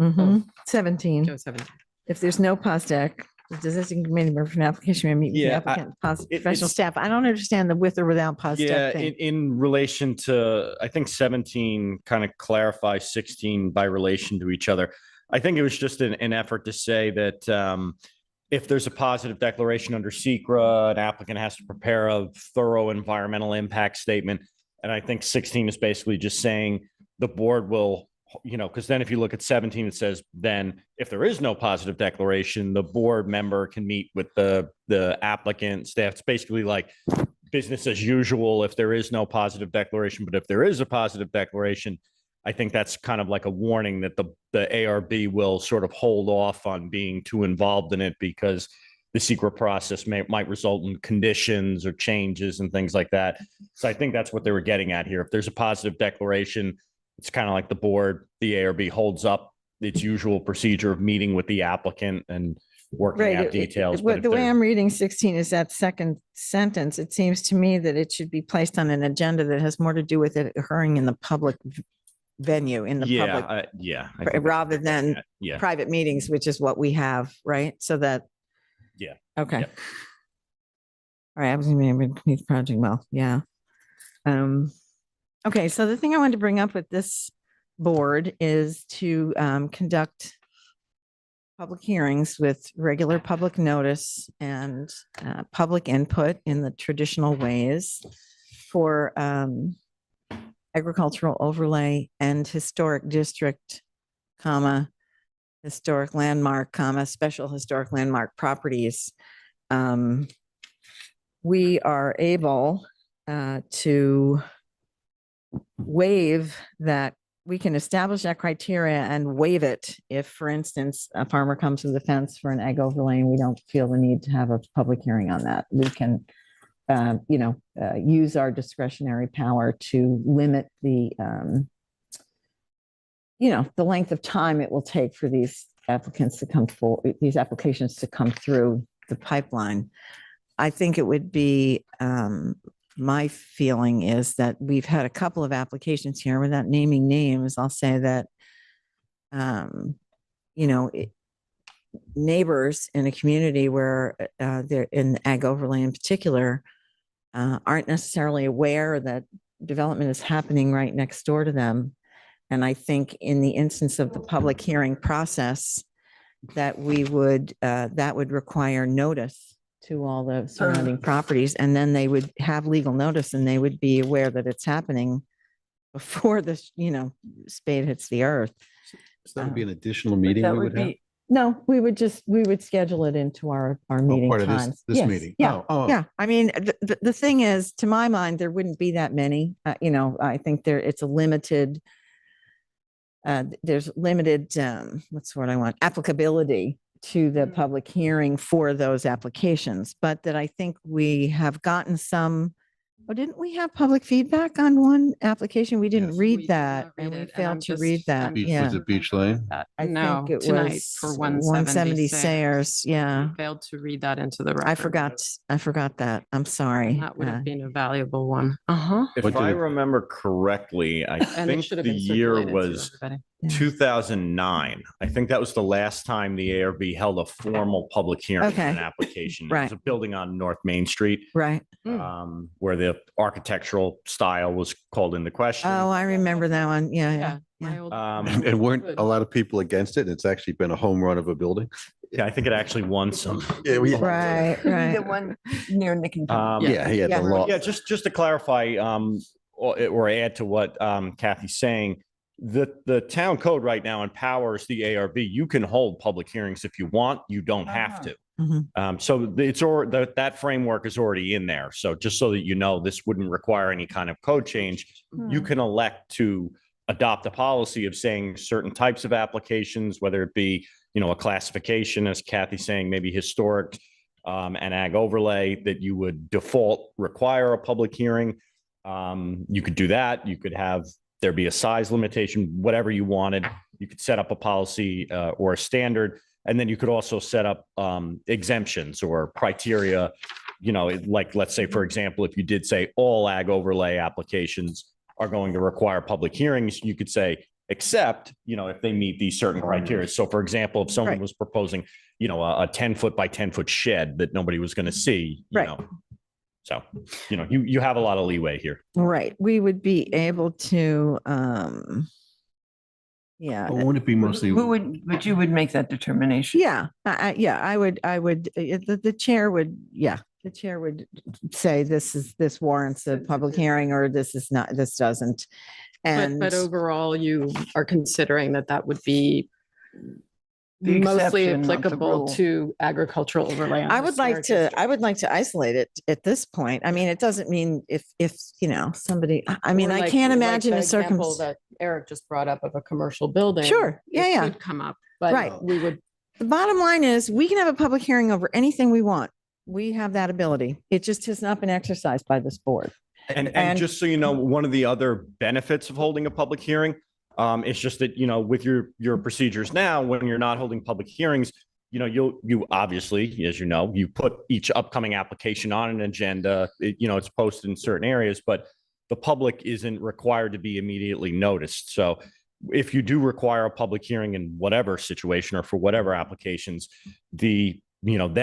17. Oh, 17. If there's no pos deck, does this committee member for an application may meet with the Yeah, applicant, professional it's- staff? I don't understand the with or without pos Yeah, deck thing. in relation to, I think 17 kind of clarifies 16 by relation to each other. I think it was just an effort to say that if there's a positive declaration under SECRA, an applicant has to prepare a thorough environmental impact statement. And I think 16 is basically just saying the board will, because then if you look at 17, it says then if there is no positive declaration, the board member can meet with the applicant staff. It's basically like business as usual if there is no positive declaration. But if there is a positive declaration, I think that's kind of like a warning that the ARB will sort of hold off on being too involved in it because the secret process might result in conditions or changes and things like that. So I think that's what they were getting at here. If there's a positive declaration, it's kind of like the board, the ARB holds up its usual procedure of meeting with the applicant and working out details. But The way I'm reading 16 is that second sentence. It seems to me that it should be placed on an agenda that has more to do with it occurring in the public venue, in the public, I think rather than yeah. private meetings, which is what we have, right? So that, Yeah. okay. Yep. All right, I was going to project. Well, yeah. Okay, so the thing I wanted to bring up with this board is to conduct public hearings with regular public notice and public input in the traditional ways for agricultural overlay and historic district, historic landmark, special historic landmark properties. We are able to waive that. We can establish that criteria and waive it if, for instance, a farmer comes to the fence for an ag overlay and we don't feel the need to have a public hearing on that. We can, use our discretionary power to limit the, the length of time it will take for these applicants to come forward, these applications to come through the pipeline. I think it would be, my feeling is that we've had a couple of applications here without naming names. I'll say that, neighbors in a community where they're in ag overlay in particular aren't necessarily aware that development is happening right next door to them. And I think in the instance of the public hearing process, that that would require notice to all the surrounding properties, and then they would have legal notice and they would be aware that it's happening before this, spade hits the earth. So that would be an additional meeting That we would would have? be, no, we would schedule it into our meeting part of times. this Yes, meeting. Yeah, Oh. yeah. I mean, the thing is, to my mind, there wouldn't be that many, I think it's a limited, there's limited, what's the word I want, applicability to the public hearing for those applications, but that I think we have gotten some, didn't we have public feedback on one application? We didn't read that and we failed to read that. Yeah. Was it Beach Lane? I No, think it tonight was for 170 Sayers. Yeah. We failed to read that into the record. I forgot that. I'm sorry. That would have been a valuable one. Uh-huh. If I remember correctly, I And it think should have the been year circulated to was everybody. 2009. I think that was the last time the ARB held a formal public hearing for Okay. an application. It Right. was a building on North Main Street, Right. where the architectural style was called into question. Oh, I remember that one. Yeah. Yeah. My old- And weren't a lot of people against it? And it's actually been a home run of a building. Yeah, I think it actually won some. Yeah, Right. The Right. one near Nick and Yeah, the Yeah. law. Yeah, just to clarify, or add to what Kathy's saying, the town code right now empowers the ARB. You can hold public hearings if you want. You don't have to. So it's that framework is already in there. So just so that you know, this wouldn't require any kind of code change. You can elect to adopt a policy of saying certain types of applications, whether it be, a classification, as Kathy's saying, maybe historic and ag overlay, that you would default require a public hearing. You could do that. You could have there be a size limitation, whatever you wanted. You could set up a policy or a standard, and then you could also set up exemptions or criteria. Like, let's say, for example, if you did say all ag overlay applications are going to require public hearings, you could say, except, if they meet these certain criteria. So for example, if someone was proposing, a 10-foot by 10-foot shed that nobody was going to see, so, you have a lot of leeway here. Right. We would be able to, yeah. But wouldn't it be mostly? But you would make that determination? Yeah, I would, the chair would, the chair would say this warrants a public hearing, or this doesn't. And But overall, you are considering that would be The mostly exception, not the applicable rule. to agricultural overlay. on I would like historic to, isolate it at this point. I mean, it doesn't mean if, somebody, I mean, Or I like- can't like imagine the a example circumstance. that Eric just brought up of a commercial building. Sure. Yeah, it yeah. could come up, Right. but we would, The bottom line is we can have a public hearing over anything we want. We have that ability. It just has not been exercised by this board. And just so you know, one of the other benefits of holding a public hearing is just that, with your procedures now, when you're not holding public hearings, you obviously, as you put each upcoming application on an agenda, it's posted in certain areas, but the public isn't required to be immediately noticed. So if you do require a public hearing in whatever situation or for whatever applications, then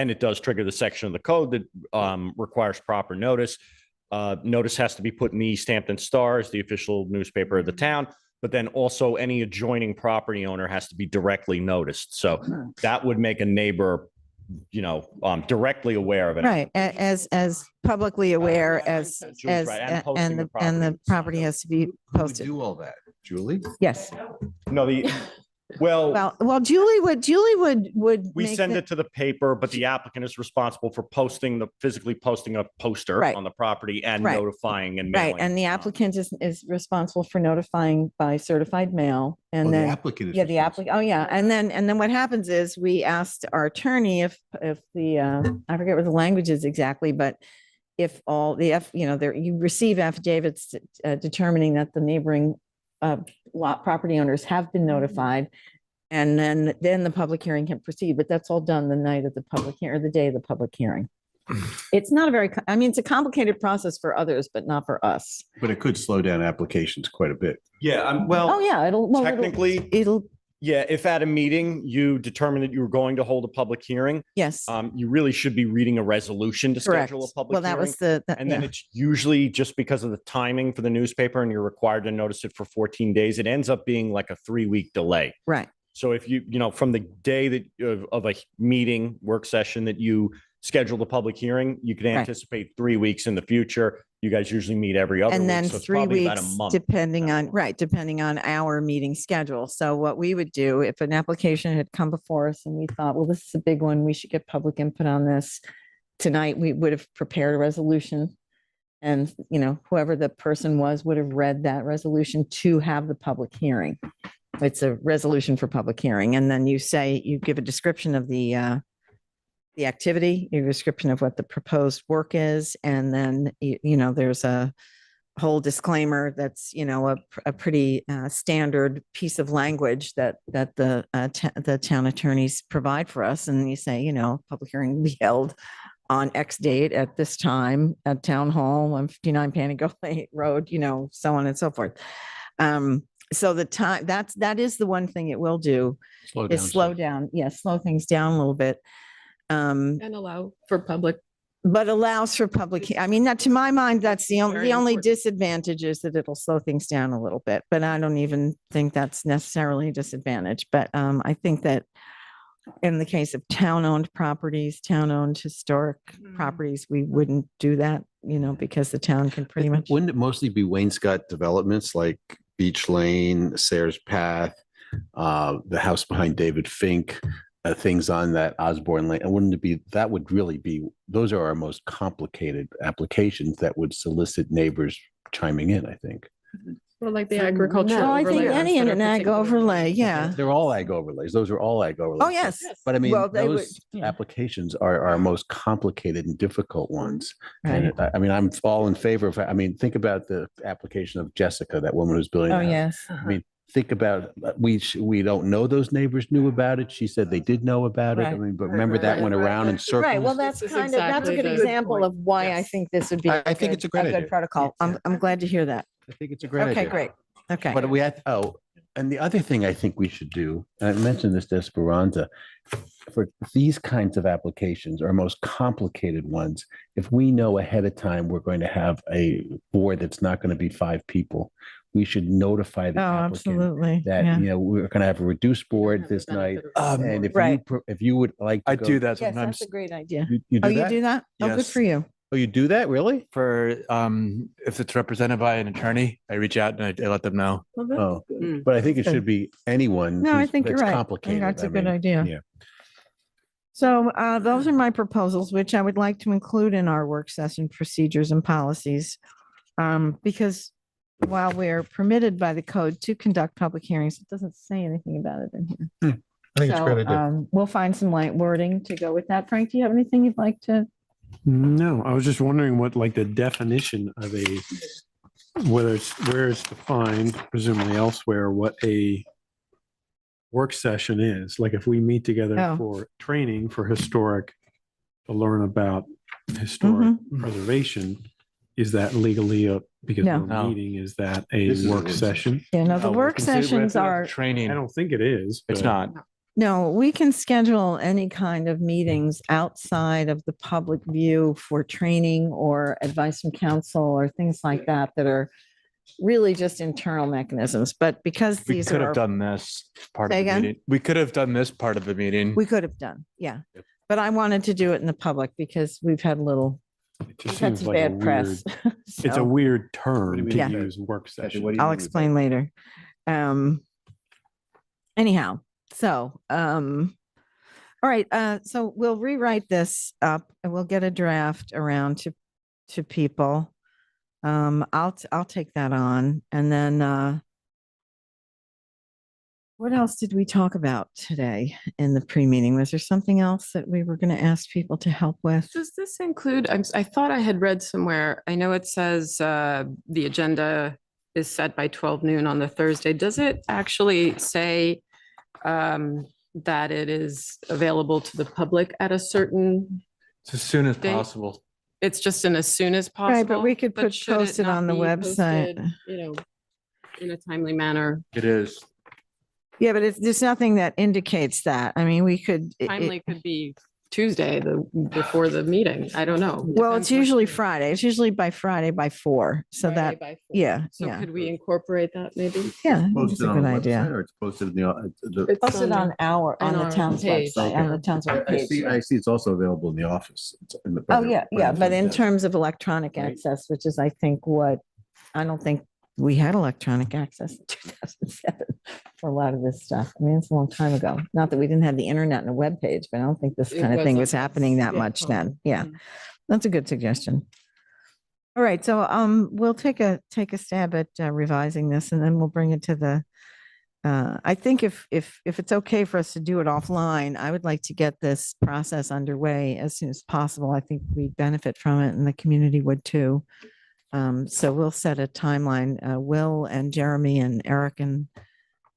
it does trigger the section of the code that requires proper notice. Notice has to be put in the East Hampton Stars, the official newspaper of the town, but then also any adjoining property owner has to be directly noticed. So that would make a neighbor, directly aware of it. Right. As publicly aware as, Julie's right, and posting and the property has to be posted. Do all that, Julie? Yes. No, Well, Julie would we make send the- it to the paper, but the applicant is responsible for physically posting a poster Right. on the property and Right. notifying and Right, mailing. and the applicant is responsible for notifying by certified mail, and Oh, the then. applicant is Yeah, the applicant, oh, yeah, and then what happens is we asked our attorney if the, I forget what the language is exactly, but if all the you receive affidavits determining that the neighboring lot property owners have been notified, and then the public hearing can proceed, but that's all done the night of the public hearing, or the day of the public hearing. It's not a very, it's a complicated process for others, but not for us. But it could slow down applications quite a bit. Yeah, Oh, yeah, it'll technically, it'll, yeah, if at a meeting you determine that you were going to hold a public hearing, yes, you really should be reading a resolution to correct. schedule a public Well, that hearing. was the, And then yeah. it's usually just because of the timing for the newspaper and you're required to notice it for 14 days, it ends up being like a 3-week delay. Right. So if from the day that of a meeting, work session that you scheduled a public hearing, you can Right. anticipate 3 weeks in the future. You guys usually meet every other And week. then So it's 3 probably about a weeks, month. depending on our meeting schedule. So what we would do, if an application had come before us and we thought, well, this is a big one, we should get public input on this. Tonight, we would have prepared a resolution. And, whoever the person was would have read that resolution to have the public hearing. It's a resolution for public hearing. And then you give a description of the activity, a description of what the proposed work is. And then, there's a whole disclaimer that's, a pretty standard piece of language that the town attorneys provide for us. And you say, public hearing will be held on X date at this time at Town Hall, 159 Panago Road, so on and so forth. So the time, that is the one thing it will do, is slow down, slow things down a little bit. and allow for public. But allows for public, not to my mind, that's the Very only important. disadvantage is that it'll slow things down a little bit, but I don't even think that's necessarily a disadvantage. But I think that in the case of town-owned properties, town-owned historic properties, we wouldn't do that, because the town can pretty much. Wouldn't it mostly be Wainscott developments like Beach Lane, Sayers Path, the house behind David Fink, things on that Osborne Lane? And wouldn't it be, that would really be, those are our most complicated applications that would solicit neighbors chiming in, I think. Or like the So agricultural. No, I think overlay any ones that are ag particular. overlay, yeah. They're all ag overlays. Those are all ag overlays. Oh, yes. But I mean, Well, they would- those yeah. applications are our most complicated and difficult ones. Right. And I mean, I'm all in favor of, I mean, think about the application of Jessica, that woman who's building. Oh, the house. yes. I mean, think about, we don't know those neighbors knew about it. She said they did know about it. I Right. mean, but remember that went around in circles. Right, well, that's It's kind of, that's a exactly good the- example of why I think this would be. I think it's a great idea. Protocol. I'm glad to hear that. I think it's a great idea. Okay, great. Okay. But we had, and the other thing I think we should do, and I mentioned this to Esperanza, for these kinds of applications or most complicated ones, if we know ahead of time we're going to have a board that's not going to be 5 people, we should notify Oh, the applicant absolutely. that, Yeah. you know, we're going to have a reduced board this night. And if you, Right. if you would like to I go- do that Yes, sometimes that's a great idea. You Oh, do you that? do that? Oh, good Yes. for you. Oh, you do that? Really? for if it's represented by an attorney, I reach out and I let them know. Oh, but I think it should be anyone. No, I who's- think you're that's right. I think complicated. that's a I good mean, idea. Yeah. So those are my proposals, which I would like to include in our work session procedures and policies. Because while we're permitted by the code to conduct public hearings, it doesn't say anything about it in here. I think it's a great idea. We'll find some light wording to go with that. Frank, do you have anything you'd like to? No, I was just wondering what like the definition of whether it's where it's defined, presumably elsewhere, what a work session is. Like if we meet together Oh. for training for historic, to learn about historic preservation, is that legally because No. we're No. meeting, is that a This is work a- session? You know, the we work consider- we have sessions to have are, training. I don't think it is. It's but- not. no, we can schedule any kind of meetings outside of the public view for training or advice from counsel or things like that, that are really just internal mechanisms. But because We these could are, have done this part of Say the again? meeting. We could have done this part of the meeting. we could have done, yeah. But I wanted to do it in the public because we've had a little, It just we've had seems some like a bad press. It's a So weird term to Yeah. use work session. I'll explain later. Anyhow, so, all right, so we'll rewrite this up and we'll get a draft around to people. I'll take that on, and then, what else did we talk about today in the pre-meeting? Was there something else that we were going to ask people to help with? Does this include, I thought I had read somewhere, I know it says the agenda is set by 12 noon on the Thursday. Does it actually say that it is available to the public at a certain, It's as soon as Date? possible. it's just in as soon as possible? Right, but we could put should post it not on the be website. posted, you know, in a timely manner? It is. Yeah, but there's nothing that indicates that. I mean, we could. Timely could be Tuesday, before the meeting. I don't know. Well, Depends it's what- usually Friday. It's usually by Friday by 4. So Friday that, by 4. yeah, So yeah. could we incorporate that maybe? Yeah, I think it's a good idea. Or it's posted in the. It's Posted on on the our town's page. website, on the town's I webpage. see it's also available in the office. It's in the- Oh, yeah, yeah, but in Yes. terms of electronic Right. access, which is, I think, I don't think we had electronic access in 2007 for a lot of this stuff. I mean, it's a long time ago. Not that we didn't have the internet and a web page, but I don't think this It kind of thing wasn't was happening that yeah, much common. then. Yeah, Mhm. that's a good suggestion. All right, so we'll take a stab at revising this, and then we'll bring it to the. I think if it's okay for us to do it offline, I would like to get this process underway as soon as possible. I think we benefit from it, and the community would too. So we'll set a timeline. Will and Jeremy and Eric and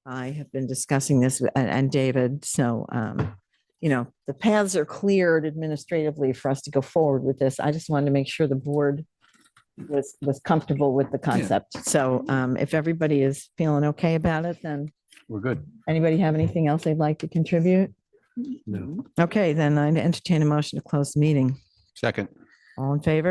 I have been discussing this and David. So, you know, the paths are cleared administratively for us to go forward with this. I just wanted to make sure the board was comfortable with the concept. So if everybody is feeling okay about it, then We're good. anybody have anything else they'd like to contribute? No. Okay, then I entertain a motion to close the meeting. Second. All in favor?